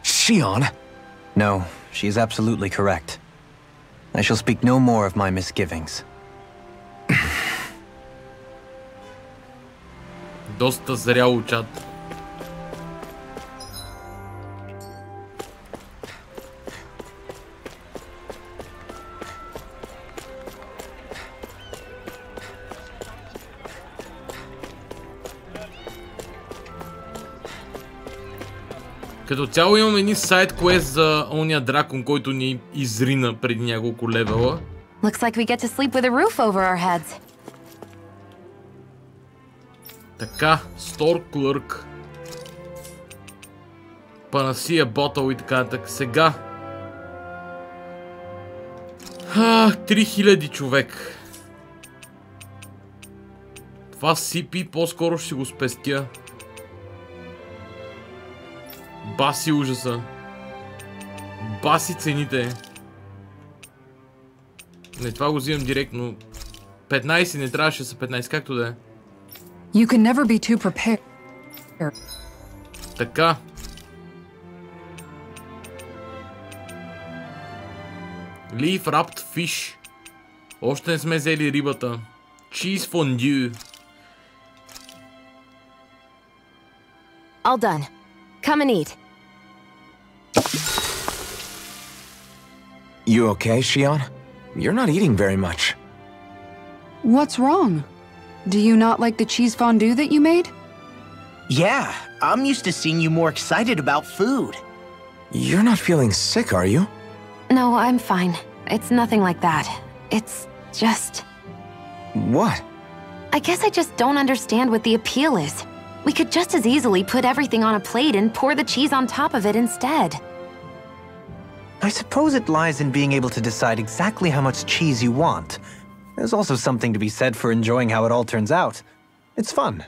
Shion! No, she is absolutely correct. I shall speak no more of my misgivings. Доста зряло, чат. Като цяло имам едни сайд квест за ония дракон, който ни изрина преди няколко левела. Looks like we get to sleep with a roof over our heads. Така, Store Clerk. Панасия Ботъл и така нататък. Сега. 3000 човек. Това CP по-скоро ще си го спестя. Баси ужаса. Баси цените. Не, това го взимам директно. 15 не трябваше са 15, както да е. You can never be too prepared. Така. Leaf Wrapped Fish. Още не сме взели рибата. Cheese Fondue. All done. Come and eat. You okay, Shion? You're not eating very much. What's wrong? Do you not like the cheese fondue that you made? Yeah, I'm used to seeing you more excited about food. You're not feeling sick, are you? No, I'm fine. It's nothing like that. It's just... What? I guess I just don't understand what the appeal is. We could just as easily put everything on a plate and pour the cheese on top of it instead. I suppose it lies in being able to decide exactly how much cheese you want. There's also something to be said for enjoying how it all turns out. It's fun.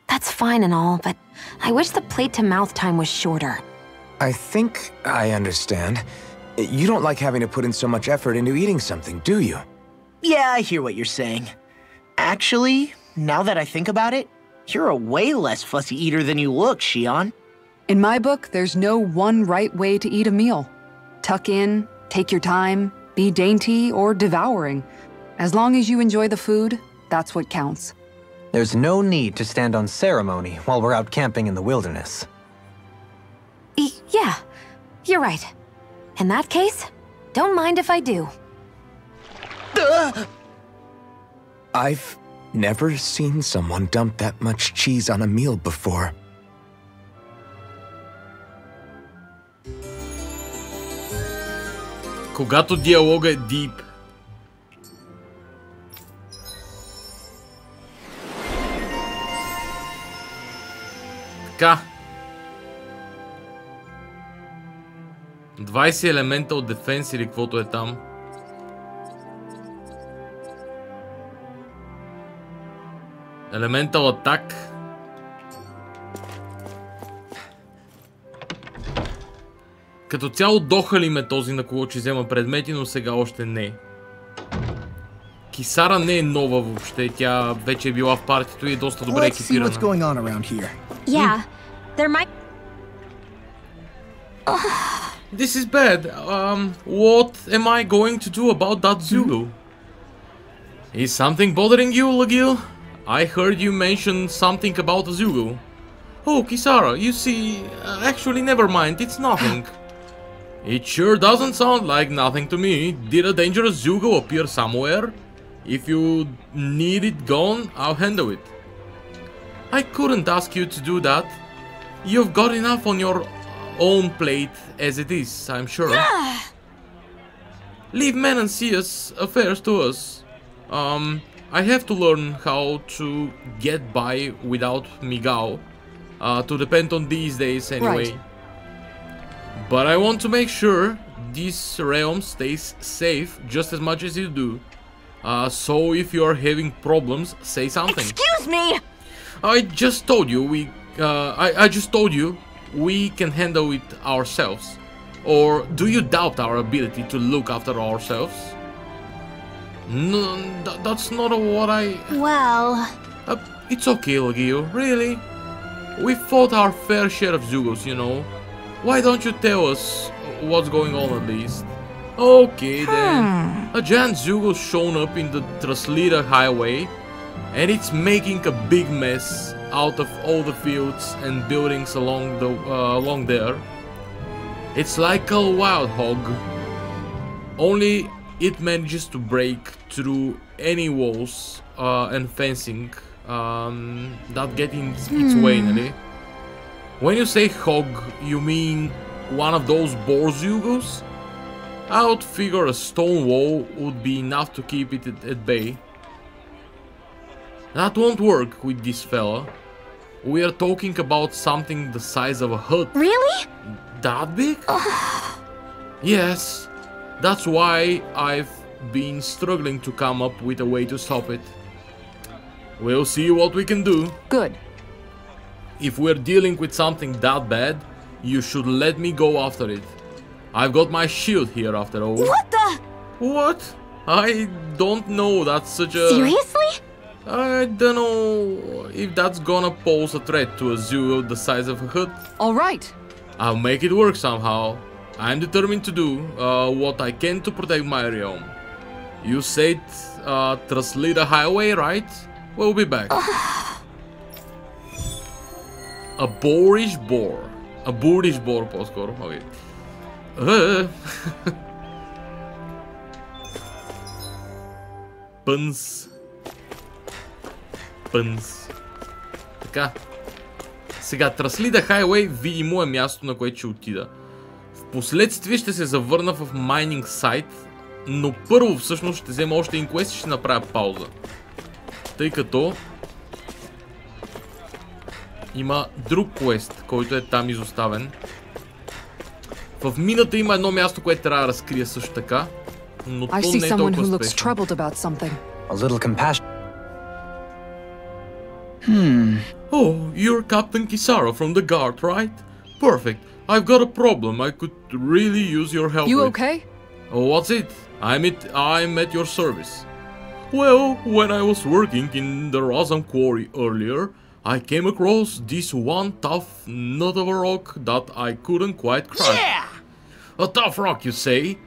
That's fine and all, but I wish the plate-to-mouth time was shorter. I think I understand. You don't like having to put in so much effort into eating something, do you? Yeah, I hear what you're saying. Actually, now that I think about it, you're a way less fussy eater than you look, Shion. In my book, there's no one right way to eat a meal. Tuck in, take your time, be dainty or devouring. As long as you enjoy the food, that's what counts. There's no need to stand on ceremony while we're out camping in the wilderness. Yeah, you're right. In that case, don't mind if I do. I've never seen someone dump that much cheese on a meal before. Когато диалога е deep. Така. 20 елемента от дефенс или каквото е там. Elemental Attack. Като цяло дохали ме този, на кого че взема предмети, но сега още не. Кисара не е нова въобще, тя вече е била в партито и е доста добре екипирана. Yeah, there might... This is bad. What am I going to do about that Zulu? Is something bothering you, Lagil? I heard you mention something about a Zulu. Oh, Kisara, you see, actually never mind, it's nothing. It sure doesn't sound like nothing to me. Did a dangerous Zugo appear somewhere? If you need it gone, I'll handle it. I couldn't ask you to do that. You've got enough on your own plate as it is, I'm sure. Leave Menancia's affairs to us. I have to learn how to get by without Migao. To depend on these days anyway. Right. But I want to make sure this realm stays safe just as much as you do. So if you are having problems, say something. Excuse me! I just told you I just told you we can handle it ourselves. Or do you doubt our ability to look after ourselves? No, that's not what I... Well... it's okay, Lagio, really. We fought our fair share of Zugos, you know. Why don't you tell us what's going on at least? Okay then. A giant Zugo's shown up in the Traslita highway, and it's making a big mess out of all the fields and buildings along there. It's like a wild hog. Only it manages to break through any walls and fencing that get in its way, Nelly. When you say hog, you mean one of those boar Zugos? I would figure a stone wall would be enough to keep it at bay. That won't work with this fella. We are talking about something the size of a hut. Really? That big? Yes. That's why I've been struggling to come up with a way to stop it. We'll see what we can do. Good. If we're dealing with something that bad, you should let me go after it. I've got my shield here after all. What the? What? I don't know, that's such a... Seriously? I don't know if that's gonna pose a threat to a zoo the size of a hut. Alright. I'll make it work somehow. I'm determined to do what I can to protect my realm. You said Traslita Highway, right? We'll be back. A boorish boar. A boorish boar по-скоро. Okay. Пънс. Пънс. Така. Сега, Traslita Highway видимо е място, на което ще отида. Впоследствие ще се завърна в майнинг сайт, но първо всъщност ще взема още един квест и ще направя пауза. Тъй като има друг квест, който е там изоставен. В мината има едно място, което трябва да разкрия също така, но то не е толкова спешно. A little compassion. Oh, you're Captain Kisara from the guard, right? Perfect. I've got a problem I could really use your help with. You okay? Oh, what's it? I'm at your service. Well, when I was working in the Razam quarry earlier, I came across this one tough nut of a rock that I couldn't quite crack. Yeah! A tough rock, you say?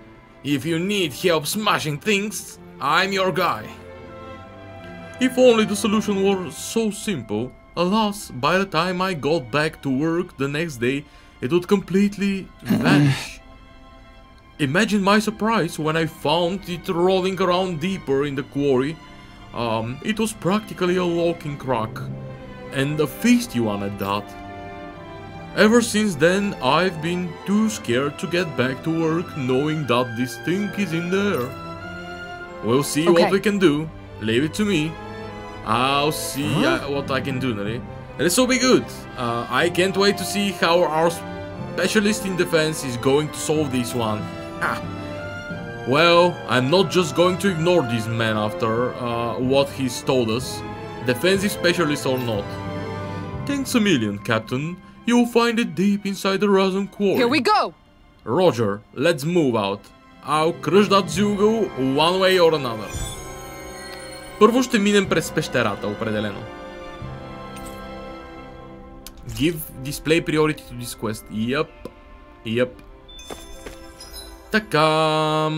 If you need help smashing things, I'm your guy. If only the solution were so simple. Alas, by the time I got back to work the next day, it would completely vanish. Imagine my surprise when I found it rolling around deeper in the quarry. It was practically a locking crack. And a feisty one at that. Ever since then, I've been too scared to get back to work knowing that this thing is in there. We'll see what we can do. Leave it to me. I'll see what I can do, Nari. And this will be good. I can't wait to see how our specialist in defense is going to solve this one. Well, I'm not just going to ignore this man after what he's told us, defensive specialist or not. Thanks a million, Captain. You'll find it deep inside the Razam quarry. Here we go! Roger, let's move out. I'll crush that Zugo one way or another. Първо ще минем през пещерата, определено. Give display priority to this quest. Yep. Така.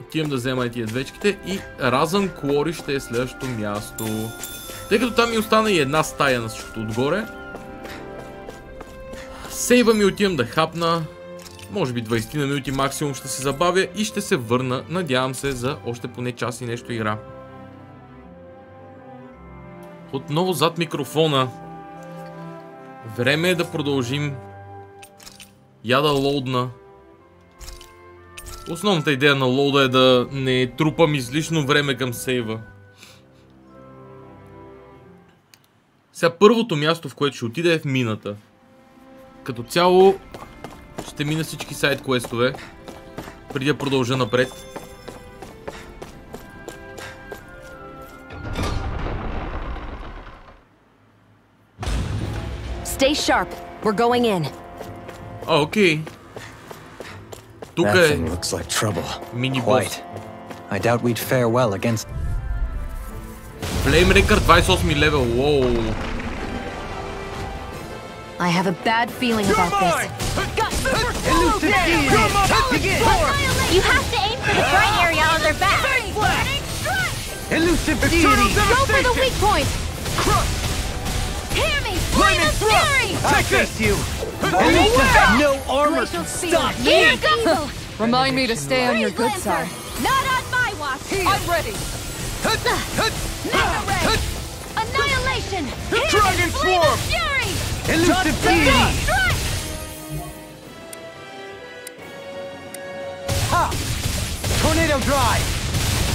Отивам да взема и тия двечките и Razam Quarry ще е следващото място. Тъй като там ми остана и една стая на същото отгоре. Сейва ми отивам да хапна. Може би 20 на минути максимум ще се забавя и ще се върна, надявам се, за още поне час и нещо игра. Отново зад микрофона. Време е да продължим. Я да лоудна. Основната идея на лоуда е да не трупам излишно време към сейва. Сега първото място, в което ще отида, е в мината. Като цяло ще мина всички сайд квестове, преди да продължа напред. Stay sharp. We're going in. Окей. Тук That е thing looks like trouble. мини бос. Quite. I doubt we'd fare well against. Flame Record 28 левел. Воу. I have a bad feeling about this. You have to aim for the bright area on their back. Elusive deity! Go for the weak point! Hear me! Flame of fury! I face you! No armor can stop me! Remind me to stay on your good side. Not on my watch! I'm ready! Mega ray! Annihilation! Dragon Swarm! Fury! Elusive deity! Ha! Tornado drive!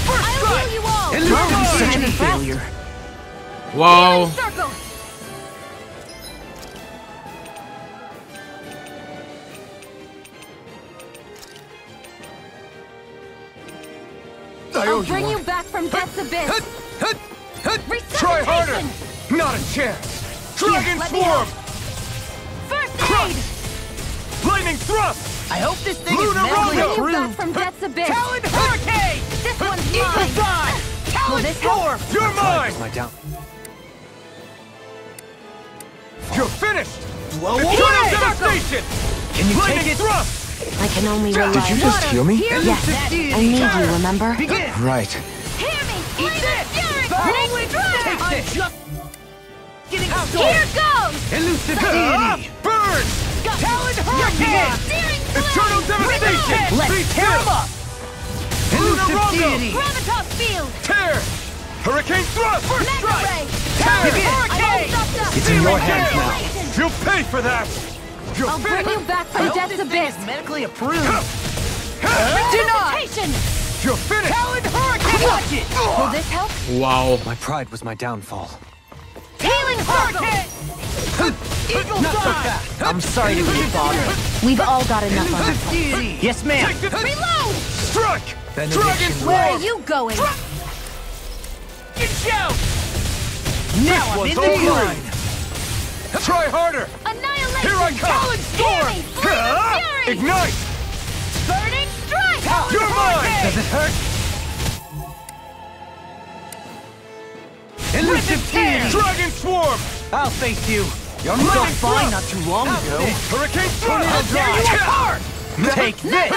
I'll kill you all! Dragon's such a failure. Вау. Circle! I owe I'll bring you you one. back from death's abyss! Try harder! Resuscitation! Not a chance! Dragon let me Swarm! First aid! Lightning Thrust! I hope this thing is Lunar mentally Rondo! Bring you back approved. from death's abyss! Talon Hurricane! This one's Eagle mine! Dive! Will Talon this help? Storm! You're mine! My down. You're finished! Blow Eternal away! Devastation! Can you Lightning take it? Thrust! I can only rely Did you on just heal me? Yes, I need you, remember? Begin! Right. Hear me! Eat Flame of this! fury! Burning Burning Take strike! this! Just getting out Here goes! Elusive deity! Burn! Talon Hurricane! Searing Eternal flame! Devastation! Let's tear him up! Lunar Elusive Rondo! deity! Gravitas field! Tear! Hurricane Thrust! First Mega strike! ray! Tear! I won't stop It's in your hands now. Annihilation! You'll pay for that! You're I'll bring you back from death's abyss! Medically approved. Resuscitation! You're finished! Talon Hurricane! Watch it! Will this help? Вау. My pride was my downfall. Healing circle! Eagle Not so Dive! fast. I'm sorry to be bothered. We've all got enough on our plate. Deity! Yes, ma'am. Take the Reload! strike! Benediction. Dragon Where are Swarm! you going? Get shout! Now I'm in one's the all groove. mine. Try harder! Annihilation! Here I come! Talon Storm! Flame of fury! Ignite! Burning strike! You're mine! Does it hurt? Elusive deity! Dragon Swarm! I'll face you. You're not fine not too long ago. Hurricane I'll Thrust! tear you apart! Take this!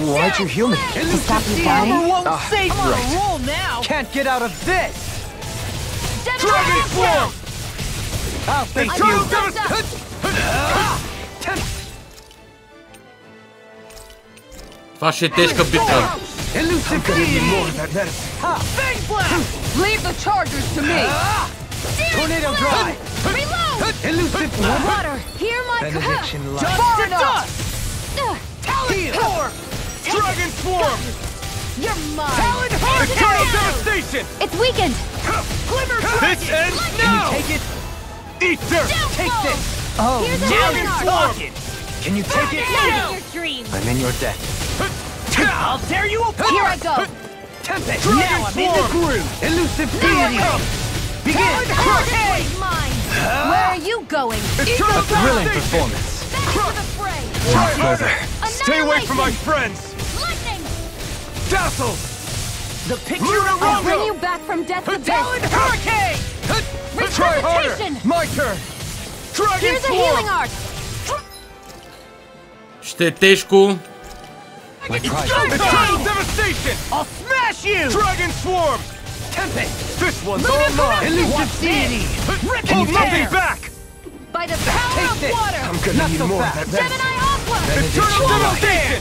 Why'd you heal me? To stop you Armor dying? won't save I'm you. on a roll now. Can't get out of this! Dragon Swarm! I'll face Eternal you! Devastation! Това ще е тежка битка. Elusive deity! Fang Blast! Leave the chargers to me! Tornado drive! Reload! Elusive Water, hear my Benediction light! Dust to dust! Talon Storm! Dragon Swarm! You're mine! Talon Eternal Hurricane! Devastation! It's weakened! Glimmer This Dragon! ends Can you now! take it? Eat dirt! Take this! Oh, Here's a no! Now healing you're art! talking! Can you take it? Now your dreams! I'm in your debt. I'll tear you apart! Here I go! Tempest! Now I'm in the groove! Elusive deity! Begin! Talon Hurricane! This one's mine! Where are you going? Eternal A thrilling Devastation! performance. Back to the fray! Try further. harder! Stay away from my friends! Lightning! Dazzle! The picture Lunar of I'll bring Rondo! you back from death's Talon abyss! Hurricane! Try harder! Resuscitation! My turn! Dragon Here's a healing Swarm! art! Ще е тежко. My pride. Eternal Devastation! I'll smash you! Dragon Swarm! Tempest! This one's all mine! Elusive deity! Rip Hold and nothing tear! back! By By the power of water! I'm gonna need more of that. Gemini Aqua! Eternal devastation!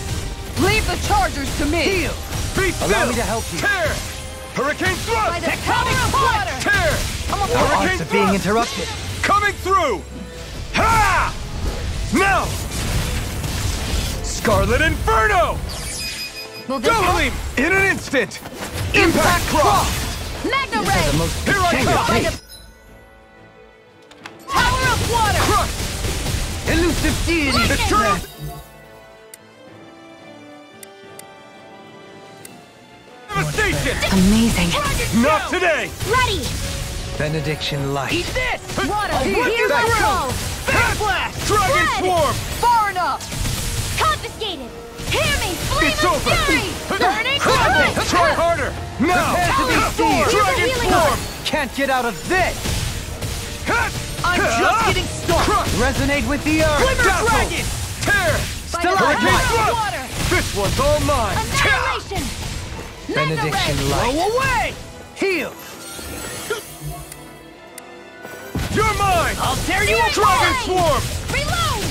Leave the chargers to me! Heal! Be still! Allow me to help you. Tear! Hurricane thrust! By the power of water! Tear! Our Hurricane arts are being thrust! interrupted. Coming through! Ha! Now! Scarlet Inferno! Will this help? Dohalim! In an instant! Impact Cross! Magna Ray! Here I come! By the power of water! Crush! Elusive deity! Eternal... Devastation! Amazing. Not today! Ready! Benediction light. Eat this! Water! Here Here's you my go. go! Fast blast! Dragon Red! Swarm! Far enough! Confiscated! Hear me! Flame It's of over! fury! Burning Try harder! Now! Prepare to be seen. Dragon healing Swarm! Can't get out of this! I'm just getting started! Resonate with the earth! Glimmer Dragon! Tear! By the Hurricane power of thrust! water! This one's all mine! Annihilation! Benediction Blow light. away! Heal! You're mine! I'll tear you apart! Dragon Swarm! Reload!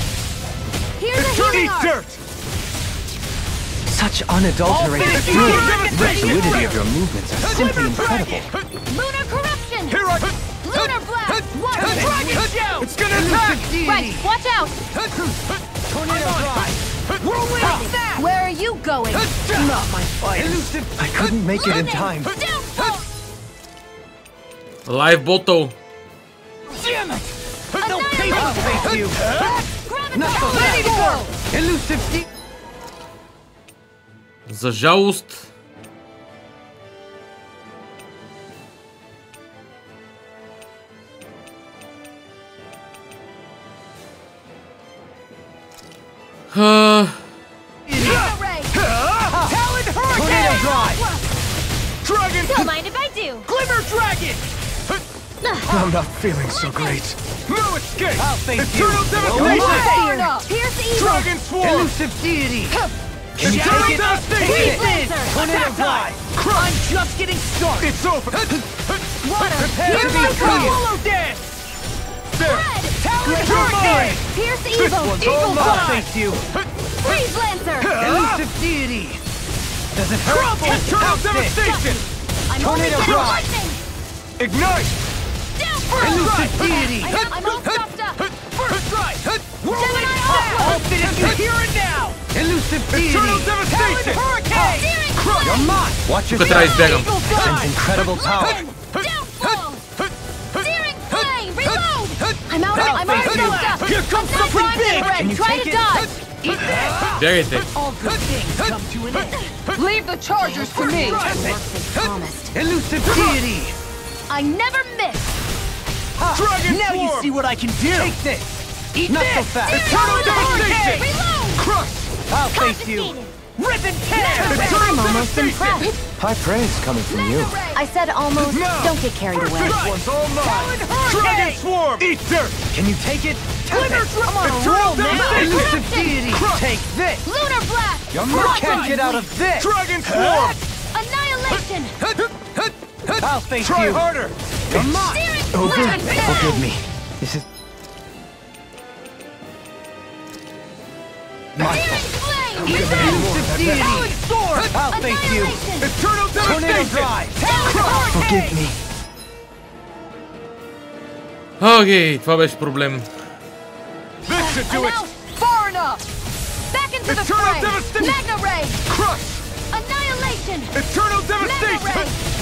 Here's a Eat healing art! dirt! Such unadulterated All fury. finished. The fluidity of your movements are simply incredible. Lunar corruption! Here I... Lunar blast! Water! Dragon shout! It's gonna attack! Right, watch out! Tornado drive! Where are you going? Not my fight. Elusive. I couldn't make it in time. Downfall! Live bottle. Damn it! No paper Annihilation! face you. Not so Ready to fast. go! Elusive. За жалост. Gamma Ray! Talon Tornado Hurricane! drive. Dragon! Don't mind if I do. Glimmer Dragon! I'm not feeling so great. No escape! I'll face you. Eternal Away! devastation! Far enough! Here's the evil! Dragon Swarm! Elusive deity. Can you Eternal take it? devastation! Take it. Tornado drive. I'm just getting started! It's over! Water! Prepare to Here's be my free. Solo Dance! There! Red! Talon You're Hurricane! Here's the This evil! one's all Eagle mine! I'll Fly! face you. Freeze Lancer! Elusive deity. Does it hurt? Eternal How's this? devastation! I'm Tornado only getting drive. lightning! Ignite! Elusive deity. I'm all stopped up! First strike! Gemini I'll Aqua! finish you here and now! Elusive deity. Eternal Talon devastation! Hurricane! Steering You're flame! mine. Watch Тук yourself. трябва избягам. Eagle Sense Fly! incredible power. Downfall! Steering flame! Reload! I'm out I'll of face you. stuff! Here comes something big! Can you Try take to it? dodge! Eat this! Бягайте. All good things come to an end. Leave the chargers to me! Promised. Elusive deity. I never miss! Dragon Now you Swarm! see what I can do! Take this. Eat Not so this! fast. Eternal devastation! Reload! Crush! I'll face you. Confiscated! Rip and tear! I'm almost impressed. High praise coming from you. I said almost. Now! Don't get carried away. This one's all mine! Talon Dragon Hurricane! Swarm! Eat dirt! Can you take it? Glimmer I'm on a Eternal roll now! devastation! Elusive deity. Take this. Lunar blast! Your mark can't get out of this. Dragon Swarm! Annihilation! I'll face Try you. harder! You're mine. Steering Forgive flame! me. This is my Steering fault. flame! Elusive deity. Talon Sword! I'll face you. Annihilation! Eternal Tornado devastation! drive. Talon Forgive Hurricane! me. Окей, това беше проблем. This should do I'm it! out! Far enough! Back into the Eternal fray! devastation! Magna Ray! Crush! Annihilation! Eternal Magna devastation! Ray!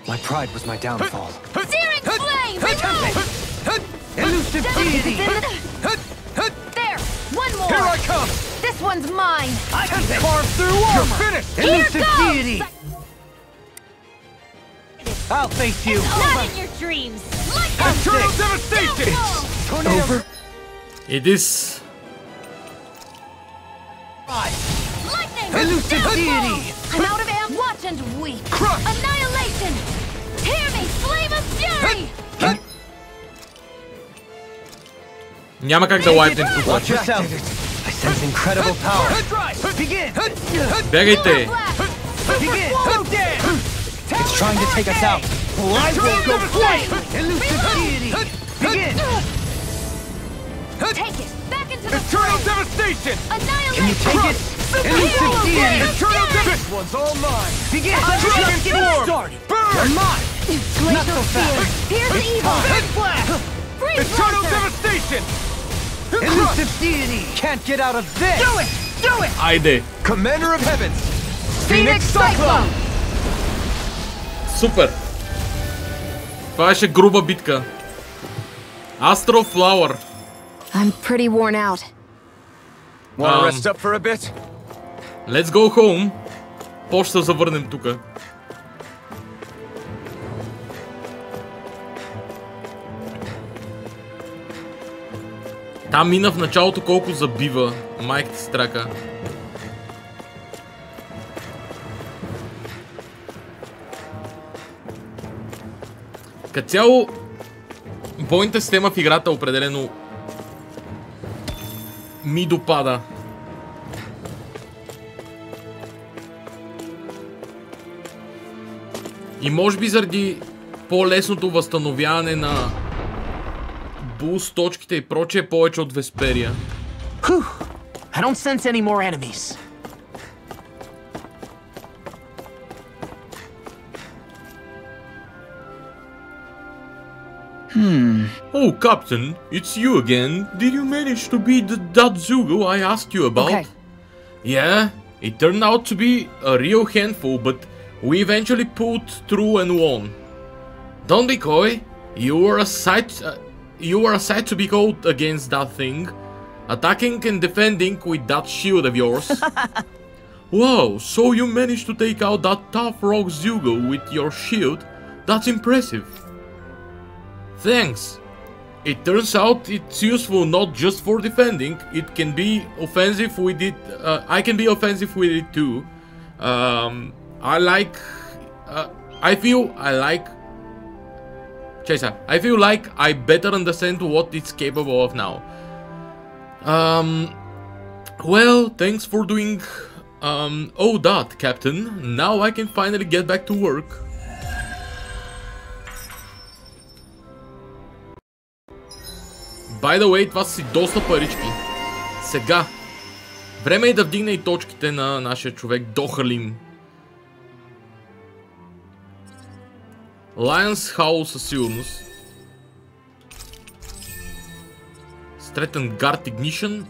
My pride was my downfall. Searing flame! Reload! Elusive deity. There! One more! Here I come! This one's mine! I can carve through You're armor! finished! Here Elusive goes! deity. I'll face you. Not in your dreams! Eternal devastation! Tornado. Over. It is... Lightning! Elusive Downfall! deity. I'm out of amp. Watch and weep! Crush! Annihilation! Hear me! Flame of fury! Няма как да лайпнем тук. Watch yourself. I sense incredible power. Begin! Бягайте! Begin! Swallow dance! It's trying to take us out. Well, I will go quietly. Elusive deity. Begin. Take it! Back into the Eternal fray! devastation! Annihilate! Can you take it? Elusive deity. Eternal This one's all mine! Begin. Dragon Just get form! started. Burn! You're mine. Glacial spear! Pierce evil! Big blast. Freeze Eternal lancer! devastation! Elusive deity. Can't get out of this! Do it. Do it. Айде! Commander of Heavens! Phoenix Cyclone! Супер! Това беше груба битка. Astro Flower. I'm pretty worn out. Wanna rest up for a bit? Let's go home. По ще се завърнем тука. Там мина в началото колко забива майката си трака. Като цяло, бойната система в играта определено ми допада. И може би заради по-лесното възстановяване на буст точките и прочее повече от Весперия. I don't sense any more enemies. Oh, Captain, it's you again. Did you manage to beat that Zugo I asked you about? Okay. Yeah, it turned out to be a real handful, but we eventually pulled through and won. Don't be coy. You were a sight to behold against that thing. Attacking and defending with that shield of yours. Wow, so you managed to take out that tough rock Zugo with your shield? That's impressive. Thanks. It turns out it's useful not just for defending, it can be offensive with it. I can be offensive with it too. I feel like I better understand what it's capable of now. Well, thanks for doing all that, Captain. Now I can finally get back to work. By the way, това са си доста парички. Сега, време е да вдигне и точките на нашия човек Дохалим. Lion's Howl със сигурност. Strengthen Guard Ignition.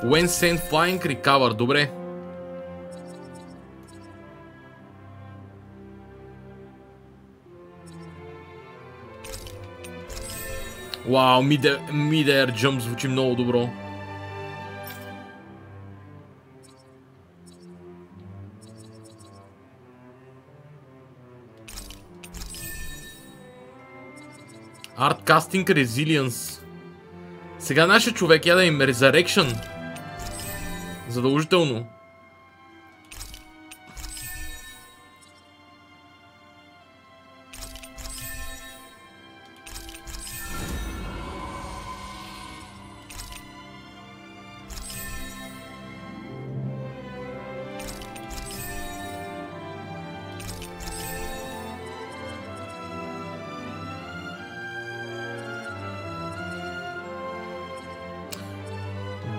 When Sent Flying Recover, добре. Вау, Mid-Air Jump звучи много добро. Art Casting Resilience. Сега нашия човек я да им Resurrection. Задължително.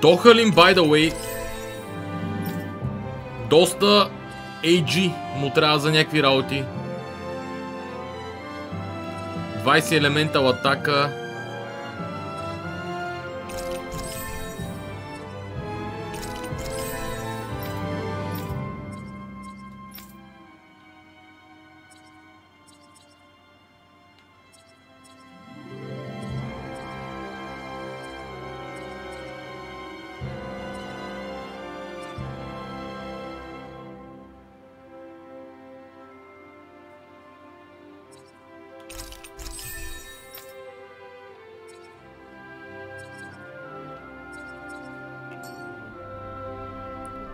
Дохалим, by the way, доста AG му трябва за някакви работи. 20 елементал атака.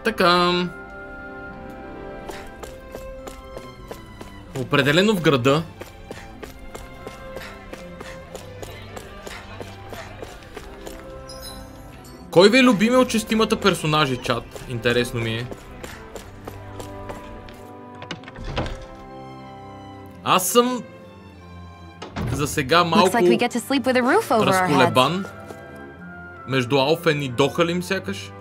Така. Определено в града. Кой ви е любимия от шестимата персонажи, чат? Интересно ми е. Аз съм за сега малко разколебан между Алфен и Дохалим сякаш.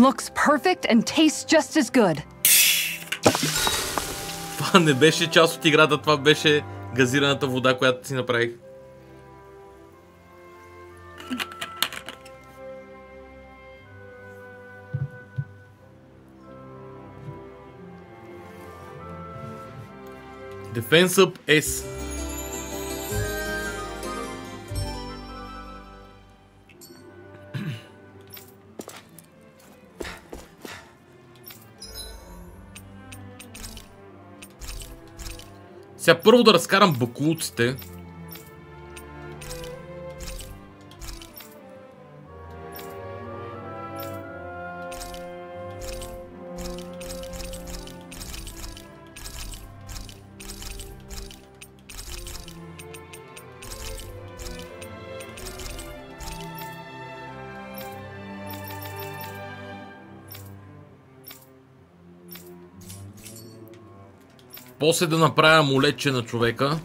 Looks perfect and tastes just as good. Това не беше част от играта, това беше газираната вода, която си направих. Defense Up S. Сега първо да разкарам баклуците. После да направя амулетче на човека.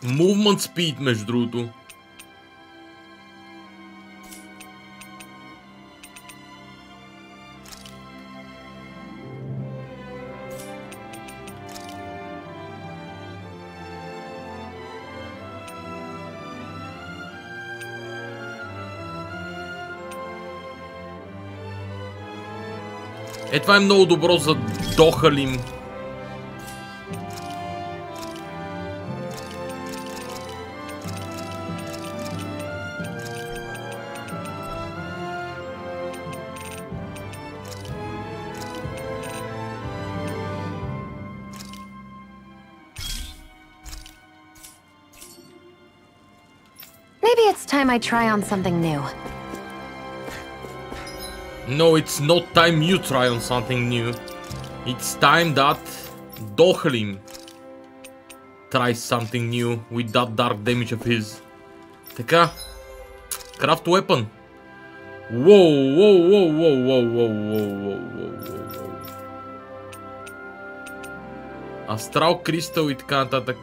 Movement speed, между другото. Това е много добро за Дохалим. Maybe it's time I try on something new. No, it's not time you try on something new. It's time that Dohalim tries something new with that dark damage of his. Така. Craft weapon. Wow, wow, wow, wow, wow, wow, wow, wow, wow, wow. Астрал кристал и така нататък.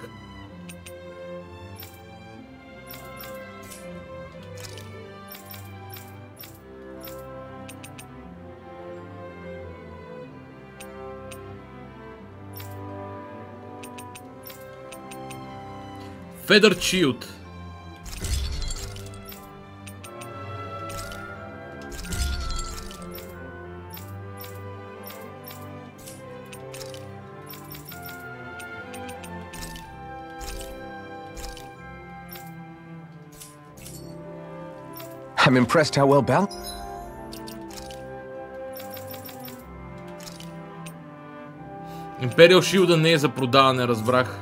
Feather Shield. I'm impressed how well balanced. Imperial Shield не е за продаване, разбрах.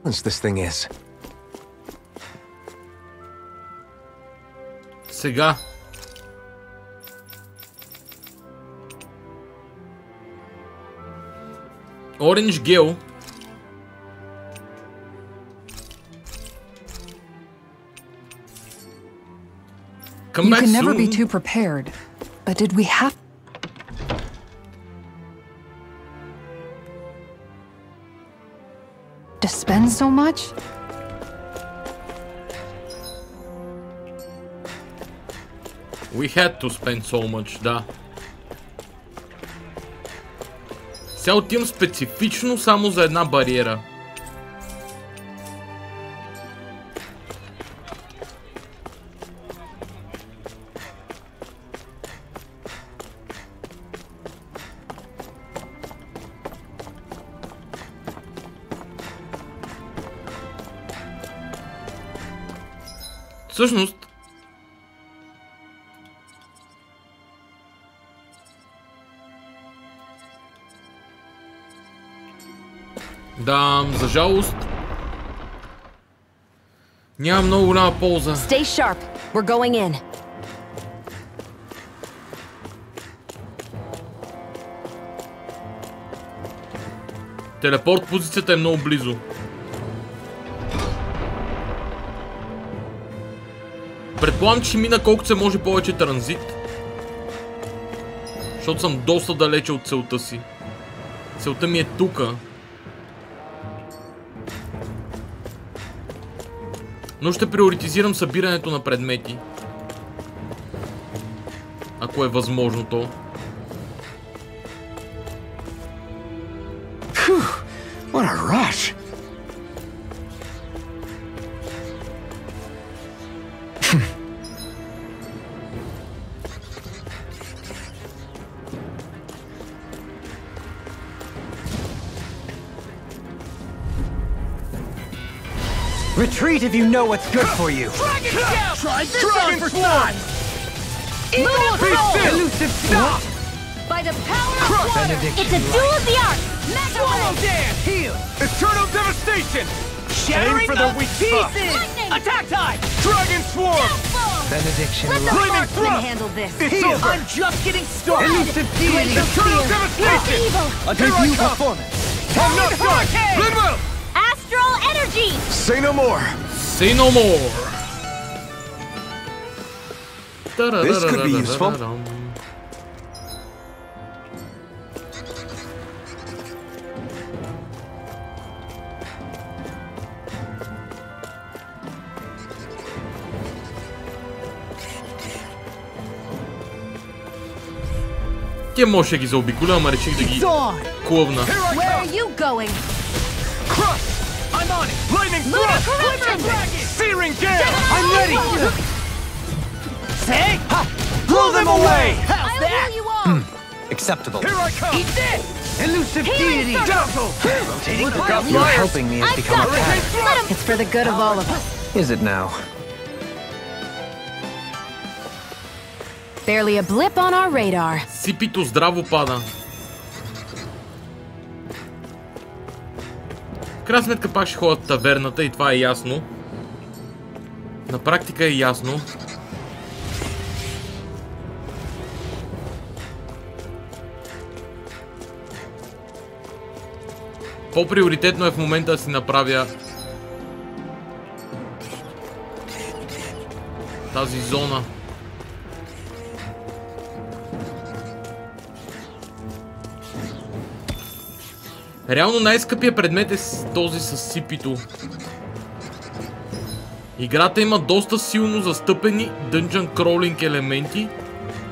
This thing is. Сега. Orange Gel. You can never be too prepared. But did we have to spend so much? We had to spend so much, да. Сега отивам специфично само за една бариера. Всъщност, да, за жалост, Няма много голяма полза. Stay sharp. We're going in. Телепорт позицията е много близо. Предполагам, че ще мина колкото се може повече транзит. Защото съм доста далече от целта си. Целта ми е тука. Но ще приоритизирам събирането на предмети. Ако е възможно то. What a rush! Retreat if you know what's good for you. Try this on for size! Elusive stop! By the power of water! It's a duel of the arts! Swallow dance! Heal! Eternal devastation! Shattering for the weak spot. pieces! Attack time! Dragon swarm! Benediction. Let the Flaming marksman thrust! handle this. It's over! I'm just getting started! Elusive deity. Eternal devastation! Evil! A Here I debut come. performance. I'm not done! Goodwill! Astral energy! Say no more! Say no more! This could be useful. Те може да ги заобиколя, ама реших да ги клъвна. Where are you going? Crush! I'm on it! Lightning Lunar thrust! corruption! Searing gale! I'm ready! Say! Blow them away! How's I'll that? heal you all! Acceptable. Here I come! Eat this! Elusive deity. Dazzle! Rotating. Look out, Your flyers! helping me has become a pattern. It's for the good of all of us. Is it now? Barely a blip on our radar. Сипито здраво пада. В крайна сметка пак ще ходят в таверната и това е ясно. На практика е ясно. По-приоритетно е в момента да си направя тази зона. Реално най-скъпия предмет е този с сипито. Играта има доста силно застъпени Dungeon Crawling елементи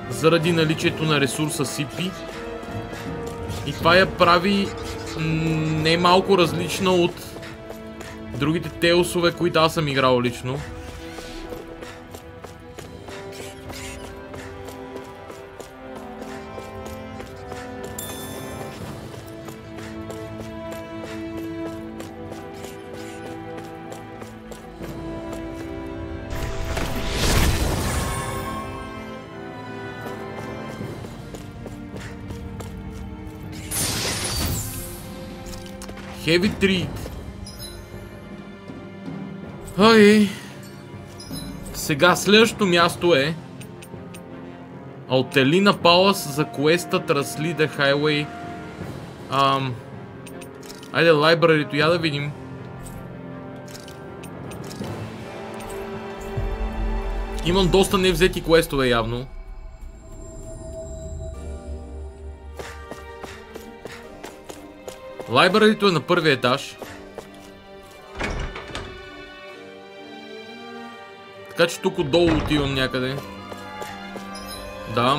заради наличието на ресурса сипи. И това я прави не малко различна от другите теосове, които аз съм играл лично. Heavy Treat. Ой. Сега следващото място е Алтелина Палас за квеста Трасли the Highway. Айде лайбрарито, я да видим. Имам доста невзети квестове явно. Лайбрарито е на първия етаж. Така че тук отдолу отивам някъде. Да.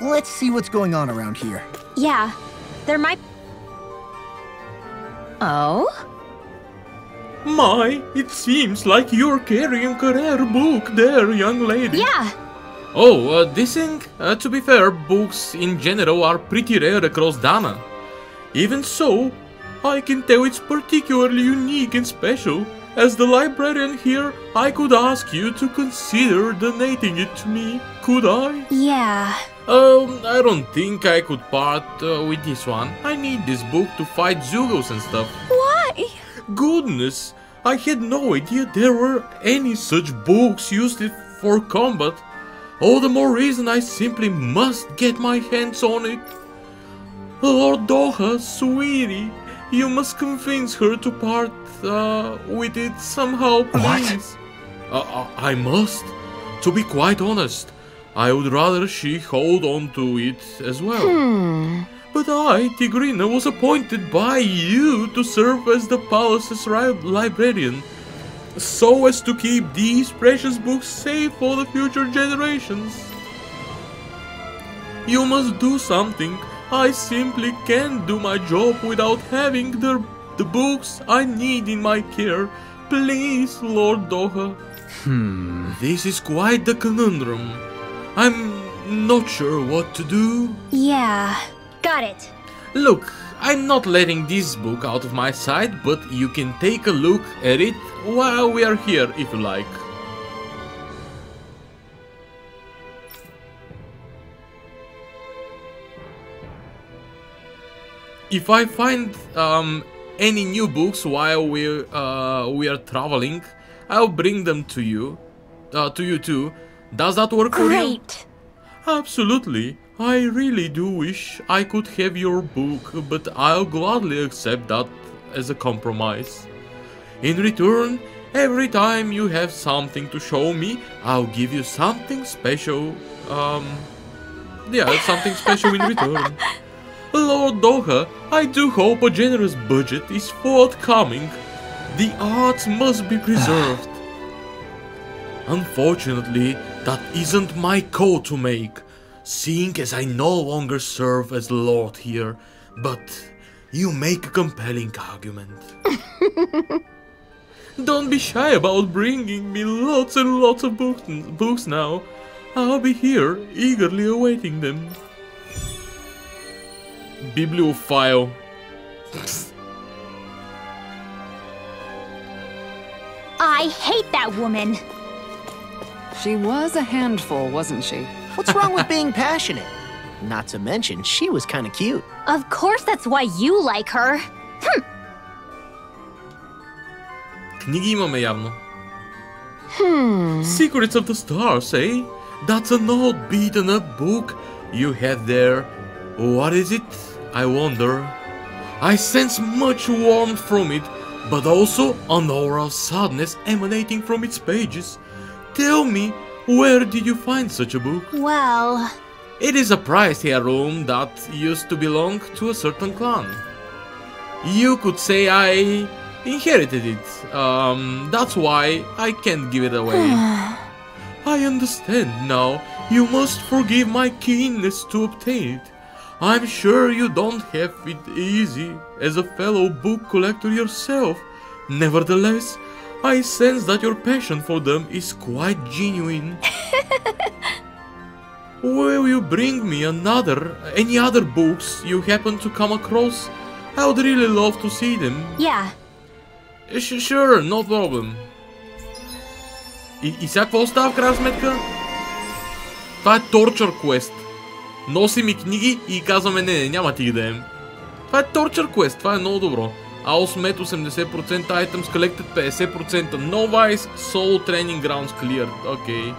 Let's see what's going on around here. Yeah, there might... Oh? My, it seems like you're carrying a rare book there, young lady. Yeah, Oh, this thing? To be fair, books in general are pretty rare across Dana. Even so, I can tell it's particularly unique and special. As the librarian here, I could ask you to consider donating it to me, could I? Yeah. I don't think I could part with this one. I need this book to fight Zugos and stuff. Why? Goodness, I had no idea there were any such books used for combat. All the more reason I simply must get my hands on it. Lord Doha, sweetie, you must convince her to part with it somehow, please. What? I must. To be quite honest, I would rather she hold on to it as well. But I, Tigrina, was appointed by you to serve as the palace's librarian, so as to keep these precious books safe for the future generations. You must do something. I simply can't do my job without having the books I need in my care. Please, Lord Doha. This is quite the conundrum. I'm not sure what to do. Yeah. Got it. Look, I'm not letting this book out of my sight, but you can take a look at it while we are here, if you like. If I find any new books while we are traveling, I'll bring them to you too. Does that work for you? Great. Absolutely. I really do wish I could have your book, but I'll gladly accept that as a compromise. In return, every time you have something to show me, I'll give you something special. Something special in return. Lord Doha, I do hope a generous budget is forthcoming. The arts must be preserved. Unfortunately, that isn't my call to make, seeing as I no longer serve as Lord here, but you make a compelling argument. Don't be shy about bringing me lots and lots of books now. I'll be here, eagerly awaiting them. Bibliophile. I hate that woman. She was a handful, wasn't she? What's wrong with being passionate? Not to mention, she was kind of cute. Of course that's why you like her. Книги имаме явно. Secrets of the Stars, eh? That's an old beaten up book you have there. What is it? I wonder. I sense much warmth from it, but also an aura of sadness emanating from its pages. Tell me, where did you find such a book? Well... It is a prized heirloom that used to belong to a certain clan. You could say I inherited it. That's why I can't give it away. I understand now. You must forgive my keenness to obtain it. I'm sure you don't have it easy as a fellow book collector yourself. Nevertheless, I sense that your passion for them is quite genuine. Will you bring me any other books you happen to come across? I would really love to see them. Yeah. Sure, no problem. И сега какво остава в крайна сметка? Това е Torture Quest. Носи ми книги и казваме не, няма ти ги даем. Това е Torture Quest, това е много добро. Ausmet 80%, Items Collected 50%, Novice Soul Training Grounds Cleared. Okay.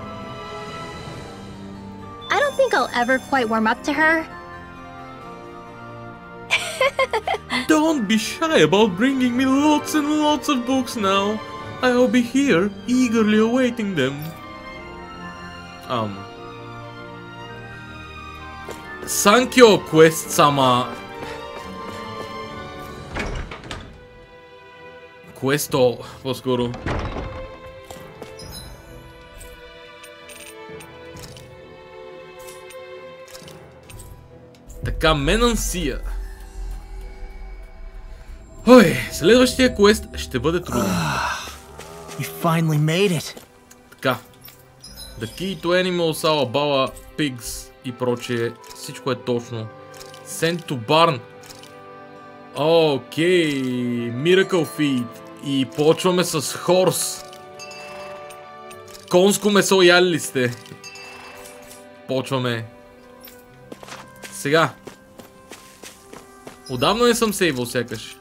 I don't think I'll ever quite warm up to her. Don't be shy about bringing me lots and lots of books now. I'll be here, eagerly awaiting them. Sankyo Quest sama. Questo, по-скоро. Така, Менансия. Ой, следващия квест ще бъде труден. You finally made it. Така. The key to animals, Alabama, pigs и прочее. Всичко е точно. Sent to barn. Окей. Miracle feed. И почваме с хорс. Конско месо яли ли сте? Почваме. Сега. Отдавна не съм сейвал сякаш.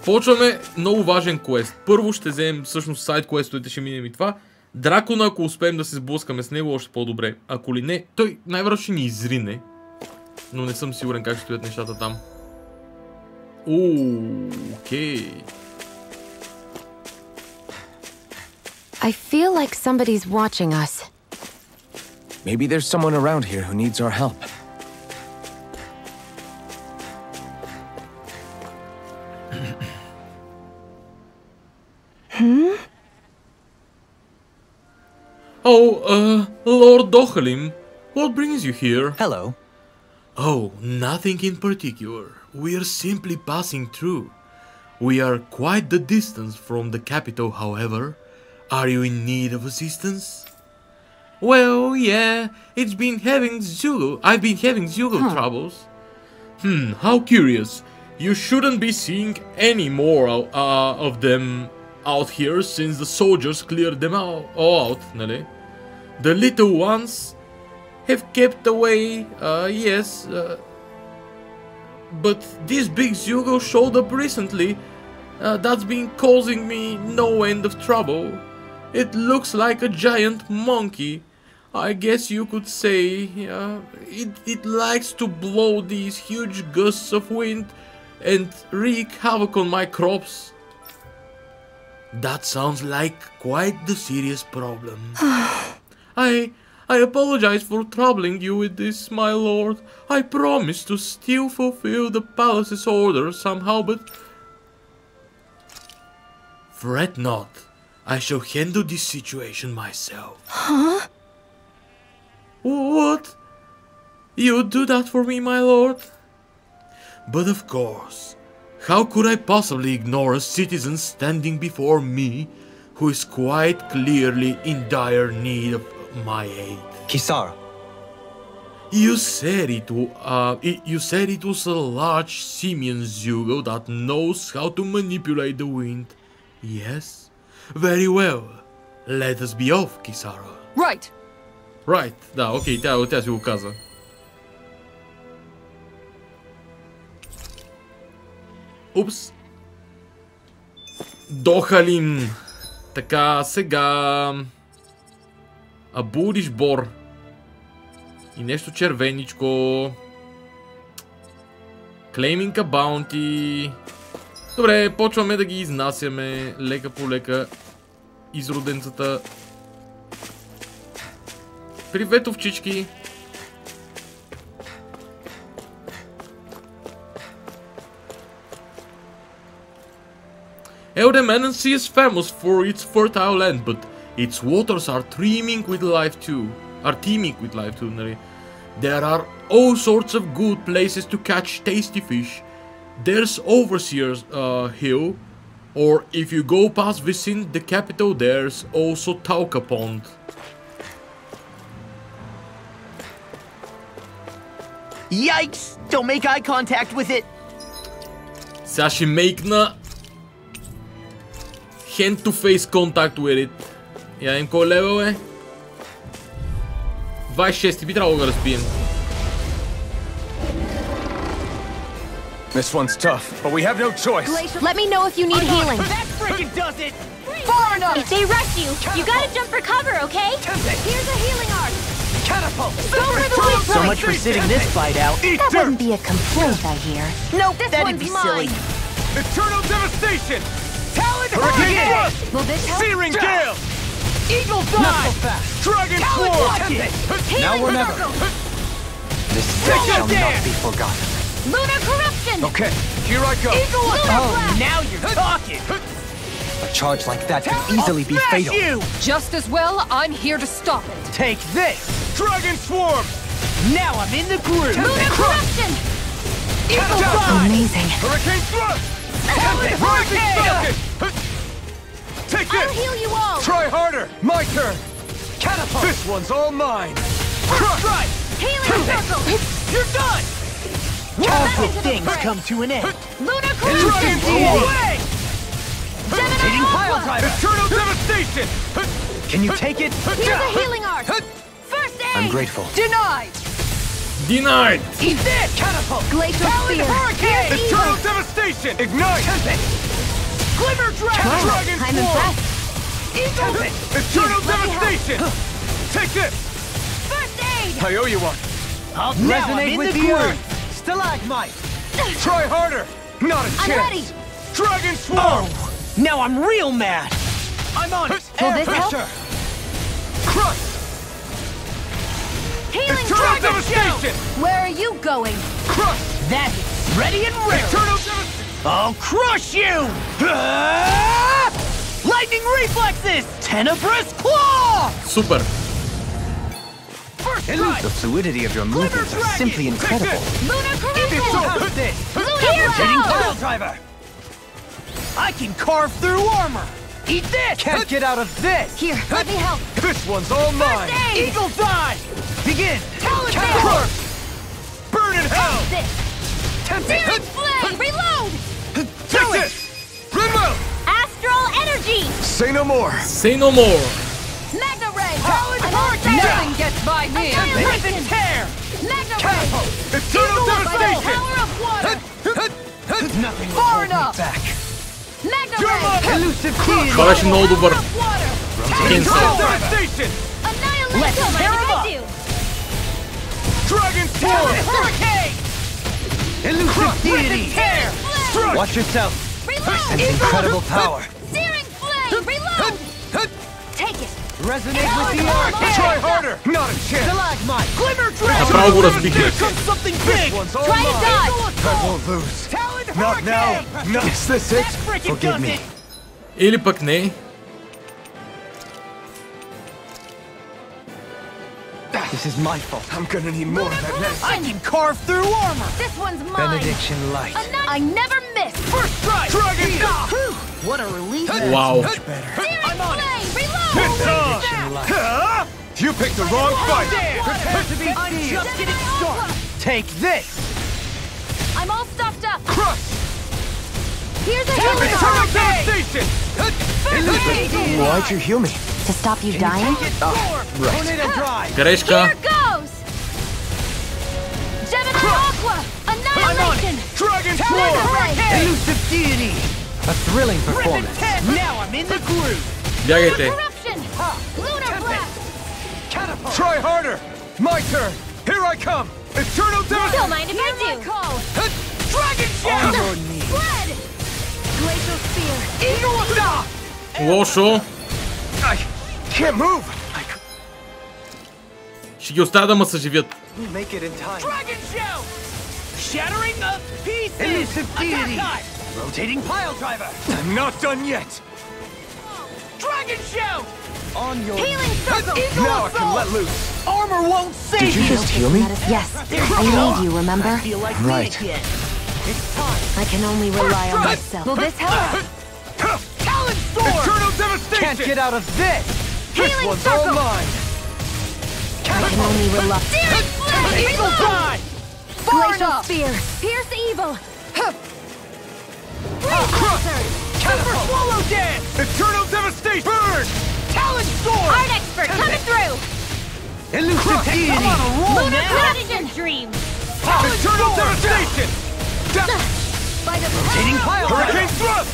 Почваме много важен квест. Първо ще вземем всъщност сайд квестовете, ще минем и това. Дракона, ако успеем да се сблъскаме с него, още по-добре. Ако ли не, той най-вероятно ще ни изрине. Но не съм сигурен как стоят нещата там. Окей. I feel like somebody's watching us. Maybe there's someone around here who needs our help. Oh, Lord Dohalim, what brings you here? Hello. Oh, nothing in particular. We're simply passing through. We are quite the distance from the capital, however. Are you in need of assistance? Well, yeah, I've been having Zulu troubles. How curious. You shouldn't be seeing any more of them out here since the soldiers cleared them all out, Nelly. The little ones have kept away, yes, but this big Zugo showed up recently. That's been causing me no end of trouble. It looks like a giant monkey. I guess you could say it likes to blow these huge gusts of wind and wreak havoc on my crops. That sounds like quite the serious problem. I apologize for troubling you with this, my lord. I promise to still fulfill the palace's order somehow, but... Fret not. I shall handle this situation myself. Huh? What? You do that for me, my lord? But of course, how could I possibly ignore a citizen standing before me who is quite clearly in dire need of my aid? Kisara. You said it was a large simian Zugo that knows how to manipulate the wind. Yes? Very well. Let us be off, Kisara. Right. Right. Да, окей, тя си го каза. Упс. Дохалим. Така, сега... Абудиш бор. И нещо червеничко. Клейминг баунти. Добре, почваме да ги изнасяме лека по лека. Изроденцата. Привет, овчички. Eldemancy is famous for its fertile land, but its waters are teeming with life too. There are all sorts of good places to catch tasty fish. There's Overseer's Hill, or if you go past within the capital, there's also Tauka Pond. Yikes! Don't make eye contact with it! Сега ще мейкна hand to face contact with it. Я им кой левел е? 26 би трябвало да разбием. This one's tough, but we have no choice. Let me know if you need healing. That freaking does it! Far enough! If they rush you, you gotta jump for cover, okay? Here's a healing arc! Catapult! Go for the weak So much for sitting this fight out. That wouldn't be a complaint, I hear. Nope, This that'd one's be mine. silly. Eternal devastation! Talon Hurricane Hurricane! thrust! Will this help? Searing gale! Eagle Not dive! so fast! Dragon Talon swarm! watch it! Now or never. This day shall not be forgotten. Lunar corruption! Okay, here I go. Eagle Lunar blast! now you're talking! A charge like that can easily be Smash fatal. you! Just as well, I'm here to stop it. Take this! Dragon swarm! Now I'm in the groove! Lunar corruption! Eagle Down. dive! Amazing. Hurricane thrust! Talon Rising Hurricane! falcon! Take I'll this! heal you all! Try harder! My turn! Catapult! This one's all mine! Strike! Healing circle! You're done! All good things come to an end. Lunar Elusive corruption! away! Rotating pile driver! Eternal devastation! Can you take it? Here's a healing art! First aid! I'm grateful. Denied! Denied! Eat this! Catapult! Glacial spear! Hurricane! Here's Eternal evil! devastation! Ignite! Glimmer dragon! Dragon I'm Swarm! impressed! Eagle! Eternal Let me help. devastation! Take this! First aid! I owe you one. Now I'm Resonate in with the the groove. earth. Stalagmite. Try harder! Not a I'm chance! ready! Dragon Swarm! Now I'm real mad. I'm on it. Will Air this help? pressure. Crush! Healing Eternal dragon! devastation! Where are you going? Crush! That is ready and ready. Eternal devastation! I'll crush you! Ah! Lightning reflexes! Tenebrous claw! Супер! First The strike! fluidity of your movements are dragon. simply incredible. Lunar corruption! How's this? Lunar Rotating blow! pile driver! I can carve through armor! Eat this! Can't get out of this. Here, let me help! This one's all mine! First aid! Eagle dive! Begin. Talon Crush! Burn in hell! This! Searing flame! Reload! Take this! Rimwell! Astral energy! Say no more! Say no more! Magna ray! Talon Hurricane! hurricane! Nothing gets by me! Rip and tear! Magna ray! Eternal By the devastation! power of water! Nothing will Far hold me enough! back. Magna You're ray! mine! Elusive deity. Това беше много добър. Power of water! Cancel. Eternal devastation! Annihilate! Let's Don't tear mind if 'em I up. do! Dragon Swarm! Hurricane! Elusive Rip and deity. tear! Strike! Watch yourself. Reload! Sense incredible power. Searing flame! Reload! Take it! Resonate with the earth. Try harder! Not a chance! Stalagmite. Glimmer dragon! Направо го разбихме. Here comes something big! One's all Try to mine! dodge! I won't lose! Talon Not now! hurricane! No. Is this it? That frickin' Forgive does me. it! Или пък не. This is my fault. I'm gonna need more of that nest. I can carve through armor! This one's mine! Benediction light. I never miss! First strike! Dragon What a relief! Wow. Searing I'm on it. flame! Reload! Benediction light. You picked the wrong fight! Prepare to be I'm just getting started! Take this. I'm all stuffed up! Crush! Here's a healing Eternal art! devastation! Why'd you heal me? To stop you dying? Tornado drive. Грешка. Here goes! Gemini Aqua! Annihilation! Dragon Magna Swarm! ray! Elusive deity. A thrilling Rip and performance. tear! Now I'm in the groove! Бягайте. Corruption! Lunar blast! Catapult. Try harder! My turn! Here I come! Eternal Don't devastation! mind if I do! Call. Dragon On Swarm! your knees. Fled! Glacial spear! Eagle dive! Лошо. I can't move! Ще ги оставя да ме съживят. We make it in time. Dragon shout! Shattering of pieces! Elusive deity. Attack! Rotating pile driver! I'm not done yet! Dragon shout! On your Healing circle! Now I can let loose! Armor won't save Did you just heal me? Yes, I made you, remember? I feel like Right. me again. It's time. I can only rely on myself. Will this help? Talon sword! Eternal devastation! Can't get out of this. This Healing one's all circle! mine! I can only rely. Searing flame! Eagle Reload! dive! Glacial spear! Pierce evil! Super swallow dance! Eternal devastation! Burn! Talon sword! Art expert coming through! Elusive I'm deity. on a roll Lunar now! corruption! Dream! Eternal devastation! By the Rotating power pile of water! Hurricane thrust!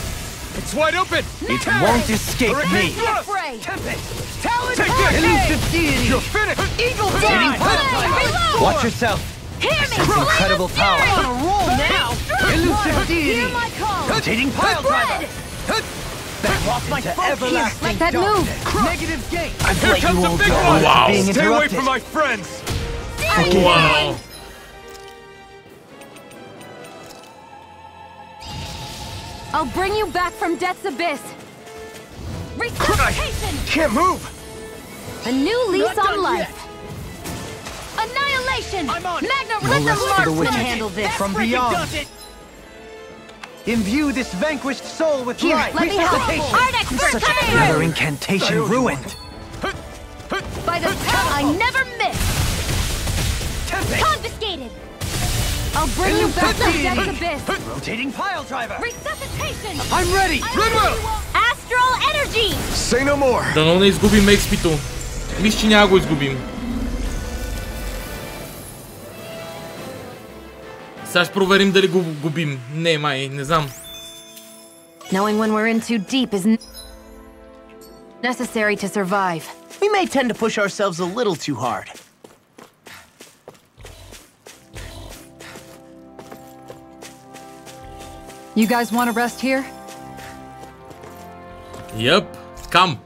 It's wide open! It won't escape Hurricane me. thrust! Fray! Talon Take this! Elusive deity. You're finished! Eagle Searing dive! flame! Reload! Watch yourself. Hear me! Sense incredible I'm on power. a roll now! Elusive Hear deity. my call! Rotating pile driver. Fled! Lost my To focus! everlasting Let that move! darkness. Negative gate. I've Here let comes you the all big go. one! Wow. Being Stay away interrupted. from my friends! Wow. I'll bring you back from death's abyss! Resuscitation! Can't move! A new lease Not on done life! Annihilation! I'm on it. Magna, No let the rest for the marksman wicked. handle this! From Frickin' beyond. does it! Imbue this vanquished soul with Here, light. let me help! Resuscitation. Art expert Such coming another through! incantation ruined. By the power I never miss! Tempest. Confiscated! I'll bring you back to the depths abyss. Rotating pile driver. Resuscitation. I'm ready. Astral energy. Say no more. Дано не изгубим XP-то. Мисля, че няма го изгубим. Сега ще проверим дали го губим. Не, май, не знам. Knowing when we're in too deep is necessary to survive. We may tend to push ourselves a little too hard. You guys want to rest here? Yep, camp.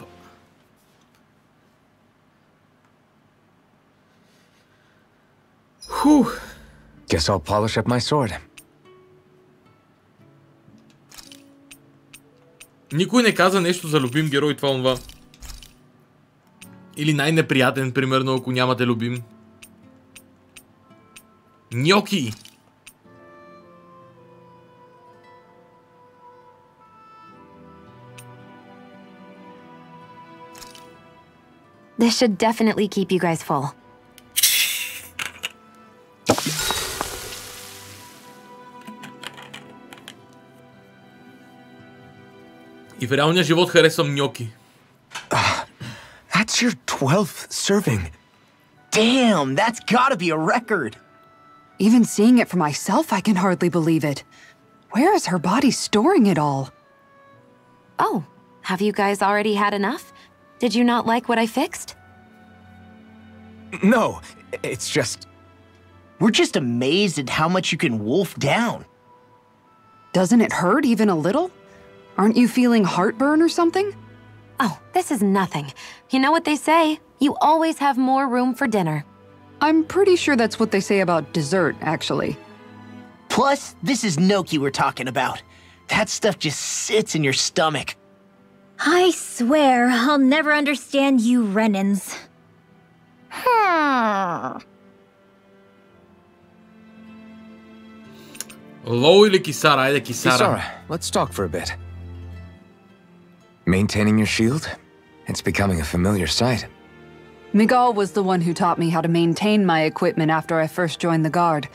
Whew. Guess I'll polish up my sword. Никой не каза нещо за любим герой, това онова. Или най-неприятен, примерно, ако нямате любим. Ньоки! This should definitely keep you guys full. И в реалния живот харесвам ньоки. That's your 12th serving. Damn, that's gotta be a record. Even seeing it for myself, I can hardly believe it. Where is her body storing it all? Oh, have you guys already had enough? Did you not like what I fixed? No, it's just... We're just amazed at how much you can wolf down. Doesn't it hurt even a little? Aren't you feeling heartburn or something? Oh, this is nothing. You know what they say? You always have more room for dinner. I'm pretty sure that's what they say about dessert, actually. Plus, this is Noki we're talking about. That stuff just sits in your stomach. I swear I'll never understand you Renans. Лоу или Кисара? Айде Кисара. Kisara, let's talk for a bit. Maintaining your shield? It's becoming a familiar sight. Miguel was the one who taught me how to maintain my equipment after I first joined the Guard.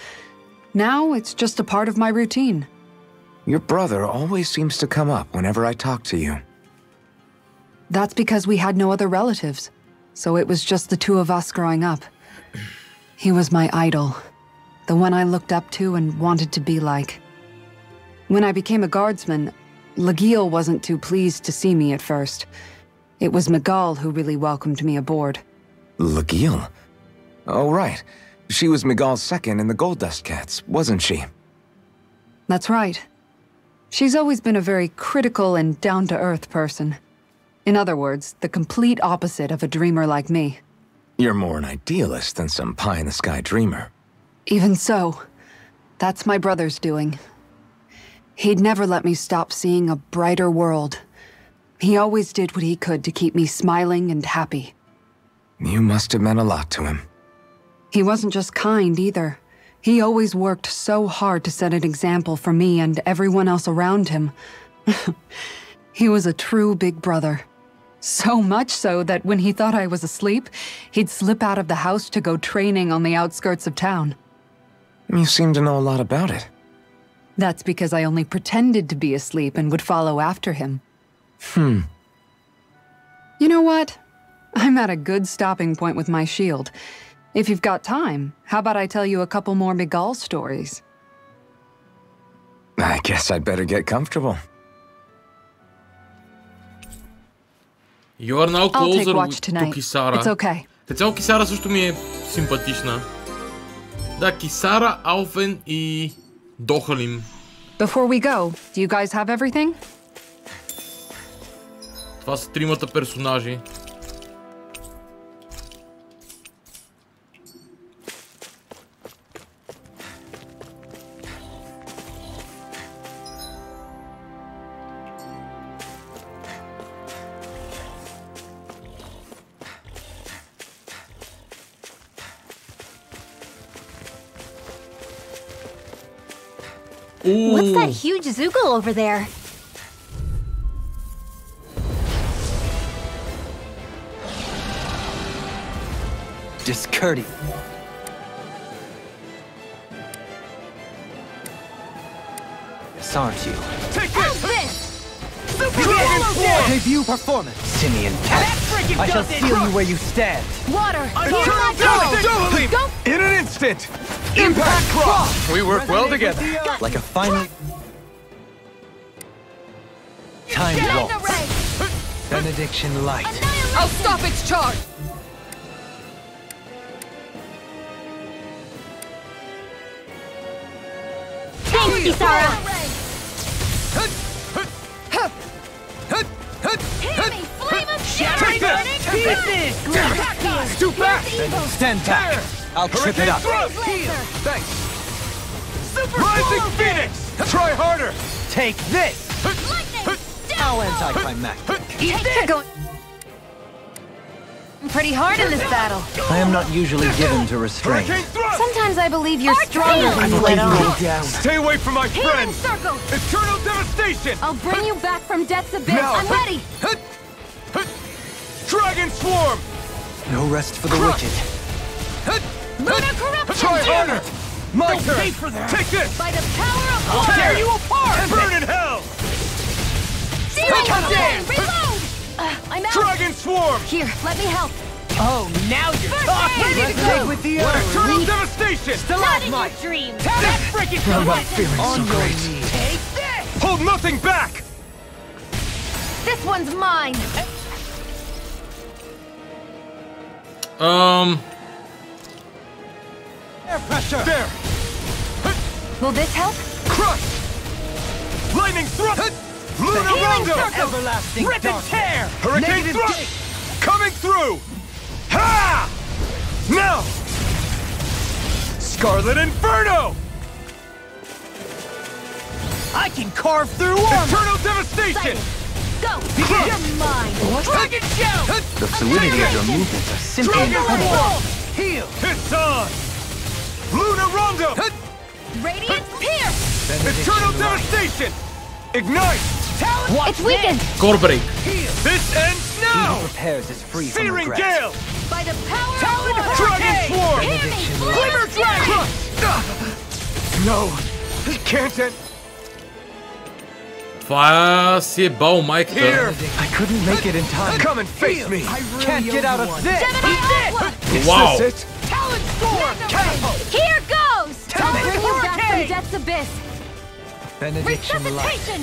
Now it's just a part of my routine. Your brother always seems to come up whenever I talk to you. That's because we had no other relatives, so it was just the two of us growing up. He was my idol, the one I looked up to and wanted to be like. When I became a guardsman, Lagiel wasn't too pleased to see me at first. It was Miguel who really welcomed me aboard. Lagiel? Oh, right. She was Miguel's second in the Gold Dust Cats, wasn't she? That's right. She's always been a very critical and down-to-earth person. In other words, the complete opposite of a dreamer like me. You're more an idealist than some pie-in-the-sky dreamer. Even so, that's my brother's doing. He'd never let me stop seeing a brighter world. He always did what he could to keep me smiling and happy. You must have meant a lot to him. He wasn't just kind, either. He always worked so hard to set an example for me and everyone else around him. He was a true big brother. So much so that when he thought I was asleep, he'd slip out of the house to go training on the outskirts of town. You seem to know a lot about it. That's because I only pretended to be asleep and would follow after him. You know what? I'm at a good stopping point with my shield. If you've got time, how about I tell you a couple more Miguel stories? I guess I'd better get comfortable. You are now I'll take closer watch to tonight. Кисара. It's okay. Цяло Кисара също ми е симпатична. Да, Кисара, Алфен и Дохалим. Before we go, do you guys have everything? Това са тримата персонажи. What's that huge Zoogle over there? Discourteous. this, aren't you? Take How's this! this? Super Solo Debut performance, Simian Cat. I shall seal you where you stand. Water! Eternal Dohaleem! Go! In an instant! Impact Cross! We work well together. Like a final time waltz. Benediction light. I'll stop its charge! Thanks, Kisara. Take this! It's too fast! Stand back. I'll trip it up. Thanks. Rising Phoenix! Try harder! Take this. How anticlimactic. Pretty hard in this battle. I am not usually given to restraint. Hurricane Thrust! Sometimes I believe you're stronger than you let on. Down. Stay away from my friends! Circle! Eternal Devastation! I'll bring you back from death's abyss. Now. I'm ready. Dragon Swarm! No rest for the wicked. Lunar Corruption! Try harder! My turn! pay for that. Take this! By the power of I'll water! tear you apart! Burn in hell! Zero Come flame! down. Reload! I'm out! Dragon Swarm! Here, let me help! Oh, now you're First talking. aid. Ready to Let's go. with the Eternal earth. Devastation! Not in your dreams! That's freaking I'm not feeling On so your great. knees! Take this! Hold nothing back! This one's mine. Air pressure. There! Will this help? Crush! Lightning Thrust! Lunar Rondo! Everlasting Rip and darkness. tear! Hurricane Negative Thrust! gate. Coming through! Ha! Now! Scarlet Inferno! I can carve through armor. Eternal Devastation! Go! You're mine! Dragon Shell! The fluidity of your movements are simply Dragon incredible. Wall! Heal. It's on! Lunar Rondo! Radiant Pierce! Eternal Devastation! Ignite! It's weakened. Core break. This ends He now! who prepares is free from Searing regret. Gale! By the power Talon of water! Dragon Swarm! Hear me! Benediction Glimmer Dragon! No! He can't end... Това си е бал майката. Here! I couldn't make it in time. Come and face me! Can't get out of this. Gemini Aqua! Is Wow. this it? Talon Storm! Here goes! I'll bring you back from death's abyss! Benediction light. Resuscitation!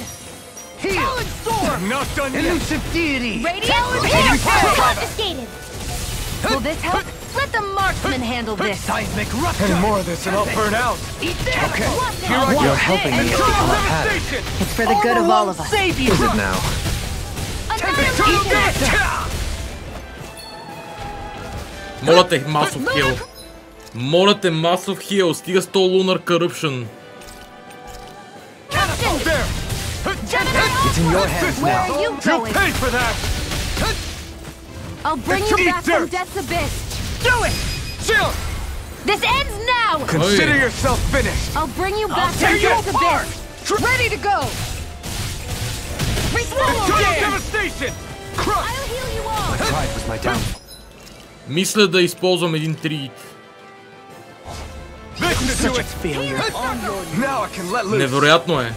Talon Storm! I'm not done yet! Elusive deity. Radiant Pierce! Confiscated. Will this help? Let the marksman handle this. Seismic Any rupture. more of this and I'll burn out! Eat this! Okay, What here I now? go! You're helping me Eternal escape my pattern. Devastation! It's for the good of all of us. Is it now? Eternal Devastation! Моля те, масов хил. Моля те, масов хил. Стига с то Lunar Corruption. There! It's in your hands Where now. are you You going? paid for that! I'll bring you Eat back from dirt. death's abyss. Do it! Chill! This ends now. Consider Hey. yourself finished! I'll bring you back tear from you death's apart! abyss. Ready to go! Eternal Devastation! Crush! I'll heal you all! Pride was my downfall. Мисля да използвам един трит. This should do it! Failure. Now I can let loose! Невероятно е.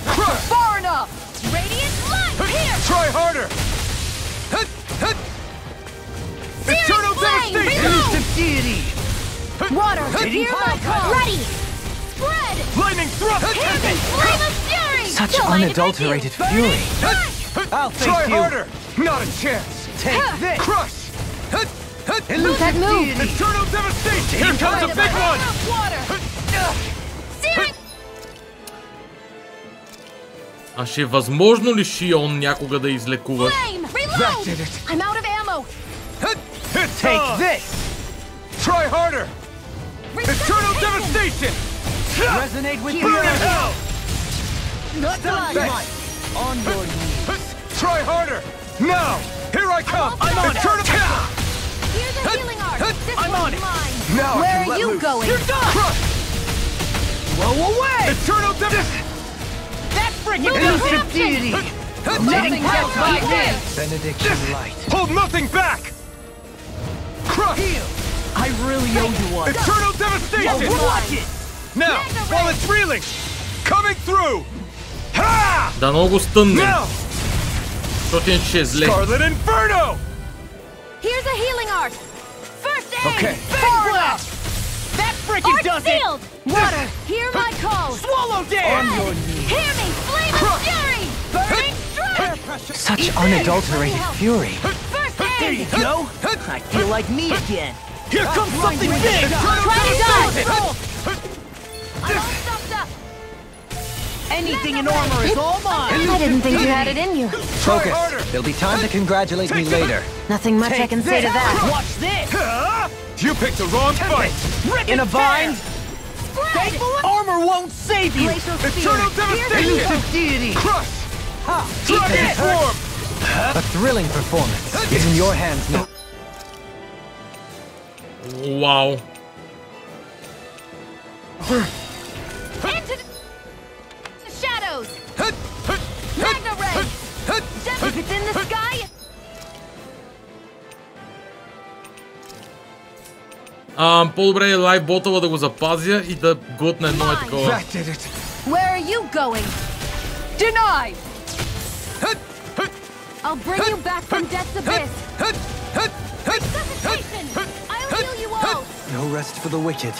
Crush! Far enough! Radiant Light! Here! Try harder! Eternal Flame! Devastation! Elusive deity. Water! Hear my call! Ready. Spread! Lightning Thrust! Hear me! Flame of Fury! Such Don't mind if I do. unadulterated fury. I'll Try face you. harder! Not a chance! Take this. Crush! Elusive move. deity. Eternal Devastation! Here comes By a the big power one! of water! Searing А ще е възможно ли Шион някога да излекува? flame! That Reload! did it! I'm out of ammo! It's Take on! this. Try harder! Eternal Resuscitation! Devastation! Resonate with the Burn in earth. hell! Not done! Thanks. On your knees. Try harder! Now! Here I come! I'm on it. Eternal... Hear the healing art! This I'm one's on it. mine! Now I Where can are let you loose. going? You're done! Crush! Blow away. Eternal Devastation! That freaking Elusive deity. Nothing gets by this! Benediction light. Hold nothing back! Crush! I really owe you one. Eternal Devastation! Watch it. Now, while it's reeling, Coming through! Ha! Да много стънне. Защото иначе ще е зле. Scarlet Inferno! Here's a healing art. First aid. Okay. Fang Blast! That frickin' does it! Sealed. Water. Hear my call. Swallow Dance! Hear me. Flame of fury. Burning strike. Such unadulterated fury. First There aid. you go! I feel like me again! Here comes something big! Try to dodge. I'm all stuffed up. Anything in armor is all mine! I didn't think you had it in you. Focus. There'll be time to congratulate me later. Nothing much I can say to that. Watch this! You picked the wrong fight! In a bind? Spread. Armor won't save you! Glacial spear. Eternal devastation! Elusive deity! Crush! Dragon form! A thrilling performance. It's in your hands now. Вау. Into the shadows. Magna ray. If it's in the sky. По-добре е лайв ботъла да го запазя и да глътна едно е такова. That did it! Where are you going? Denied. I'll bring you back from death's abyss. Resuscitation. I'll heal you all. No rest for the wicked.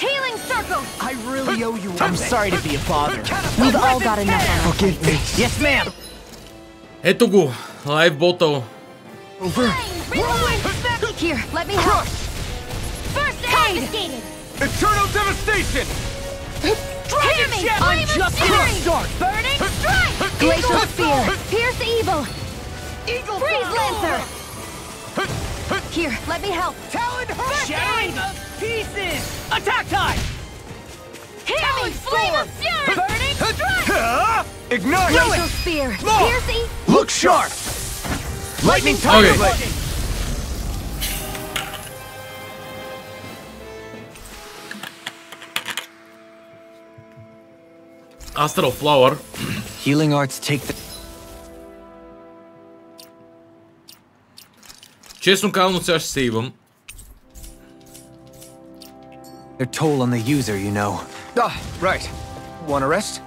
Healing circle. I really owe you one. I'm sorry to be a bother. We've all got enough on our Forgive me. Yes, ma'am! Ето го, лайв ботъл. Here, let me help. First aid. Eternal devastation! Hear me. I'm just getting started! Burning strike. Glacial spear. Pierce evil. Freeze lancer. Here, let me help. Talon shattering the pieces! Attack time! Hear me. Flame of fury. Burning strike. Ignite! Glacial spear. Pierce evil. Look sharp! Lightning Okay. tiger blade! Astral Flower. Healing arts take the... Честно казано, сега ще сейвам. Their toll on the user, you know. Ah, right. Want a rest?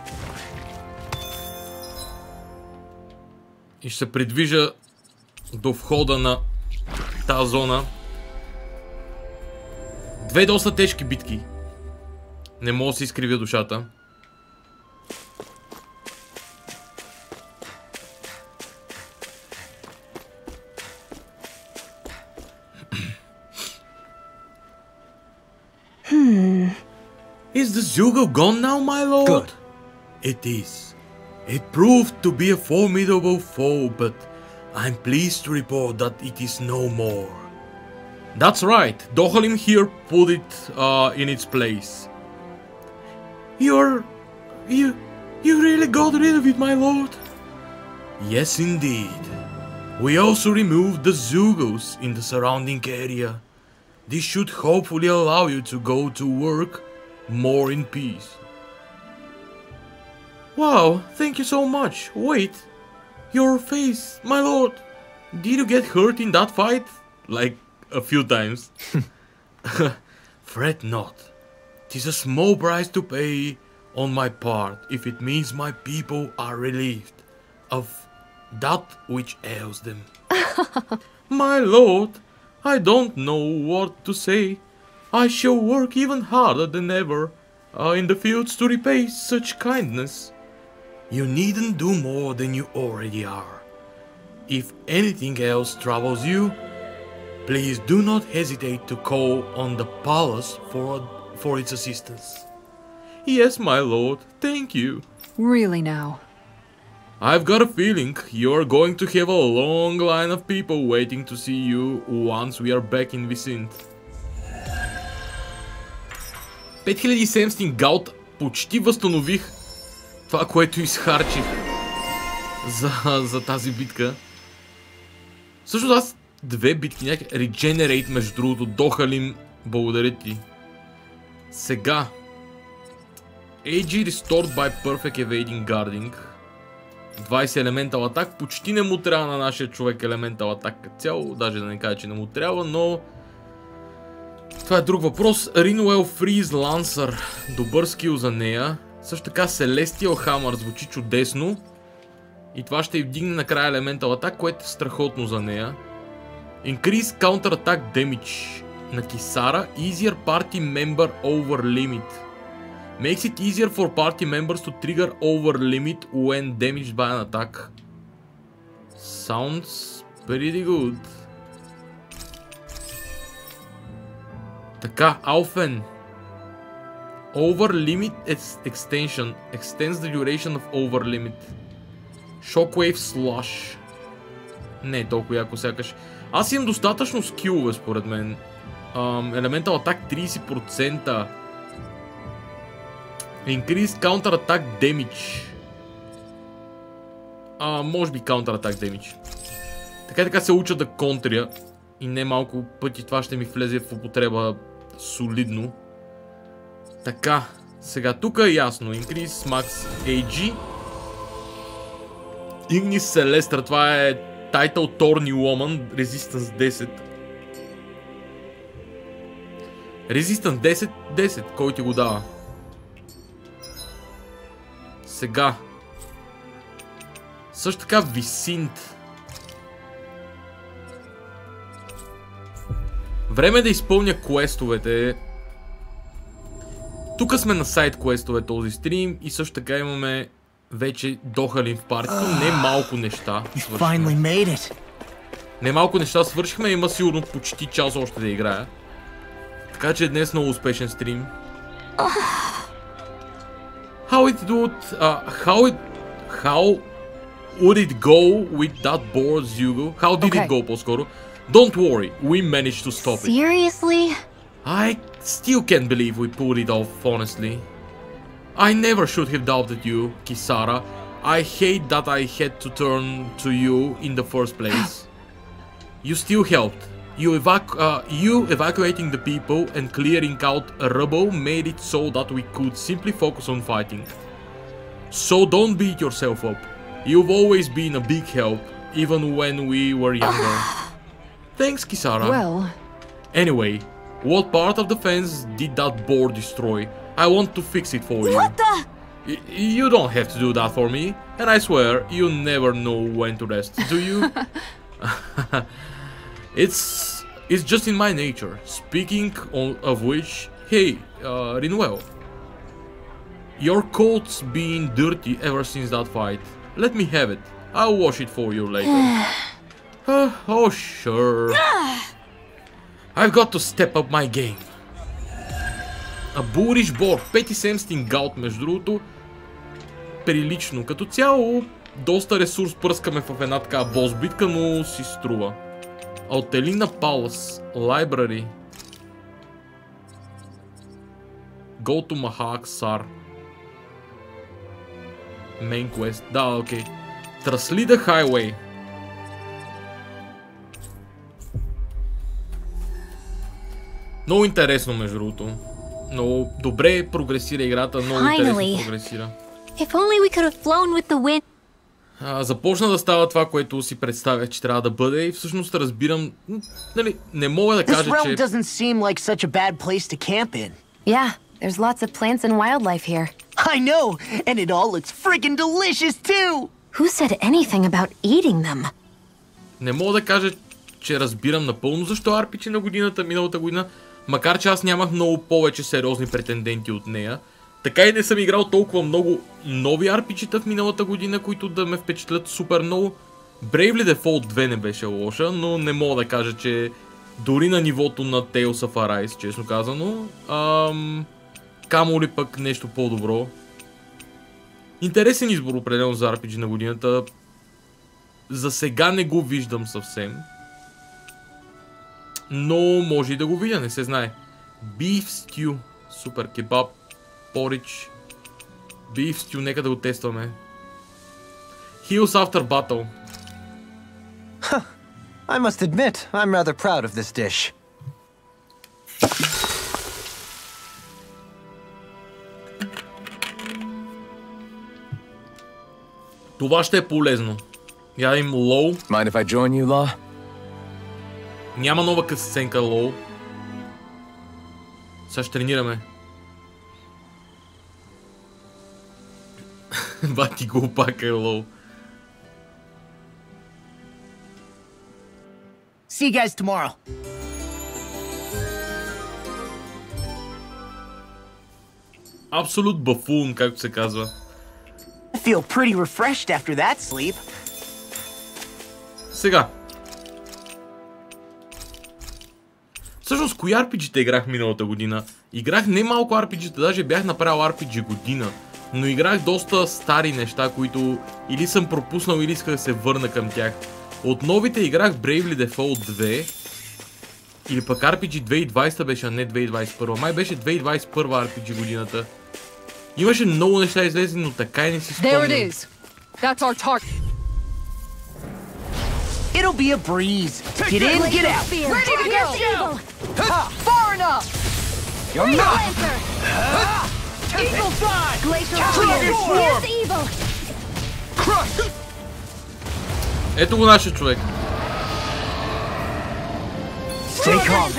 И ще се придвижа до входа на тази зона. Две доста тежки битки. Не мога да си изкривя душата. Is the Zugo gone now, my lord? Good. It is. It proved to be a formidable foe, but I'm pleased to report that it is no more. That's right. Dohalim here put it in its place. You really got rid of it, my lord? Yes, indeed. We also removed the Zugos in the surrounding area. This should hopefully allow you to go to work more in peace. Wow, thank you so much. Wait, your face, my lord. Did you get hurt in that fight? Like, a few times. Fret not. 'Tis a small price to pay on my part if it means my people are relieved of that which ails them. My lord, I don't know what to say. I shall work even harder than ever in the fields to repay such kindness. You needn't do more than you already are. If anything else troubles you, please do not hesitate to call on the palace for its assistance. Yes, my lord, thank you. Really now? I've got a feeling you're going to have a long line of people waiting to see you once we are back in Vicint. 5700 гаут, почти възстанових това, което изхарчих за тази битка. Също аз две битки, някакъв Regenerate между другото, Дохалим, благодаря ти. Сега AG Restored by Perfect Evading Guarding, 20 елементал атак, почти не му трябва на нашия човек елементал атак като цяло, даже да не кажа, че не му трябва, но това е друг въпрос. Rinwell Freeze Lancer, добър скил за нея. Също така Celestial Hammer звучи чудесно. И това ще й вдигне накрая Elemental Attack, което е страхотно за нея. Increase Counter Attack Damage на Кисара. Easier Party Member Over Limit. Makes it easier for party members to trigger over limit when damaged by an attack. Sounds pretty good. Така, Alphen. Over limit extension. Extends the duration of over limit. Shockwave Slash. Не е толкова яко сякаш. Аз имам достатъчно скилове според мен. Elemental Attack 30%. Increase Counter Attack Damage. Може би Counter Attack Damage. Така се уча да контря. И не малко пъти това ще ми влезе в употреба солидно. Така, сега тук е ясно. Increase Max AG. Ignis Celestra, това е Title Thorny Woman, Resistance 10. Resistance 10, кой ти го дава? Сега. Също така Висинт. Време е да изпълня квестовете. Тук сме на сайт квестове този стрим и също така имаме вече Дохалин в партито. Не малко неща свършихме. Не малко неща свършихме, има сигурно почти час още да играя. Така че днес много успешен стрим. How would it go with that board, Hugo? How did it go, по-скоро? Don't worry, we managed to stop it. Seriously? I still can't believe we pulled it off, honestly. I never should have doubted you, Kisara. I hate that I had to turn to you in the first place. You still helped. You evacuating the people and clearing out rubble made it so that we could simply focus on fighting. So don't beat yourself up. You've always been a big help, even when we were younger. Thanks, Kisara. Well... Anyway, what part of the fence did that board destroy? I want to fix it for you. What the? You don't have to do that for me, and I swear you never know when to rest, do you? It's just in my nature. Speaking of which, hey, Rinwell, your coat's been dirty ever since that fight. Let me have it. I'll wash it for you later. Oh, sure. I've got to step up my game. A bullish board. 5-7 стингаут, между другото. Прилично. Като цяло, доста ресурс пръскаме в една така бос битка, но си струва. Алтелина Палас. Library. Go to Mahak Sar. Main quest. Да, окей. Trasley the Highway. Много интересно, между другото. Много добре прогресира играта, много интересно прогресира. If only we could have flown with the wind. Започна да става това, което си представях, че трябва да бъде и всъщност разбирам, нали, не мога да кажа, че... This realm doesn't seem like such a bad place to camp in. Yeah, there's lots of plants and wildlife here. I know, and it all looks friggin' delicious too. Who said anything about eating them? Не мога да кажа, че разбирам напълно защо RPG на годината, миналата година, макар че аз нямах много повече сериозни претенденти от нея. Така и не съм играл толкова много нови RPG-та в миналата година, които да ме впечатлят супер много. Bravely Default 2 не беше лоша, но не мога да кажа, че дори на нивото на Tales of Arise, честно казано. Камо ли пък нещо по-добро. Интересен избор определено за RPG на годината. За сега не го виждам съвсем. Но може и да го видя, не се знае. Beef Stew. Супер кебаб. Порич. Beef Stew, нека да го тестваме. Heals after battle. I must admit, I'm rather proud of this dish. Това ще е полезно. Ядем лоу. Mind if I join you, Law? Няма нова късценка лоу. Сега ще тренираме. Бати глупака е лоу. See you guys tomorrow. Абсолют бафун, както се казва. I feel pretty refreshed after that sleep. Сега. Всъщност, кои RPG-та играх миналата година? Играх не малко RPG-та, даже бях направил RPG година. Но играх доста стари неща, които или съм пропуснал, или исках да се върна към тях. От новите играх Bravely Default 2. Или пък RPG 2020 беше, а не 2021. Май беше 2021 RPG годината. Имаше много неща излезли, но така и не си спомням. There it is. That's our target. It'll be a breeze. Get in, get out. Ready to go. Far enough. You're not. Eagle side. Glacial Dragon Spear. Swarm. Pierce evil. Crush. Ето го нашия човек. Stay calm.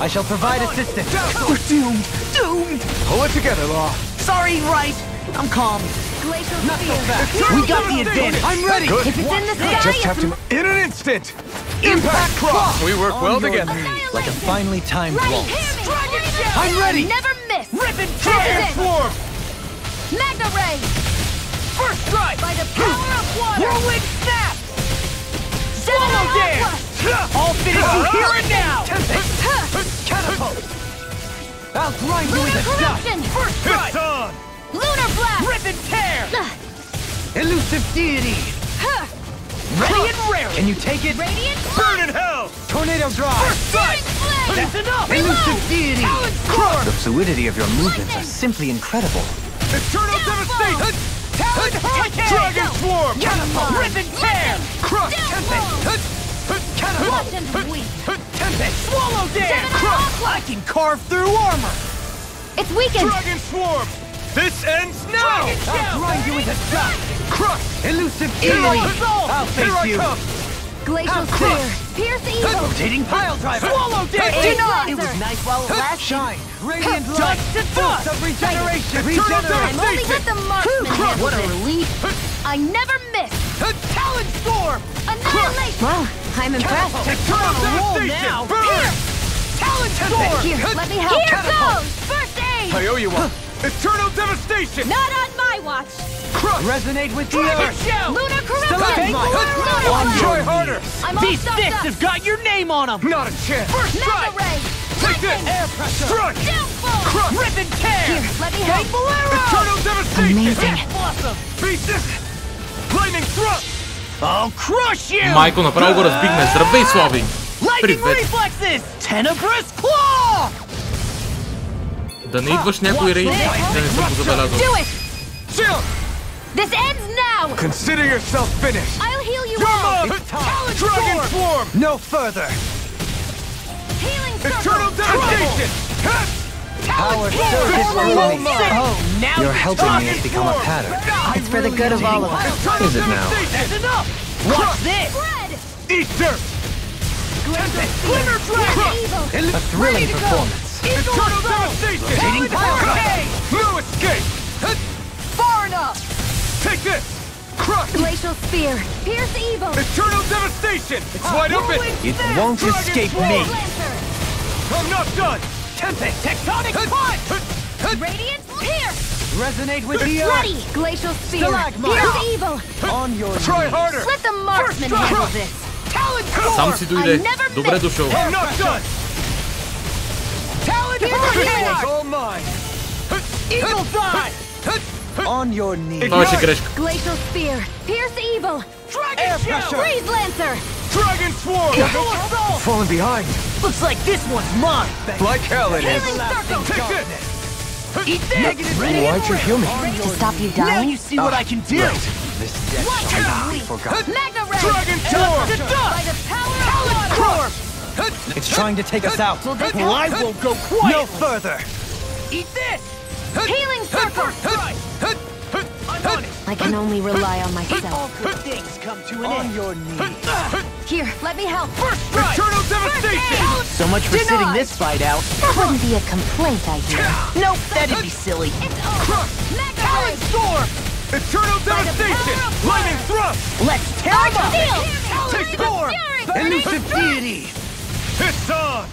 I shall provide assistance. We're doomed. Doomed. Pull it together, Law. Sorry, right. I'm calm. Glacial Not so Spear. fast. We got the advantage. I'm ready. If it's in the sky, Just have to... In an instant. Impact cross. We work well On your together. knees, like a finely timed Right, waltz. Dragon Shell. I'm ready. Never miss. Rip and Dragon tear. Swarm. Magna Ray. First strike. By the power of water. Whirlwind snap. Swallow dance. I'll finish you here and now. Catapult. I'll grind you Lunar into dust. corruption. First strike. It's on. Lunar blast. Rip and tear. Elusive deity. Ready and raring. Can you take it? Radiant Burn in hell. Tornado drive. Strike. flame. That's enough. Elusive deity. Talon Storm. The fluidity of your movements are simply incredible. Eternal devastation. Talon Hurricane. Dragon Swarm. Catapult. Rip and tear. Crush. Watch and sweep. Tempest. Swallow dance. I can carve through armor. It's weakened. Dragon Swarm. This ends now. Dragon I'll Shell. grind you into dust. Crush. Elusive Eagle deity. Assault. I'll Here face I you. come. Glacial Spear. Pierce evil. Rotating pile driver. Swallow dance. Denied. It was nice while it lasted. Shine. Radiant light. Dust to dust. Of regeneration. Eternal I'm only let the marksman handle What a this. relief. I never miss. Talon Storm. Annihilation. Wow, I'm impressed. Eternal roll devastation. now. Burn. Talon Storm. Here, let me help. Here goes. First aid. I owe you one. Eternal devastation. Not on my watch. Crush. Resonate with the Dragon earth. Shell. Lunar Stalagmite. corruption. Try harder. I'm all These stuffed fists up. have got your name on them. Not a chance. First Mega strike. ray. Take this. Lightning. Air pressure. Strike. Downfall. Crush. Rip and tear. Here, let me help. Eternal devastation. Amazing. Death Blossom. Beat this. Lightning thrust. I'll crush you. Майко направо го разбихме. Здравей, Слави! Lightning Привет! reflexes. Tenebrous claw. Да не идваш някой рейд, да не съм го забелязал. Do it. Chill. This ends now. Consider yourself finished. I'll heal you You're all. mine. Dragon Swarm. No further. Healing Eternal circle. devastation. Power surges through me. Oh, now Your helping me has become a pattern. It's for the good of all of us. Eternal Is it now? devastation. That's enough. Watch this. Red. Eat dirt. Glimmer Dragon. Evil. A thrilling performance. Eternal devastation. Rotating pile driver. No escape. Far enough. Take this. Crush. Glacial Spear. Pierce evil. Eternal devastation. It's wide open. It won't escape me. Lancer. I'm not done. Tempest. Tectonic punch. Radiant Pierce. Resonate with the earth. Ready. Glacial Spear. Stalagmite. Pierce evil. On your Try knees. harder. Let the marksman First handle strike. this. Talon Сам Storm. си дойде. I never Добре miss. дошъл. I'm not done. Talon This Hurricane. one's all mine. Eagle Dive. On your knees. Това беше грешка. Glacial Spear. Pierce evil. Dragon Air Shell. pressure. Freeze Lancer. Dragon Swarm. Eagle Assault. Falling behind. Looks like this one's mine. Like hell it is. Healing circle. Take this. Eat this. Why'd you heal me? To stop you Now dying. you see what I can do. This death shall not be forgotten. Magna Ray. Dragon Swarm. To dust. By the power of Talon water. Storm. It's trying to take us out. Well, I won't go quietly. No further. Eat this. Healing circle. Strike. I'm on it. I can only rely on All myself. good things come to an On end. your knees. Here, let me help. First strike. Eternal devastation. So much for sitting this fight out. That wouldn't be a complaint, I hear. Nope, that'd be silly. It's over. Magna Ray. Talon Storm. Eternal By Let's tear him up! Take score! Elusive deity! It's on!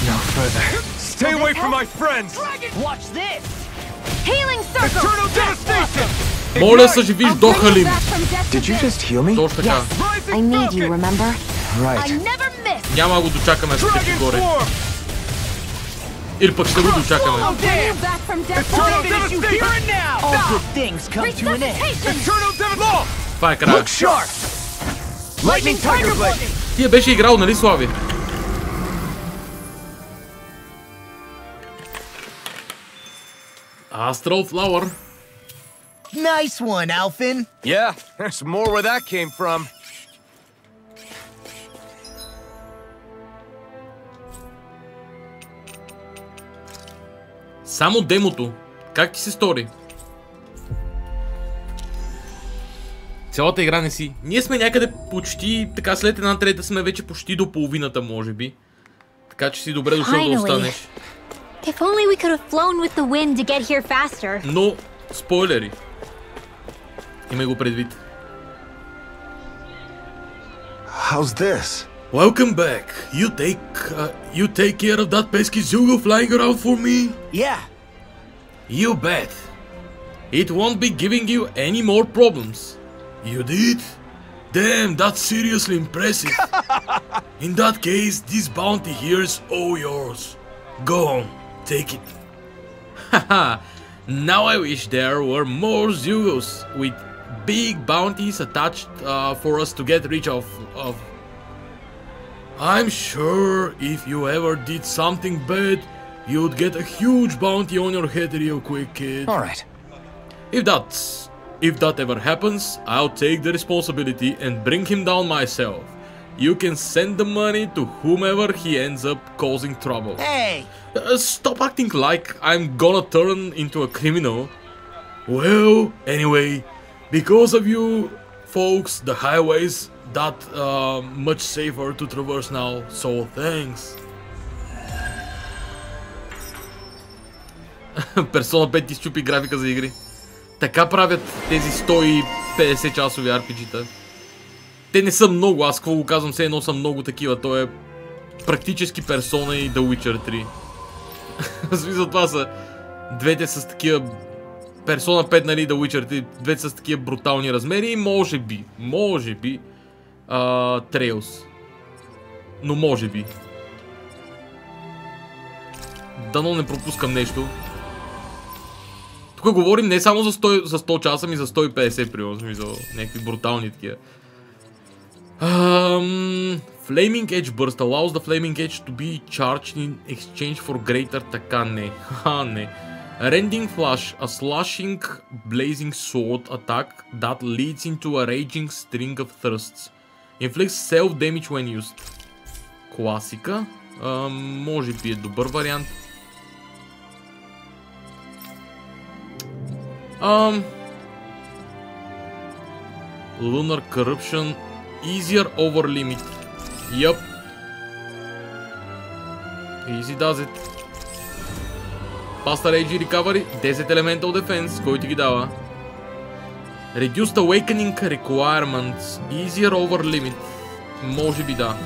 No further. Stay away from my friends! Watch this! Healing circle! Eternal devastation! Моля съживиш Дохалим. Did you just heal me? Точно така. I need you, remember? I Right. never miss! Няма го дочакаме с тъпи горе. Или пък ще го дочакаме. I'll bring you back from death. Eternal devastation! All good things come to an end. Eternal devastation! Това е края. Sharp! Lightning Tiger Blade! Ти я беше играл, нали, Слави? Astral Flower. Nice one, Alphin. Yeah, there's more where that came from. Само демото. Как ти се стори? Цялата игра не си. Ние сме някъде почти, така след една трета сме вече почти до половината, може би. Така че си добре дошъл да останеш. If only we could have flown with the wind to get here faster. Но, спойлери. Имай го предвид. How's this? Welcome back. You take care of that pesky Zugo flying around for me? Yeah. You bet. It won't be giving you any more problems. You did? Damn, that's seriously impressive. In that case, this bounty here is all yours. Go on, take it. Haha, now I wish there were more Zugos with big bounties attached for us to get rid of. I'm sure if you ever did something bad, you'd get a huge bounty on your head real quick, kid. Alright. If that ever happens, I'll take the responsibility and bring him down myself. You can send the money to whomever he ends up causing trouble. Hey! Stop acting like I'm gonna turn into a criminal. Well, anyway, because of you folks, the highway's that much safer to traverse now, so thanks. Persona 5 изчупи графика за игри. Така правят тези 150 часови RPG-та. Те не са много, аз какво го казвам, все едно са много такива. То е практически Persona и The Witcher 3. В смисъл, това са двете с такива... Persona 5, нали, The Witcher 3, двете с такива брутални размери и може би Trails. Но може би. Дано не пропускам нещо. Тук говорим не само за 100 часа, ми за 150 примерно, смисъл, някакви брутални такива. Flaming Edge Burst allows the Flaming Edge to be charged in exchange for greater така не. Не. Rending Flash, a slashing blazing sword attack that leads into a raging string of thrusts. Inflicts self-damage when used. Класика. Може би е добър вариант. Lunar Corruption. Easier over limit. Yup. Easy does it. Faster AG Recovery. 10 Elemental Defense. Кой ти ги дава? Reduced Awakening Requirements. Easier over limit. Може би да.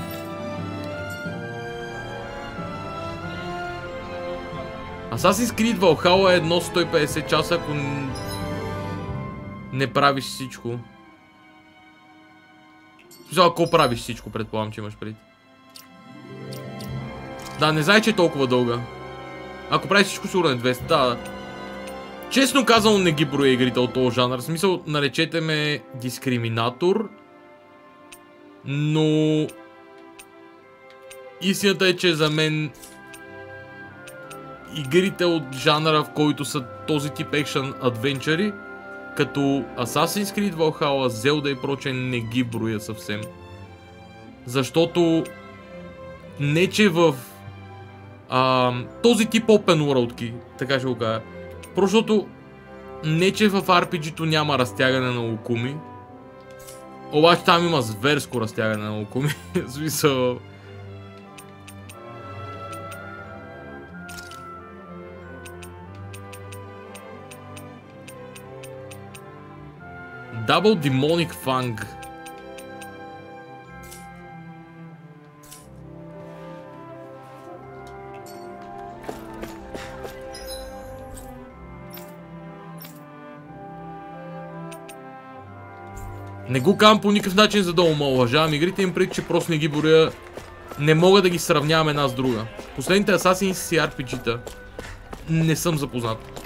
Assassin's Creed Valhalla е едно 150 часа, ако не правиш всичко. Ако правиш всичко, предполагам, че имаш пред. Да, не знае, че е толкова дълга. Ако правиш всичко, сигурно е 200. Да. Честно казано, не ги броя игрите от този жанр. В смисъл, наречете ме дискриминатор. Но... истината е, че за мен... игрите от жанра, в който са този тип екшън адвенчъри, като Assassin's Creed Valhalla, Zelda и прочее, не ги броя съвсем. Защото не че в този тип open world-ки, така ще го кажа, защото не че в RPG-то няма разтягане на лукуми, обаче там има зверско разтягане на лукуми. В смисъл... Double Demonic Fang. Не го казвам по никакъв начин, за да омалважавам игрите, им преди, че просто не ги боря. Не мога да ги сравнявам една с друга. Последните Assassin's си RPG-та не съм запознат.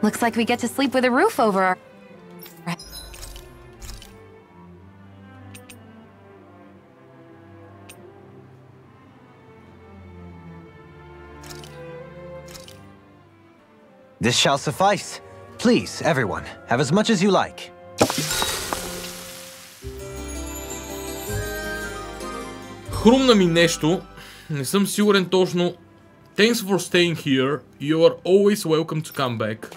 Looks like we get to sleep with a roof over our... This shall suffice. Please, everyone, have as much as you like. Хрумна ми нещо. Не съм сигурен точно. Thanks for staying here. You are always welcome to come back.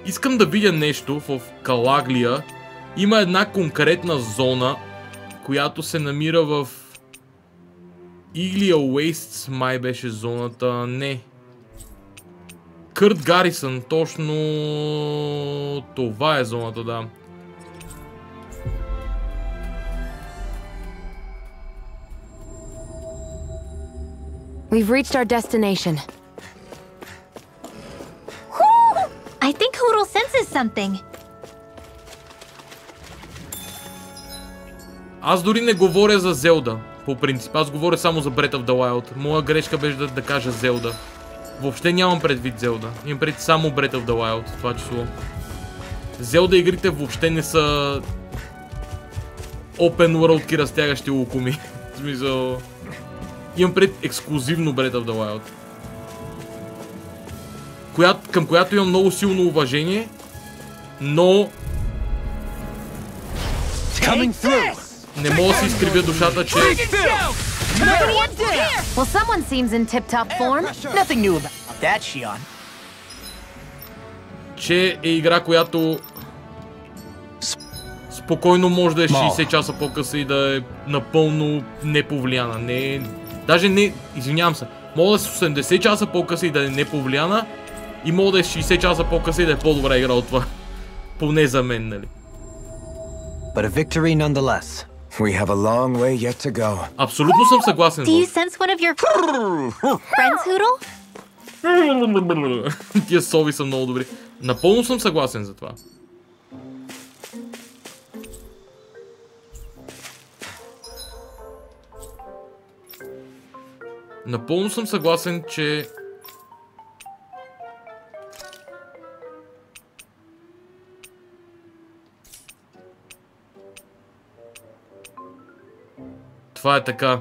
Искам да видя нещо в Калаглия. Има една конкретна зона, която се намира в... Игlia Wastes май беше зоната. Не. Кърт Гарисън, точно това е зоната, да. We've reached our destination. I think Hoodle senses something. Аз дори не говоря за Зелда, по принцип. Аз говоря само за Breath of the Wild. Моя грешка беше да кажа Зелда. Въобще нямам предвид Зелда. Имам предвид само Breath of the Wild, в това число. Зелда игрите въобще не са... Open world-ки разтягащи лукуми. В смисъл... Имам пред ексклюзивно Breath of the Wild. Към която имам много силно уважение, но... Не мога да си изкривя душата, че... Well, someone seems in tip-top form. Nothing new about that, Shion. Че е игра, която... Спокойно може да е 60 часа по-къса и да е напълно неповлияна. Не... Даже не... Извинявам се. Мога да е 80 часа по-къса и да е неповлияна. И мога да е 60 часа по-къса и да е по-добра игра от това. Поне за мен, нали? But a victory nonetheless. We have a long way yet to go. Абсолютно съм съгласен. Do you sense one of your friends, Hoodle? Тия сови са много добри. Напълно съм съгласен за това. Напълно съм съгласен, че... Това е така.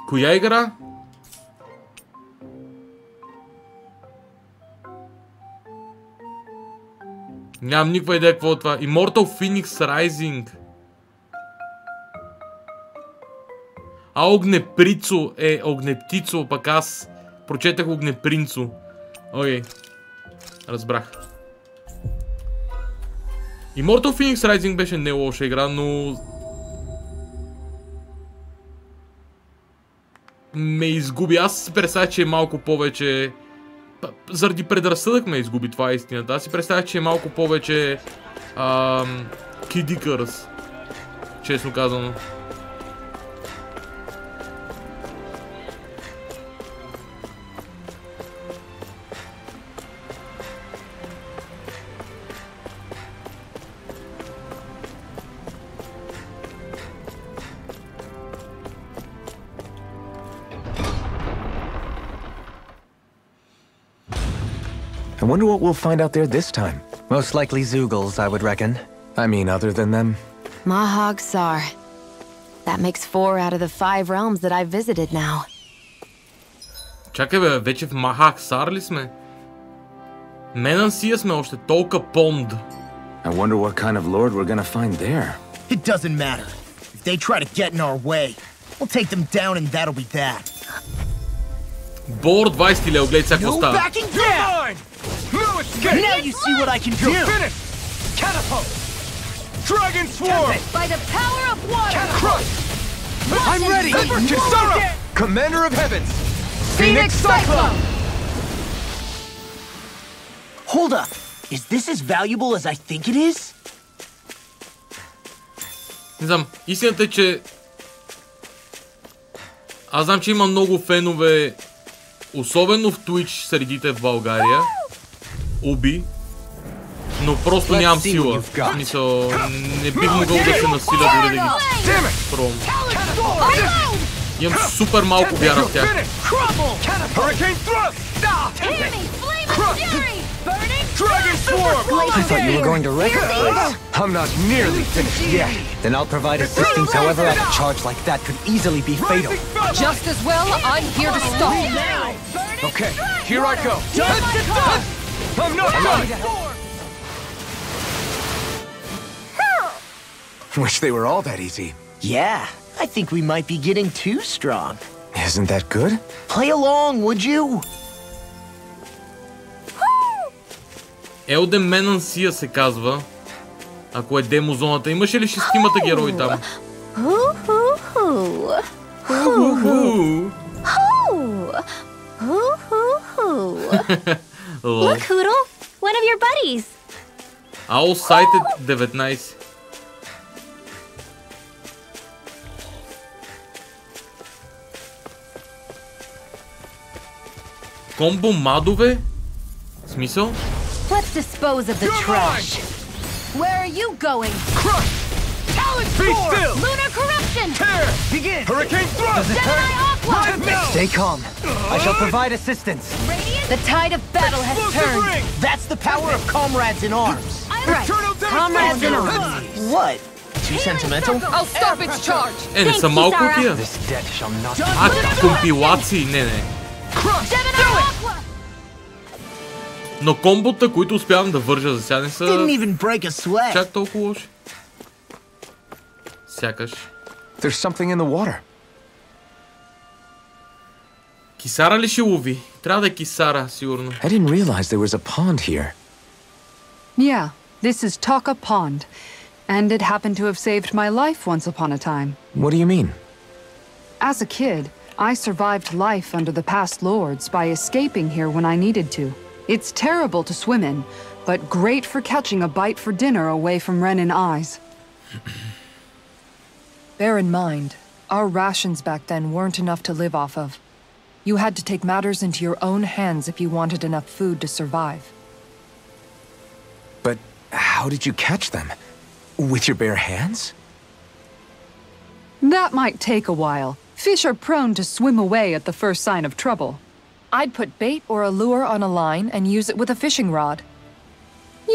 Коя игра? Нямам никаква идея какво е това. Immortal Phoenix Rising. А Огнеприцо е Огнептицо, пък аз прочетах Огнепринцо. Окей. Разбрах. Immortal Phoenix Rising беше не лоша игра, но... ме изгуби. Аз си представях, че е малко повече... Заради предразсъдък ме изгуби, това е истината. Аз си представях, че е малко повече... Кидикърс. Честно казано. I wonder what we'll find out there this time. Most likely Zoogles, I would reckon. I mean, other than them. Mahag Sar. That makes 4 out of the 5 realms that I've visited now. Чакай бе, вече в Махак Сар ли сме? Менансия сме още толка понд. I wonder what kind of lord we're gonna find there. It doesn't matter. If they try to get in our way, we'll take them down and that'll be that. Бор 20 лео, гледай сега какво No става. backing down! Now you see what I can do! Finished! Catapult! Dragon Swarm! By the power of water! Crush! I'm ready! Kisara! Commander of Heavens! Phoenix Cyclone! Hold up. Is this as valuable as I think it is? Не знам, истината е, че аз знам, че има много фенове, особено в Twitch средите в България, уби, но просто нямам сила. В смисъл, не бих могъл да се насиля дори да ги пробвам. Имам супер малко вяра в тях. I thought you were going to wreck the place. I'm not nearly finished yet. Then I'll provide assistance however a charge like that could easily be fatal. Just as well, I'm here to stop. Okay, here I go. I'm not done. Wish they were all that easy. Yeah, I think we might be getting too strong. Isn't that good? Play along, would you? Елден Менансия се казва, ако е демо зоната. Имаше ли шестимата герои там? Look, Hoodle, one of your buddies. All Sighted 19. Комбо мадове? В смисъл? Let's dispose of the trash. Where are you going? Crush! Talon Storm! Lunar corruption! Tear! Begin! Hurricane Thrust! Gemini Aqua! Red now! Stay calm. I shall provide assistance. The tide of battle has turned. Ring! That's the power of comrades in arms. Right. Comrades in arms. What? Too sentimental? I'll stop its charge. Не са малко тия. This debt shall not Компилации, не. Gemini Aqua! Но комбота, които успявам да вържа за сега, не са Didn't even break a sweat. чак толкова лоши. Сякаш. There's something in the water. Кисара ли ще лови? Трябва да е кисара, сигурно. I didn't realize there was a pond here. Yeah, this is Taka Pond. And it happened to have saved my life once upon a time. What do you mean? As a kid, I survived life under the past lords by escaping here when I needed to. It's terrible to swim in, but great for catching a bite for dinner away from Renin eyes. Bear in mind, our rations back then weren't enough to live off of. You had to take matters into your own hands if you wanted enough food to survive. But how did you catch them? With your bare hands? That might take a while. Fish are prone to swim away at the first sign of trouble. I'd put bait or a lure on a line and use it with a fishing rod.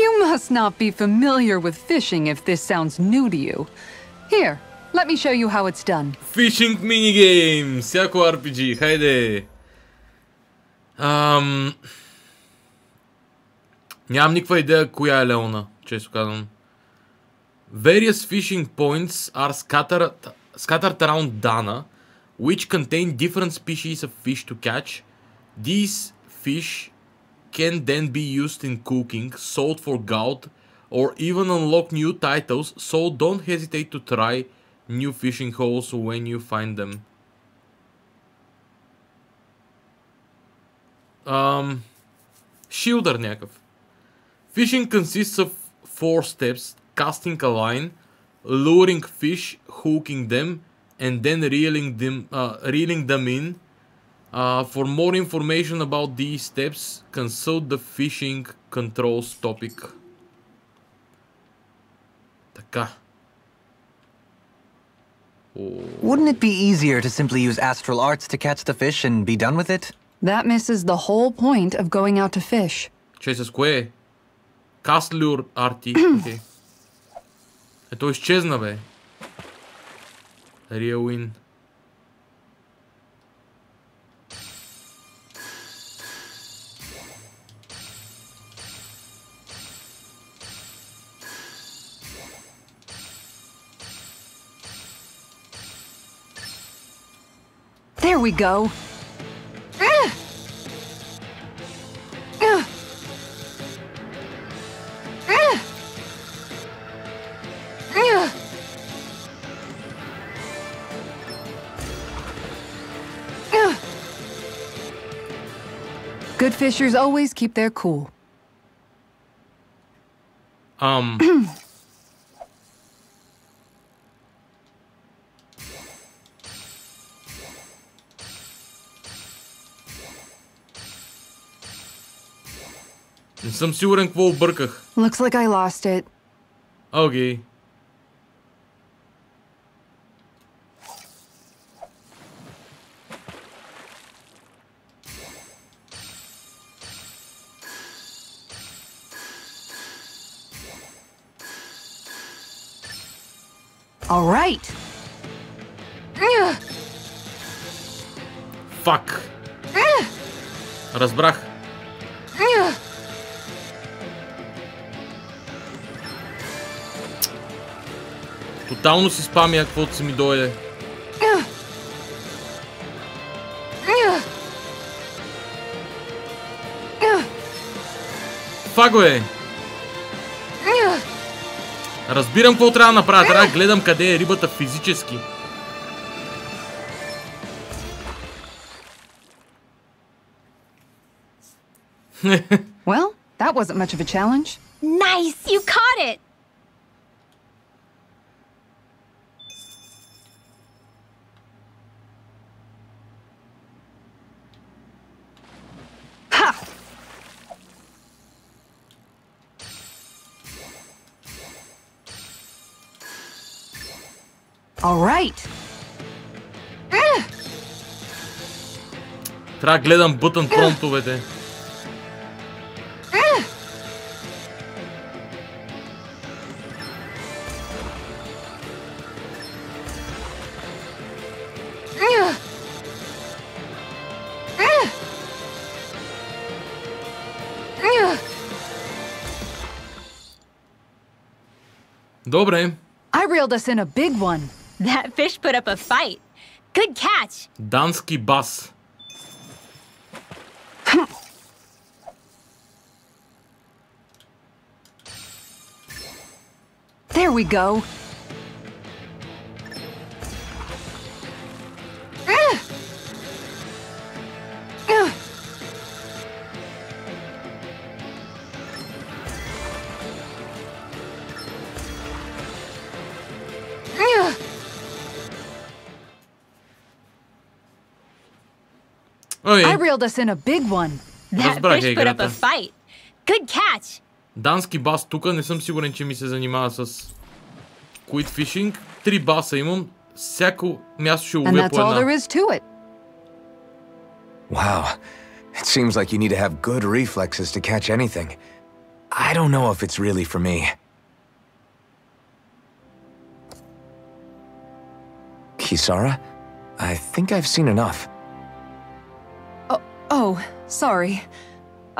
You must not be familiar with fishing if this sounds new to you. Here, let me show you how it's done. Fishing minigame! Всяко RPG, хайде! Нямам никаква идея коя е Леона, често казвам. Various fishing points are scattered around Dana, which contain different species of fish to catch. These fish can then be used in cooking, sold for gold, or even unlock new titles, so don't hesitate to try new fishing holes when you find them. Shielder някакъв. Fishing consists of 4 steps: casting a line, luring fish, hooking them, and then reeling them in. For more information about these steps, consult the fishing controls topic. Така. Wouldn't it be easier to simply use astral arts to catch the fish and be done with it? That misses the whole point of going out to fish. Че с кое? Cast lure арти. Okay. Ето изчезна, бе. Real win. There we go. Good fishers always keep their cool. Не съм сигурен какво обърках. Looks like I lost it. Окей. All right. Фак. Разбрах. Тотално си спамя, каквото си ми дойде. Фак, бе! Разбирам какво трябва да направя. Трябва да гледам къде е рибата физически. Well, that wasn't much of a challenge. Nice! You caught it! Ha! All right. Трябва да гледам бътън промптовете. Добре. I reeled us in a big one. That fish put up a fight. Good catch. Дански бас. There we go. I reeled us in a big one. That fish put up a fight. Good catch. Дански бас тук, не съм сигурен, че ми се занимава с quit fishing. 3 баса имам, всяко място ще ловя по една. Wow, it seems like you need to have good reflexes to catch anything. I don't know if it's really for me. Kisara? I think I've seen enough. Oh, sorry.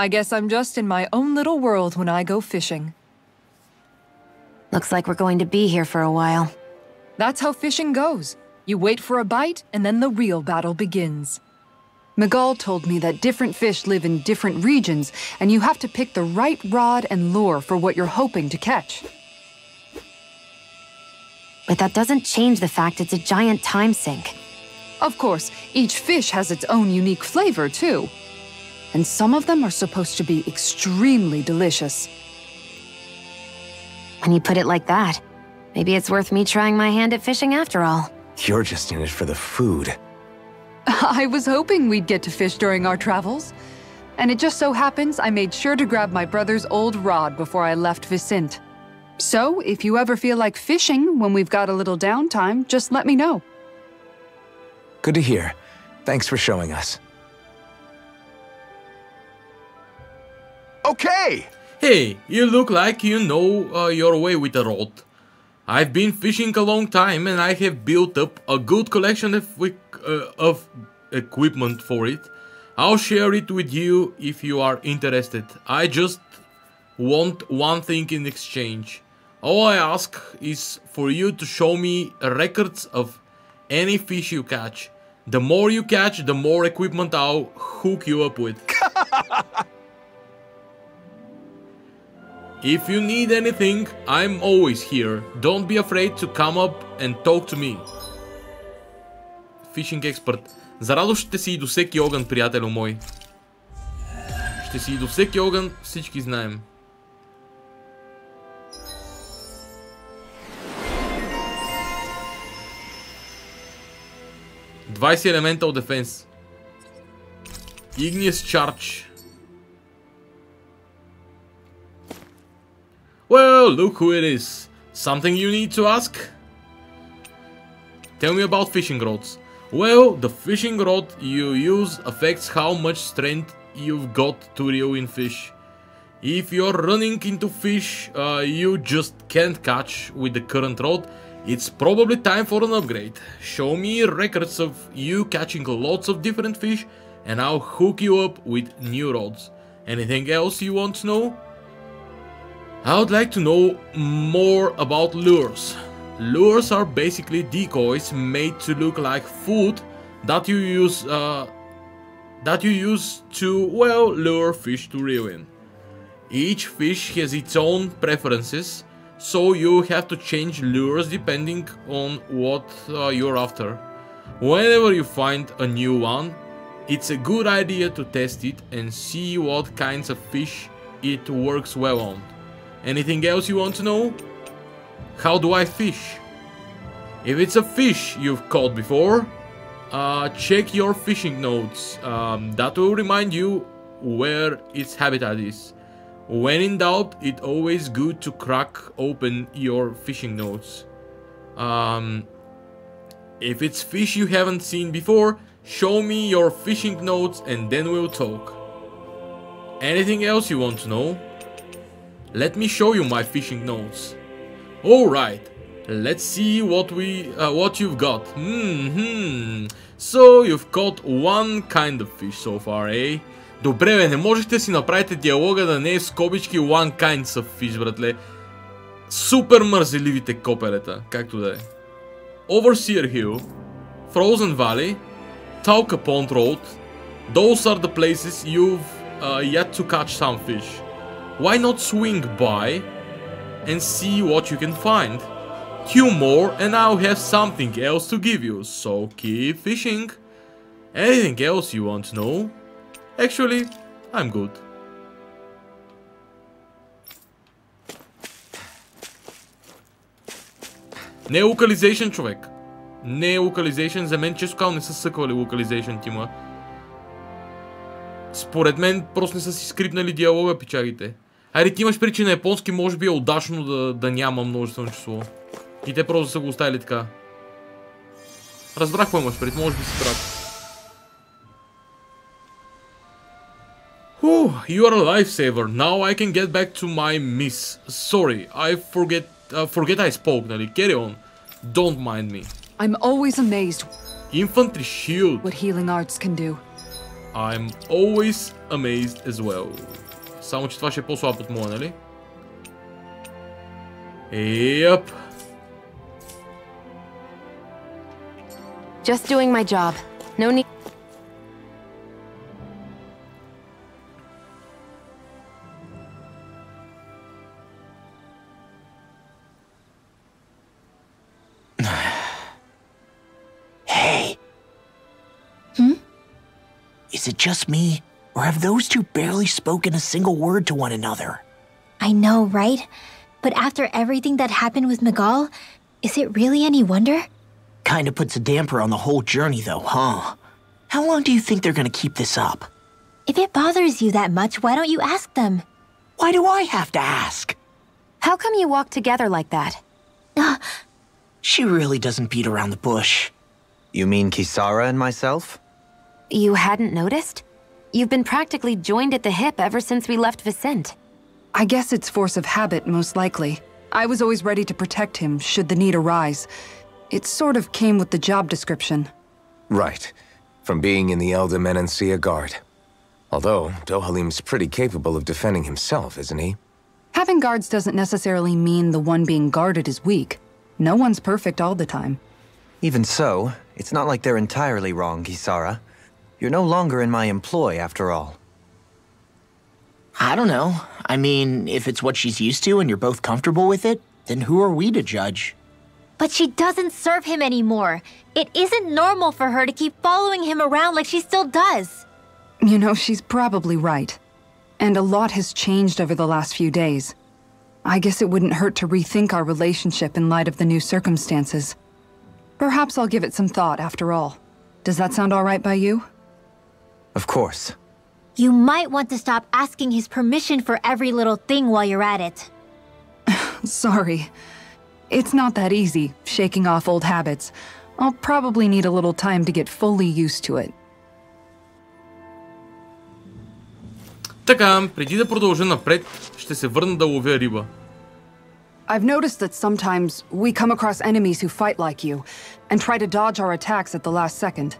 I guess I'm just in my own little world when I go fishing. Looks like we're going to be here for a while. That's how fishing goes. You wait for a bite, and then the real battle begins. Miguel told me that different fish live in different regions, and you have to pick the right rod and lure for what you're hoping to catch. But that doesn't change the fact it's a giant time sink. Of course, each fish has its own unique flavor, too. And some of them are supposed to be extremely delicious. When you put it like that, maybe it's worth me trying my hand at fishing after all. You're just in it for the food. I was hoping we'd get to fish during our travels. And it just so happens I made sure to grab my brother's old rod before I left Vicente. So, if you ever feel like fishing when we've got a little downtime, just let me know. Good to hear. Thanks for showing us. Okay! Hey, you look like you know your way with a rod. I've been fishing a long time and I have built up a good collection of equipment for it. I'll share it with you if you are interested. I just want one thing in exchange. All I ask is for you to show me records of any fish you catch. The more you catch, the more equipment I'll hook you up with. If you need anything, I'm always here. Don't be afraid to come up and talk to me. Fishing expert. За радост ще си и до всеки огън, приятелю мой. Ще си и до всеки огън, всички знаем. 20 Elemental Defense. Igneous Charge. Well, look who it is. Something you need to ask? Tell me about fishing rods. Well, the fishing rod you use affects how much strength you've got to reel in fish. If you're running into fish you just can't catch with the current rod, it's probably time for an upgrade. Show me records of you catching lots of different fish and I'll hook you up with new rods. Anything else you want to know? I would like to know more about lures. Lures are basically decoys made to look like food that you use to, well, lure fish to reel in. Each fish has its own preferences, so you have to change lures depending on what you're after. Whenever you find a new one, it's a good idea to test it and see what kinds of fish it works well on. Anything else you want to know? How do I fish? If it's a fish you've caught before, check your fishing notes. That will remind you where its habitat is. When in doubt, it's always good to crack open your fishing notes. If it's fish you haven't seen before, show me your fishing notes and then we'll talk. Anything else you want to know? Let me show you my fishing notes. Alright, let's see what you've got. So you've caught one kind of fish so far, eh? Добре бе, не можете си направите диалога да не е в скобички one kind of fish, братле. Супер мързеливите коперета, както да е. Overseer Hill, Frozen Valley, Talca Pond Road. Those are the places you've yet to catch some fish. Why not swing by and see what you can find? Two more and I'll have something else to give you, so keep fishing. Anything else you want to know? Actually, I'm good. Не е localization, човек. Не е localization, за мен често казвам не са съквали localization тима. Според мен просто не са си скрипнали диалога, пичагите. Хайде, ти имаш причина на японски, може би е удачно да няма множествено число. И те просто са го оставили така. Разбрах какво имаш пред, може би си прав. You are a lifesaver. Now I can get back to my miss. Sorry, I forget I spoke, нали? Carry on. Don't mind me. I'm always amazed Infantry shield. what healing arts can do. I'm always amazed as well. Само че това ще е по-слаб от моя, нали? Yep. Just doing my job. No need. Hey. Is it just me, or have those two barely spoken a single word to one another? I know, right? But after everything that happened with Miguel, is it really any wonder? Kinda puts a damper on the whole journey though, huh? How long do you think they're gonna keep this up? If it bothers you that much, why don't you ask them? Why do I have to ask? How come you walk together like that? She really doesn't beat around the bush. You mean Kisara and myself? You hadn't noticed? You've been practically joined at the hip ever since we left Vicente. I guess it's force of habit, most likely. I was always ready to protect him, should the need arise. It sort of came with the job description. Right. From being in the Elder Menancia Guard. Although, Dohalim's pretty capable of defending himself, isn't he? Having guards doesn't necessarily mean the one being guarded is weak. No one's perfect all the time. Even so, it's not like they're entirely wrong, Kisara. You're no longer in my employ, after all. I don't know. I mean, if it's what she's used to and you're both comfortable with it, then who are we to judge? But she doesn't serve him anymore. It isn't normal for her to keep following him around like she still does. You know, she's probably right. And a lot has changed over the last few days. I guess it wouldn't hurt to rethink our relationship in light of the new circumstances. Perhaps I'll give it some thought after all. Does that sound all right by you? Of course. You might want to stop asking his permission for every little thing while you're at it. Sorry. It's not that easy, shaking off old habits. I'll probably need a little time to get fully used to it. Така, преди да продължа напред, ще се върна да ловя риба. I've noticed that sometimes we come across enemies who fight like you, and try to dodge our attacks at the last second.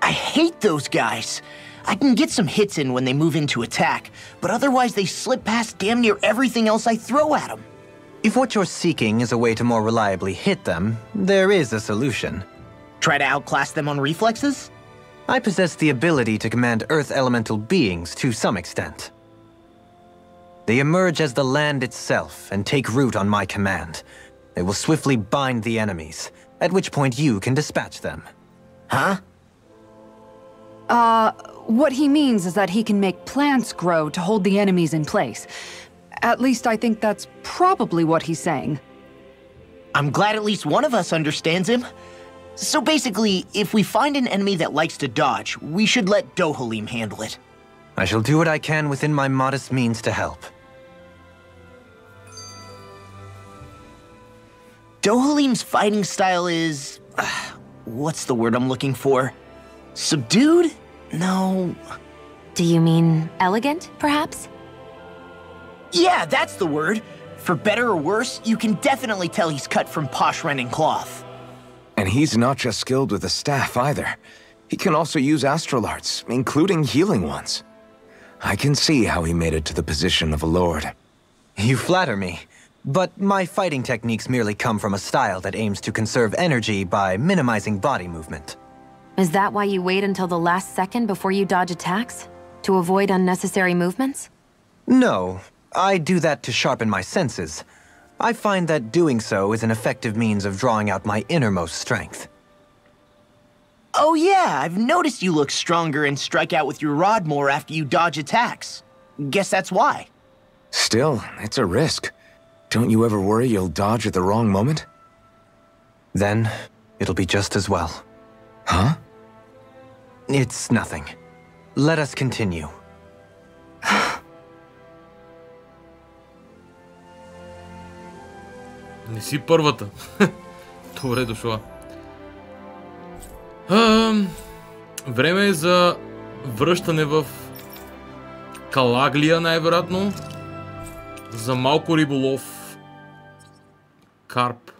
I hate those guys. I can get some hits in when they move into attack, but otherwise they slip past damn near everything else I throw at them. If what you're seeking is a way to more reliably hit them, there is a solution. Try to outclass them on reflexes? I possess the ability to command Earth elemental beings to some extent. They emerge as the land itself and take root on my command. They will swiftly bind the enemies, at which point you can dispatch them. Huh? What he means is that he can make plants grow to hold the enemies in place. At least I think that's probably what he's saying. I'm glad at least one of us understands him. So basically, if we find an enemy that likes to dodge, we should let Dohalim handle it. I shall do what I can within my modest means to help. Dohalim's fighting style is... what's the word I'm looking for? Subdued? No... Do you mean elegant, perhaps? Yeah, that's the word. For better or worse, you can definitely tell he's cut from posh Renin cloth. And he's not just skilled with the staff either. He can also use astral arts, including healing ones. I can see how he made it to the position of a lord. You flatter me, but my fighting techniques merely come from a style that aims to conserve energy by minimizing body movement. Is that why you wait until the last second before you dodge attacks? To avoid unnecessary movements? No, I do that to sharpen my senses. I find that doing so is an effective means of drawing out my innermost strength. Oh yeah, I've noticed you look stronger and strike out with your rod more after you dodge attacks. Guess that's why. Still, it's a risk. Don't you ever worry you'll dodge at the wrong moment? Then, it'll be just as well. Huh? It's nothing. Let us continue. Не си първата. Добре дошла. Време е за връщане в Калаглия, най-вероятно. За малко риболов. Карп.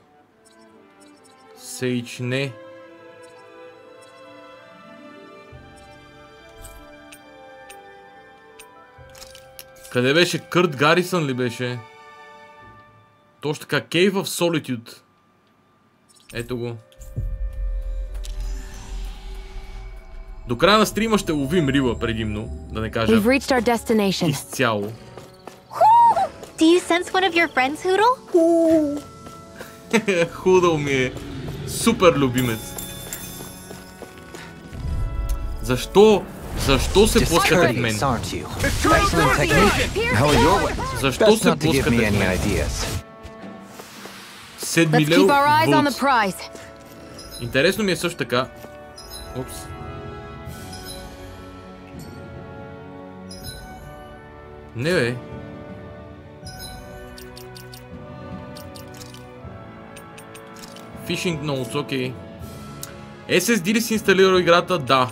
Сейч не. Къде беше? Кърт Гарисън ли беше? Точно така, Cave of Solitude. Ето го. До края на стрима ще ловим риба предимно, да не кажа изцяло. Do you sense one of your friends, Hoodle? Худъл ми е супер любимец. Защо се блъскате в мен? Защо се блъскате в мен? Седмилел Булц. Интересно ми е също така. Упс. Не бе. Fishing Notes, окей. SSD ли си инсталирал играта? Да.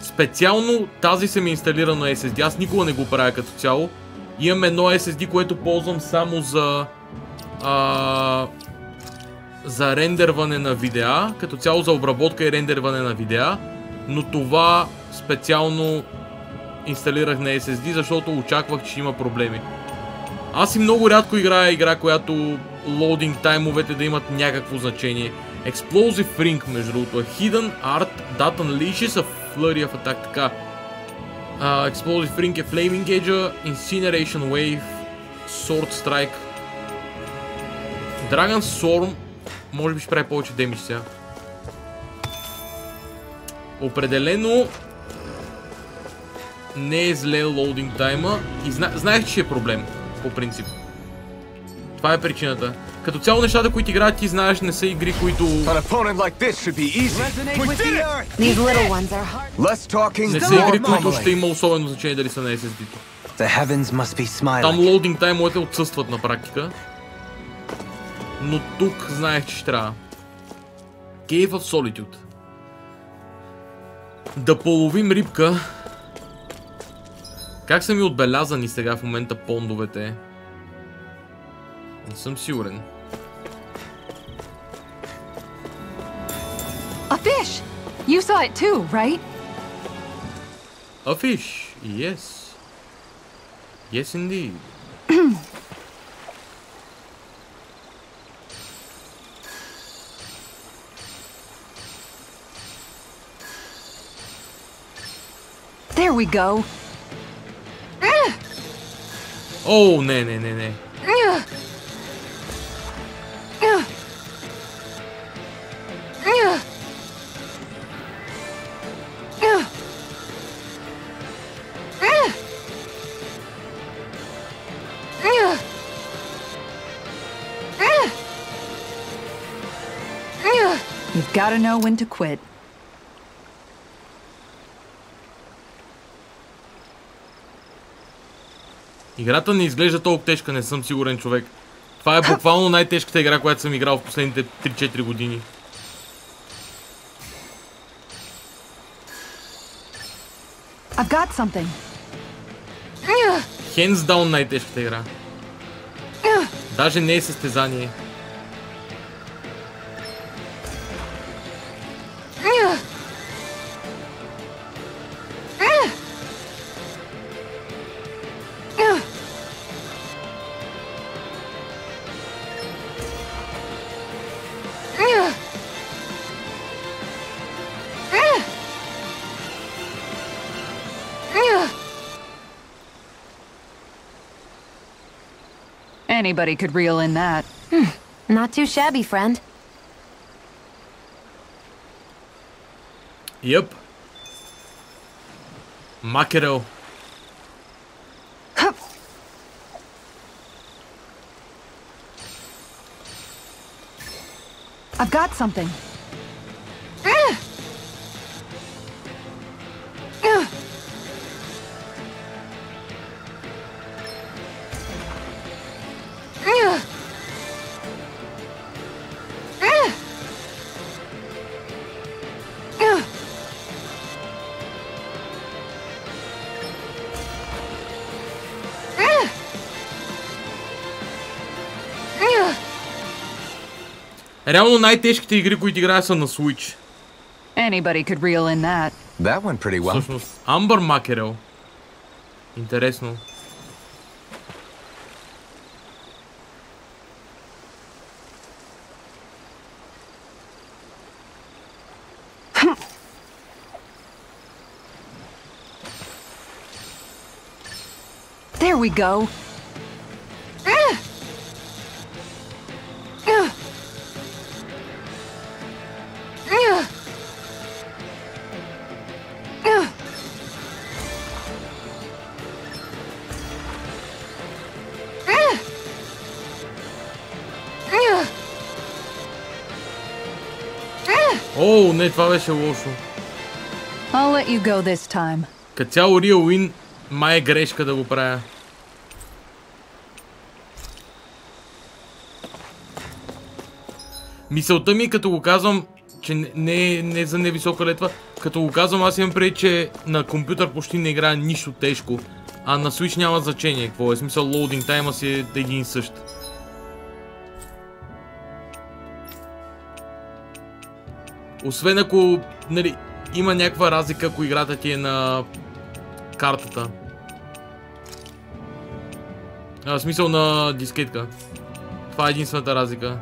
Специално тази се ми инсталира на SSD. Аз никога не го правя като цяло. Имам едно SSD, което ползвам само за рендерване на видеа. Като цяло за обработка и рендерване на видеа. Но това специално инсталирах на SSD, защото очаквах, че има проблеми. Аз и много рядко играя игра, която лоудинг таймовете да имат някакво значение. Explosive Ring, между другото, Hidden Art that unleashes a flurry of attack. Така. Explosive Ring е Flaming Edge, Incineration Wave, Sword Strike. Dragon Storm, може би ще прави повече демидж сега. Определено не е зле лоудинг тайма и знаех, че е проблем, по принцип. Това е причината. Като цяло нещата, които играят, ти знаеш, не са игри, които... An opponent like this should be easy. We did it! These little ones are hard. Less talking, Не са more игри, които ще mumbling. има особено значение дали са на SSD-то. The heavens must be Там smiling. лоудинг таймовете отсъстват на практика. Но тук знаех, че ще трябва. Cave of Solitude. Да половим рибка. Как са ми отбелязани сега в момента пондовете? Не съм сигурен. A fish! You saw it too, right? A fish, yes. Yes indeed. There we go. О, не. You've got to know when to quit. Играта не изглежда толкова тежка, не съм сигурен, човек. Това е буквално най-тежката игра, която съм играл в последните 3-4 години. I've got something. Hands down най-тежката игра. Даже не е състезание. Anybody could reel in that. Not too shabby, friend. Yep. Макерел. I've got something. Реално най-тежките игри, които играя, са на Switch. Anybody could reel in that. That went pretty well. Всъщност, Амбър Макерел. Интересно. There we go. О, не, това беше лошо. I'll let you go this time. Като цяло Real Win, май е грешка да го правя. Мисълта ми, като го казвам, че не е за невисока летва, като го казвам, аз имам преди, че на компютър почти не играя нищо тежко, а на Switch няма значение какво е. Смисъл, лоудинг тайма си е един и същ. Освен ако, нали, има някаква разлика, ако играта ти е на картата. В смисъл на дискетка. Това е единствената разлика.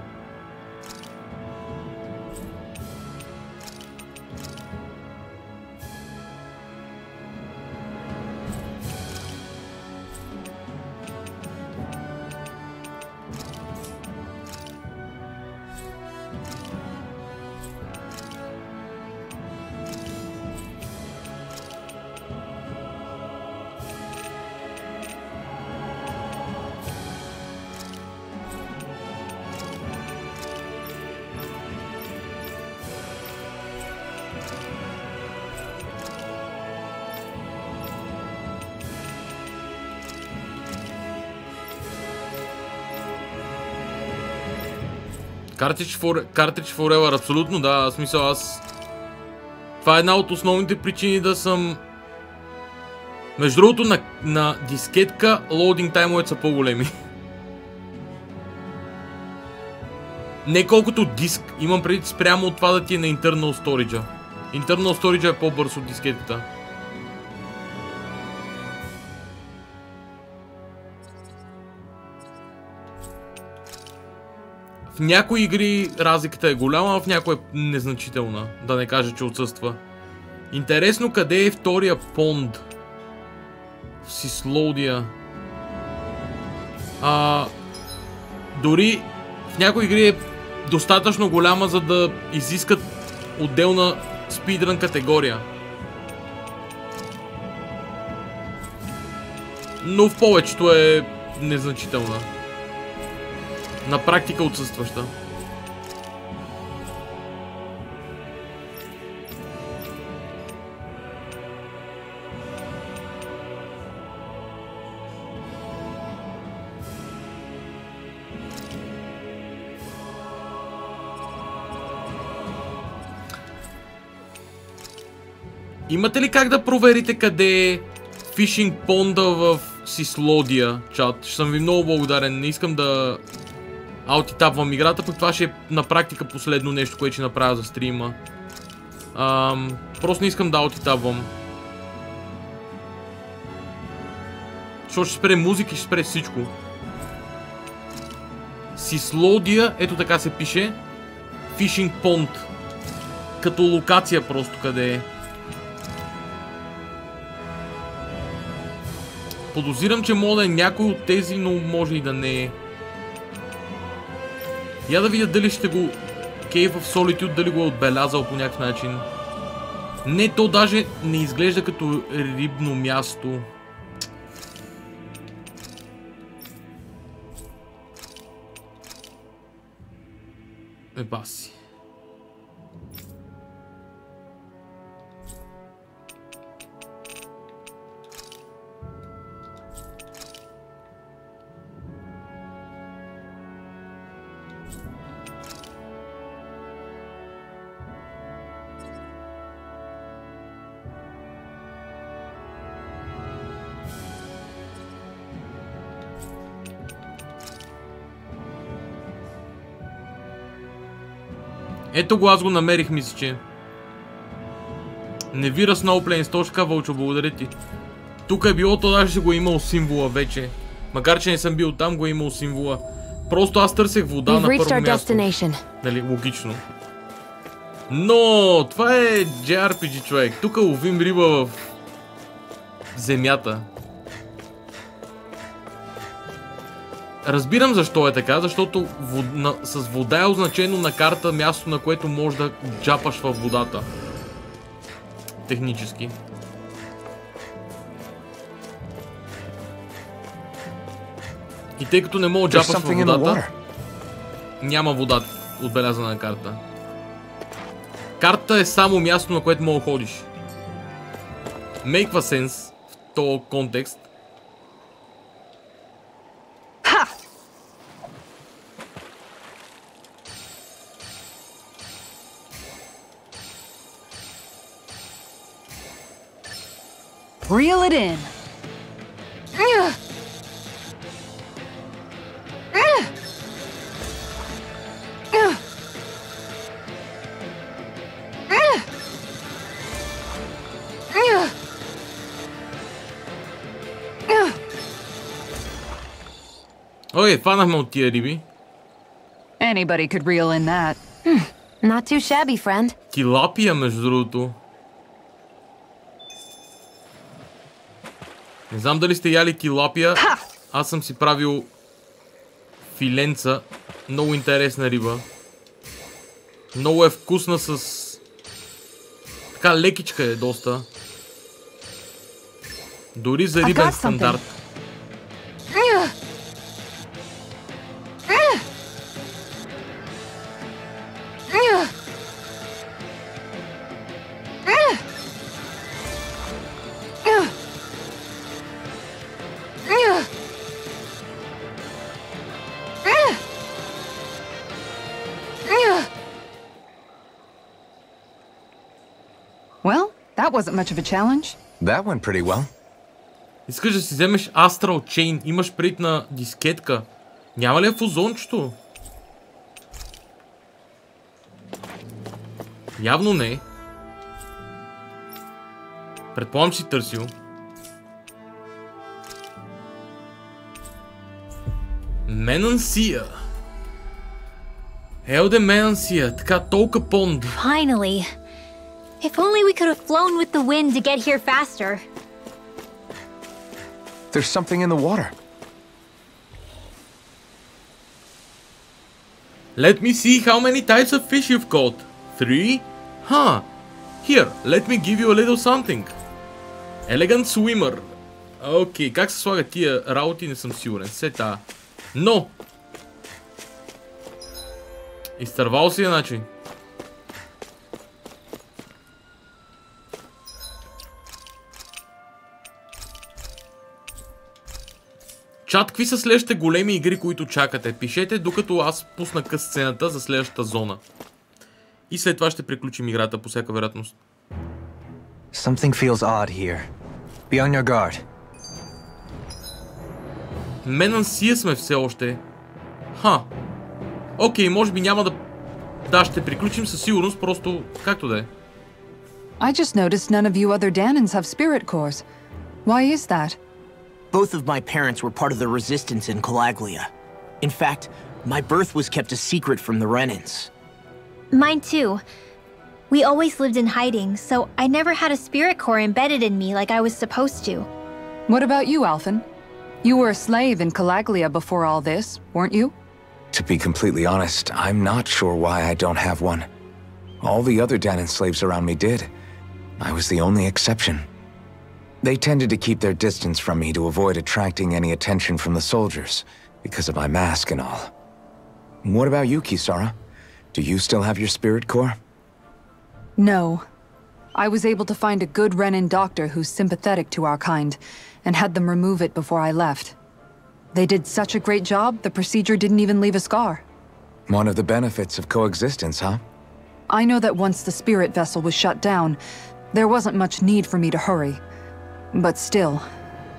Cartridge Forever, абсолютно, да, в смисъл аз... Това е една от основните причини да съм... Между другото, на дискетка лоудинг таймовете са по-големи. Не колкото диск, имам преди спрямо от това да ти е на Internal Storage. Internal Storage е по-бърз от дискетката. В някои игри разликата е голяма, а в някои е незначителна. Да не кажа, че отсъства. Интересно къде е втория понд? В Сислодия. Дори в някои игри е достатъчно голяма, за да изискат отделна спидрън категория. Но в повечето е незначителна. На практика отсъстваща. Имате ли как да проверите къде е фишинг понда в Сислодия, чат? Ще съм ви много благодарен. Не искам да аутитапвам играта, пък това ще е на практика последно нещо, което ще направя за стрима. Просто не искам да аутитапвам. Защото ще спре музика и ще спре всичко. Сислодия, ето така се пише. Фишинг понд. Като локация просто къде е. Подозирам, че мога да е някой от тези, но може и да не е. Я да видя дали ще го... Cave of Solitude, дали го е отбелязал по някакъв начин. Не, то даже не изглежда като рибно място. Баси. Ето го, аз го намерих, мисля, че. Не вира Snowplane, точка, Вълчо, благодаря ти. Тук е било, то даже го е имал символа вече. Макар, че не съм бил там, го е имал символа. Просто аз търсех вода на първо място. Дали, логично. Но, това е JRPG, човек. Тук ловим риба в земята. Разбирам защо е така, защото с вода е означено на карта място, на което можеш да джапаш във водата. Технически. И тъй като не мога да джапаш във водата, няма вода отбелязана на карта. Карта е само място, на което мога да ходиш. Make sense в този контекст. Reel it in. Ой, фанахме от тия риби. Anybody could reel in that. Not too shabby, friend. Тилапия, между другото. Не знам дали сте яли тилапия. Аз съм си правил филенца. Много интересна риба. Много е вкусна с... Така лекичка е доста. Дори за рибен стандарт. That wasn't much of a challenge. That went pretty well. Искаш да си вземеш Astral Chain, имаш пред на дискетка. Няма ли е в озончето? Явно не. Предполагам, че си търсил. Менансия. Елде Менансия, така толка понд. Finally. If only we could have flown with the wind to get here faster. There's something in the water. Let me see how many types of fish you've caught. 3? Huh. Here, let me give you a little something. Elegant swimmer. Окей, как се слага тия работи, не съм сигурен. Сета. Но! Изтървал си, значи. Чат, какви са следващите големи игри, които чакате? Пишете, докато аз пусна къс сцената за следващата зона. И след това ще приключим играта по всяка вероятност. Something feels odd here. Be on your guard. Менансия сме все още. Ха. Окей, може би няма да... Да, ще приключим със сигурност, просто както да е. I just noticed none of you other Danans have spirit cores. Why is that? Both of my parents were part of the resistance in Calaglia. In fact, my birth was kept a secret from the Renans. Mine too. We always lived in hiding, so I never had a spirit core embedded in me like I was supposed to. What about you, Alphen? You were a slave in Calaglia before all this, weren't you? To be completely honest, I'm not sure why I don't have one. All the other Danan slaves around me did. I was the only exception. They tended to keep their distance from me to avoid attracting any attention from the soldiers, because of my mask and all. What about you, Kisara? Do you still have your spirit core? No. I was able to find a good Renin doctor who's sympathetic to our kind, and had them remove it before I left. They did such a great job, the procedure didn't even leave a scar. One of the benefits of coexistence, huh? I know that once the spirit vessel was shut down, there wasn't much need for me to hurry. But still,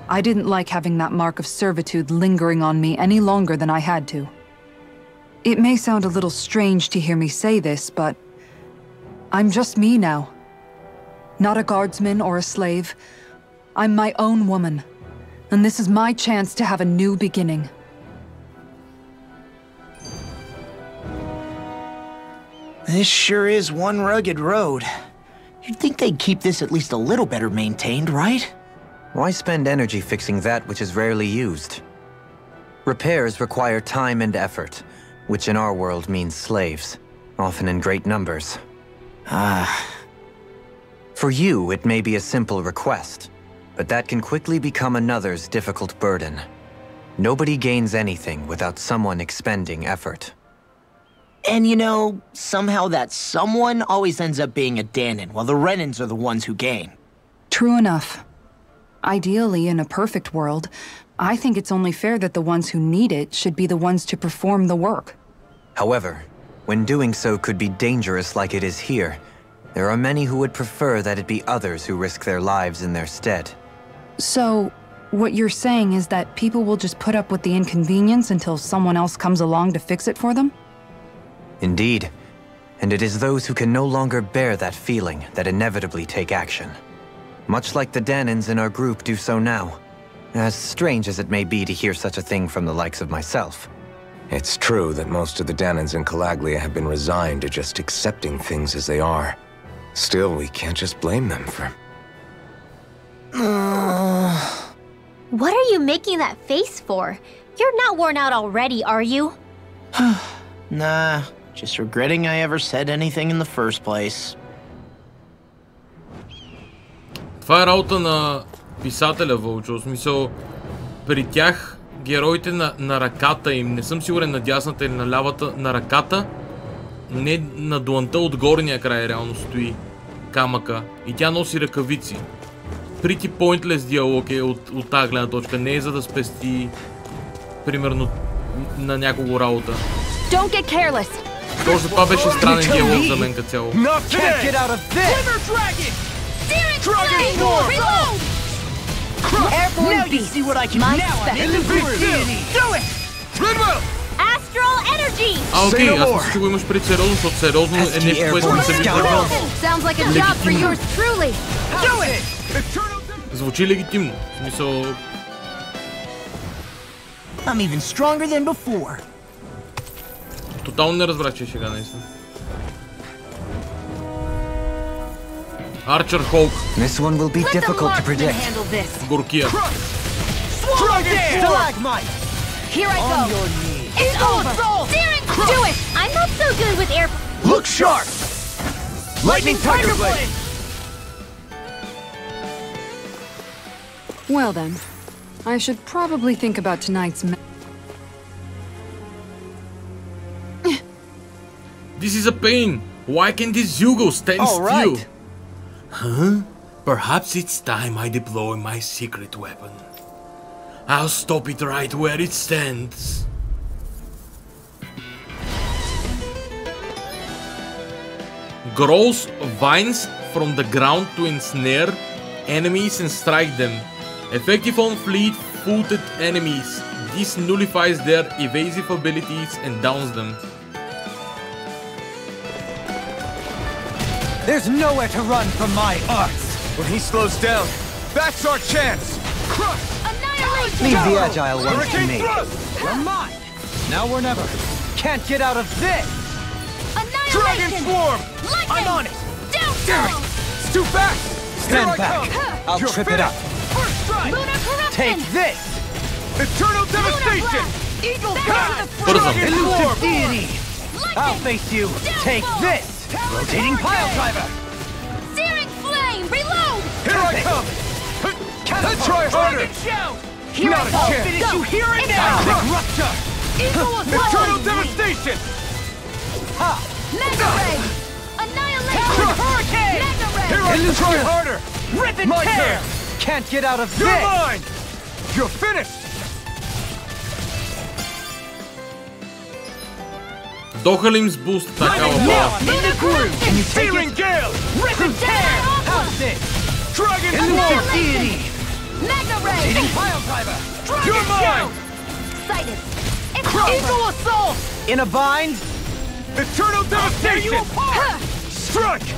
I didn't like having that mark of servitude lingering on me any longer than I had to. It may sound a little strange to hear me say this, but I'm just me now. Not a guardsman or a slave. I'm my own woman, and this is my chance to have a new beginning. This sure is one rugged road. You'd think they'd keep this at least a little better maintained, right? Why spend energy fixing that which is rarely used? Repairs require time and effort, which in our world means slaves, often in great numbers. For you, it may be a simple request, but that can quickly become another's difficult burden. Nobody gains anything without someone expending effort. And you know, somehow that someone always ends up being a Danan, while the Renans are the ones who gain. True enough. Ideally, in a perfect world, I think it's only fair that the ones who need it should be the ones to perform the work. However, when doing so could be dangerous like it is here, there are many who would prefer that it be others who risk their lives in their stead. So, what you're saying is that people will just put up with the inconvenience until someone else comes along to fix it for them? Indeed. And it is those who can no longer bear that feeling that inevitably take action. Much like the Danans in our group do so now. As strange as it may be to hear such a thing from the likes of myself. It's true that most of the Danans in Calaglia have been resigned to just accepting things as they are. Still, we can't just blame them for... What are you making that face for? You're not worn out already, are you? Nah, just regretting I ever said anything in the first place. Това е работа на писателя, Вълчо. В смисъл, при тях героите на ръката им, не съм сигурен на дясната или на лявата, на ръката, не на дланта от горния край реално стои камъка и тя носи ръкавици. Pretty pointless диалог е от тази гледна точка, не е за да спести примерно на някого работа. Точно това беше странен диалог за мен като цяло. Dragon Form! Reload! Airborne now beast. You see what I can My now I'm in the groove. Do it! Redwell! Astral energy! Окей, аз мисля, че го имаш пред сериозно, защото сериозно е нещо, което не се вижда. Sounds like a job for yours truly. Do it! Звучи легитимно. В смисъл... I'm even stronger than before. Тотално не разбрах, че е шега, наистина. Archer Hulk. This one will be difficult to predict. Горкия. Here I go. It's over. Do it. I'm not so good with air. Look sharp! Lightning Tiger Blade! Well then, I should probably think about tonight's This is a pain. Why can't this Yugo stand still? Huh? Perhaps it's time I deploy my secret weapon. I'll stop it right where it stands. Grows vines from the ground to ensnare enemies and strike them. Effective on fleet-footed enemies. This nullifies their evasive abilities and downs them. There's nowhere to run from my arts. When he slows down, that's our chance! Crush! Leave the agile ones to me. You're mine! Now or never. Can't get out of this! Dragon Swarm! I'm on it! Damn it! It's too fast! Stand back. I'll You're trip finished. it up. First strike! Take this! Eternal Devastation! Eagle Dragon Elusive Deity! I'll face you. Take this! Rotating Pile Driver! Searing Flame! Reload! Here I come! Let's try harder! Here Not I a go! chance! Finish you here and now! now! Rupture! Eternal Devastation! Mega Ray! Annihilation! Hurricane! Mega Ray! Here I can try harder! Rip and My tear! turn! Can't get out of You're this! mine! You're finished! Дохалим с буст, такава бала. Can you take Searing it? Gale! Rip and tear! How's this? Dragon Elusive Swarm! Deity! Mega Ray! Rotating Pile Driver! You're mine! Excited! Eagle Assault! In a bind? Eternal Devastation! Strike!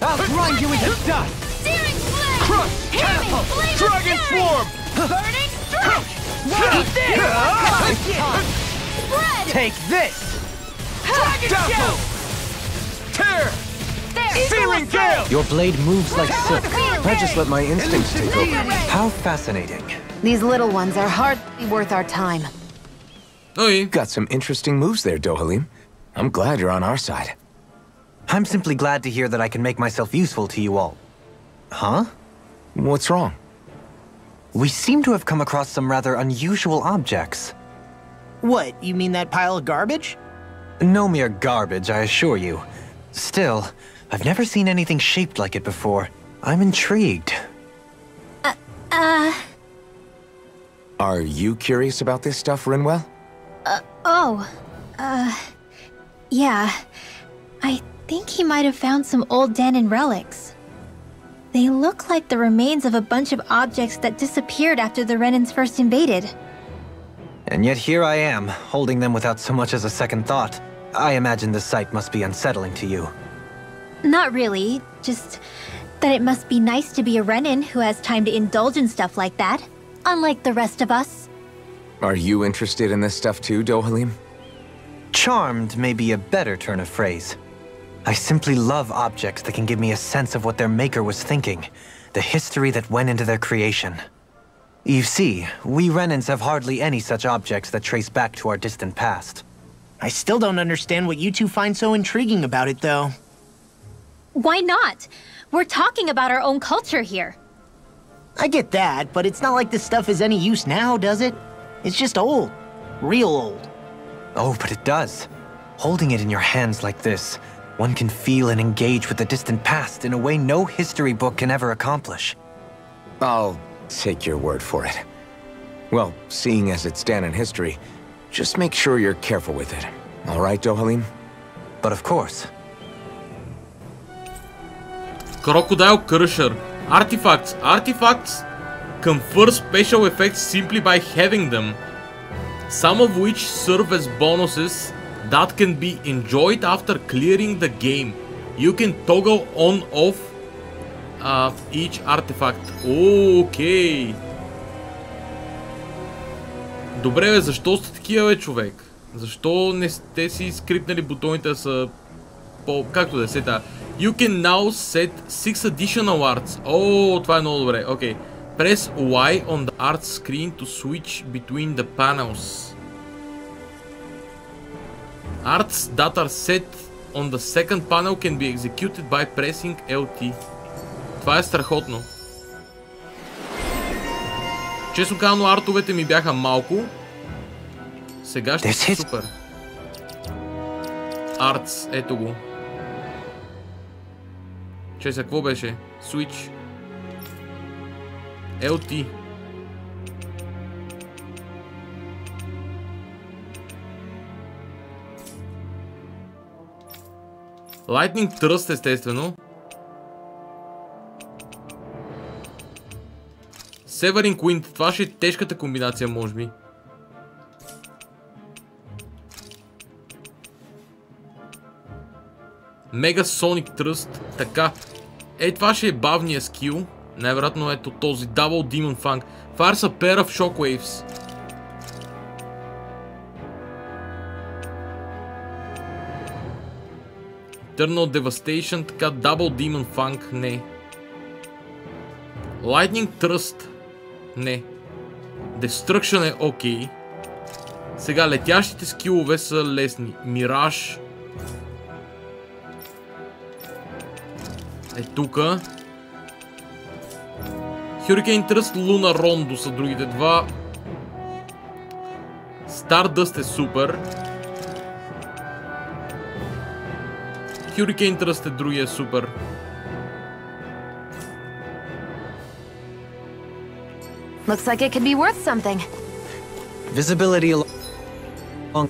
I'll grind you into dust! Searing Flame! Crush! Catapult! Flame of Dragon Fury! Swarm! Burning Strike! Eat this! Spread! Take this! Dragon Dazzle! Tear! Searing Gale! Your blade moves like silk. I just let my instincts take over. How fascinating. These little ones are hardly worth our time. Oi. Got some interesting moves there, Dohalim. I'm glad you're on our side. I'm simply glad to hear that I can make myself useful to you all. Huh? What's wrong? We seem to have come across some rather unusual objects. What, you mean that pile of garbage? No mere garbage, I assure you. Still, I've never seen anything shaped like it before. I'm intrigued. Are you curious about this stuff, Rinwell? Yeah. I think he might have found some old Danon relics. They look like the remains of a bunch of objects that disappeared after the Renans first invaded. And yet here I am, holding them without so much as a second thought. I imagine the sight must be unsettling to you. Not really, just that it must be nice to be a Renan who has time to indulge in stuff like that, unlike the rest of us. Are you interested in this stuff too, Dohalim? Charmed may be a better turn of phrase. I simply love objects that can give me a sense of what their maker was thinking, the history that went into their creation. You see, we Renans have hardly any such objects that trace back to our distant past. I still don't understand what you two find so intriguing about it, though. Why not? We're talking about our own culture here. I get that, but it's not like this stuff is any use now, does it? It's just old. Real old. Oh, but it does. Holding it in your hands like this, one can feel and engage with the distant past in a way no history book can ever accomplish. I'll take your word for it. Well, seeing as it's Danon history, just make sure you're careful with it. All right, Dohalim? But of course. Crocodile Crusher. Artifacts. Artifacts confer special effects simply by having them. Some of which serve as bonuses that can be enjoyed after clearing the game. You can toggle on-off each artifact. Окей. Добре бе, защо сте такива бе, човек? Защо не сте си скрипнали бутоните да са по... както да се та? You can now set 6 additional arts. О, това е много добре. Окей. Press Y on the art screen to switch between the panels. Arts that are set on the second panel can be executed by pressing LT. Това е страхотно. Честно казано, артовете ми бяха малко. Сега ще е супер. Артс, ето го. Чеса, какво беше? Switch. LT. Lightning Thrust, естествено. Severing Wind. Това ще е тежката комбинация, може би. Mega Sonic Thrust. Така. Това ще е бавния скил. Най-вероятно ето този Double Demon Fang. Fires a pair of shockwaves. Eternal Devastation. Така, Double Demon Fang. Не. Lightning Thrust. Не. Destruction е окей. Сега, летящите скилове са лесни. Mirage. Е тука. Hurricane Thrust, Luna Rondo са другите два. Stardust е супер. Hurricane Thrust е другия супер. Looks like it could be worth something. Visibility along...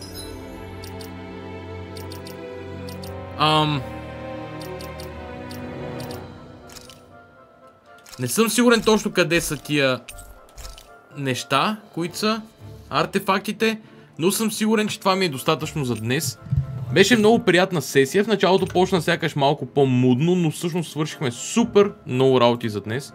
Не съм сигурен точно къде са тия неща, които са артефактите, но съм сигурен, че това ми е достатъчно за днес. Беше много приятна сесия. В началото почна сякаш малко по-мудно, но всъщност свършихме супер много работи за днес.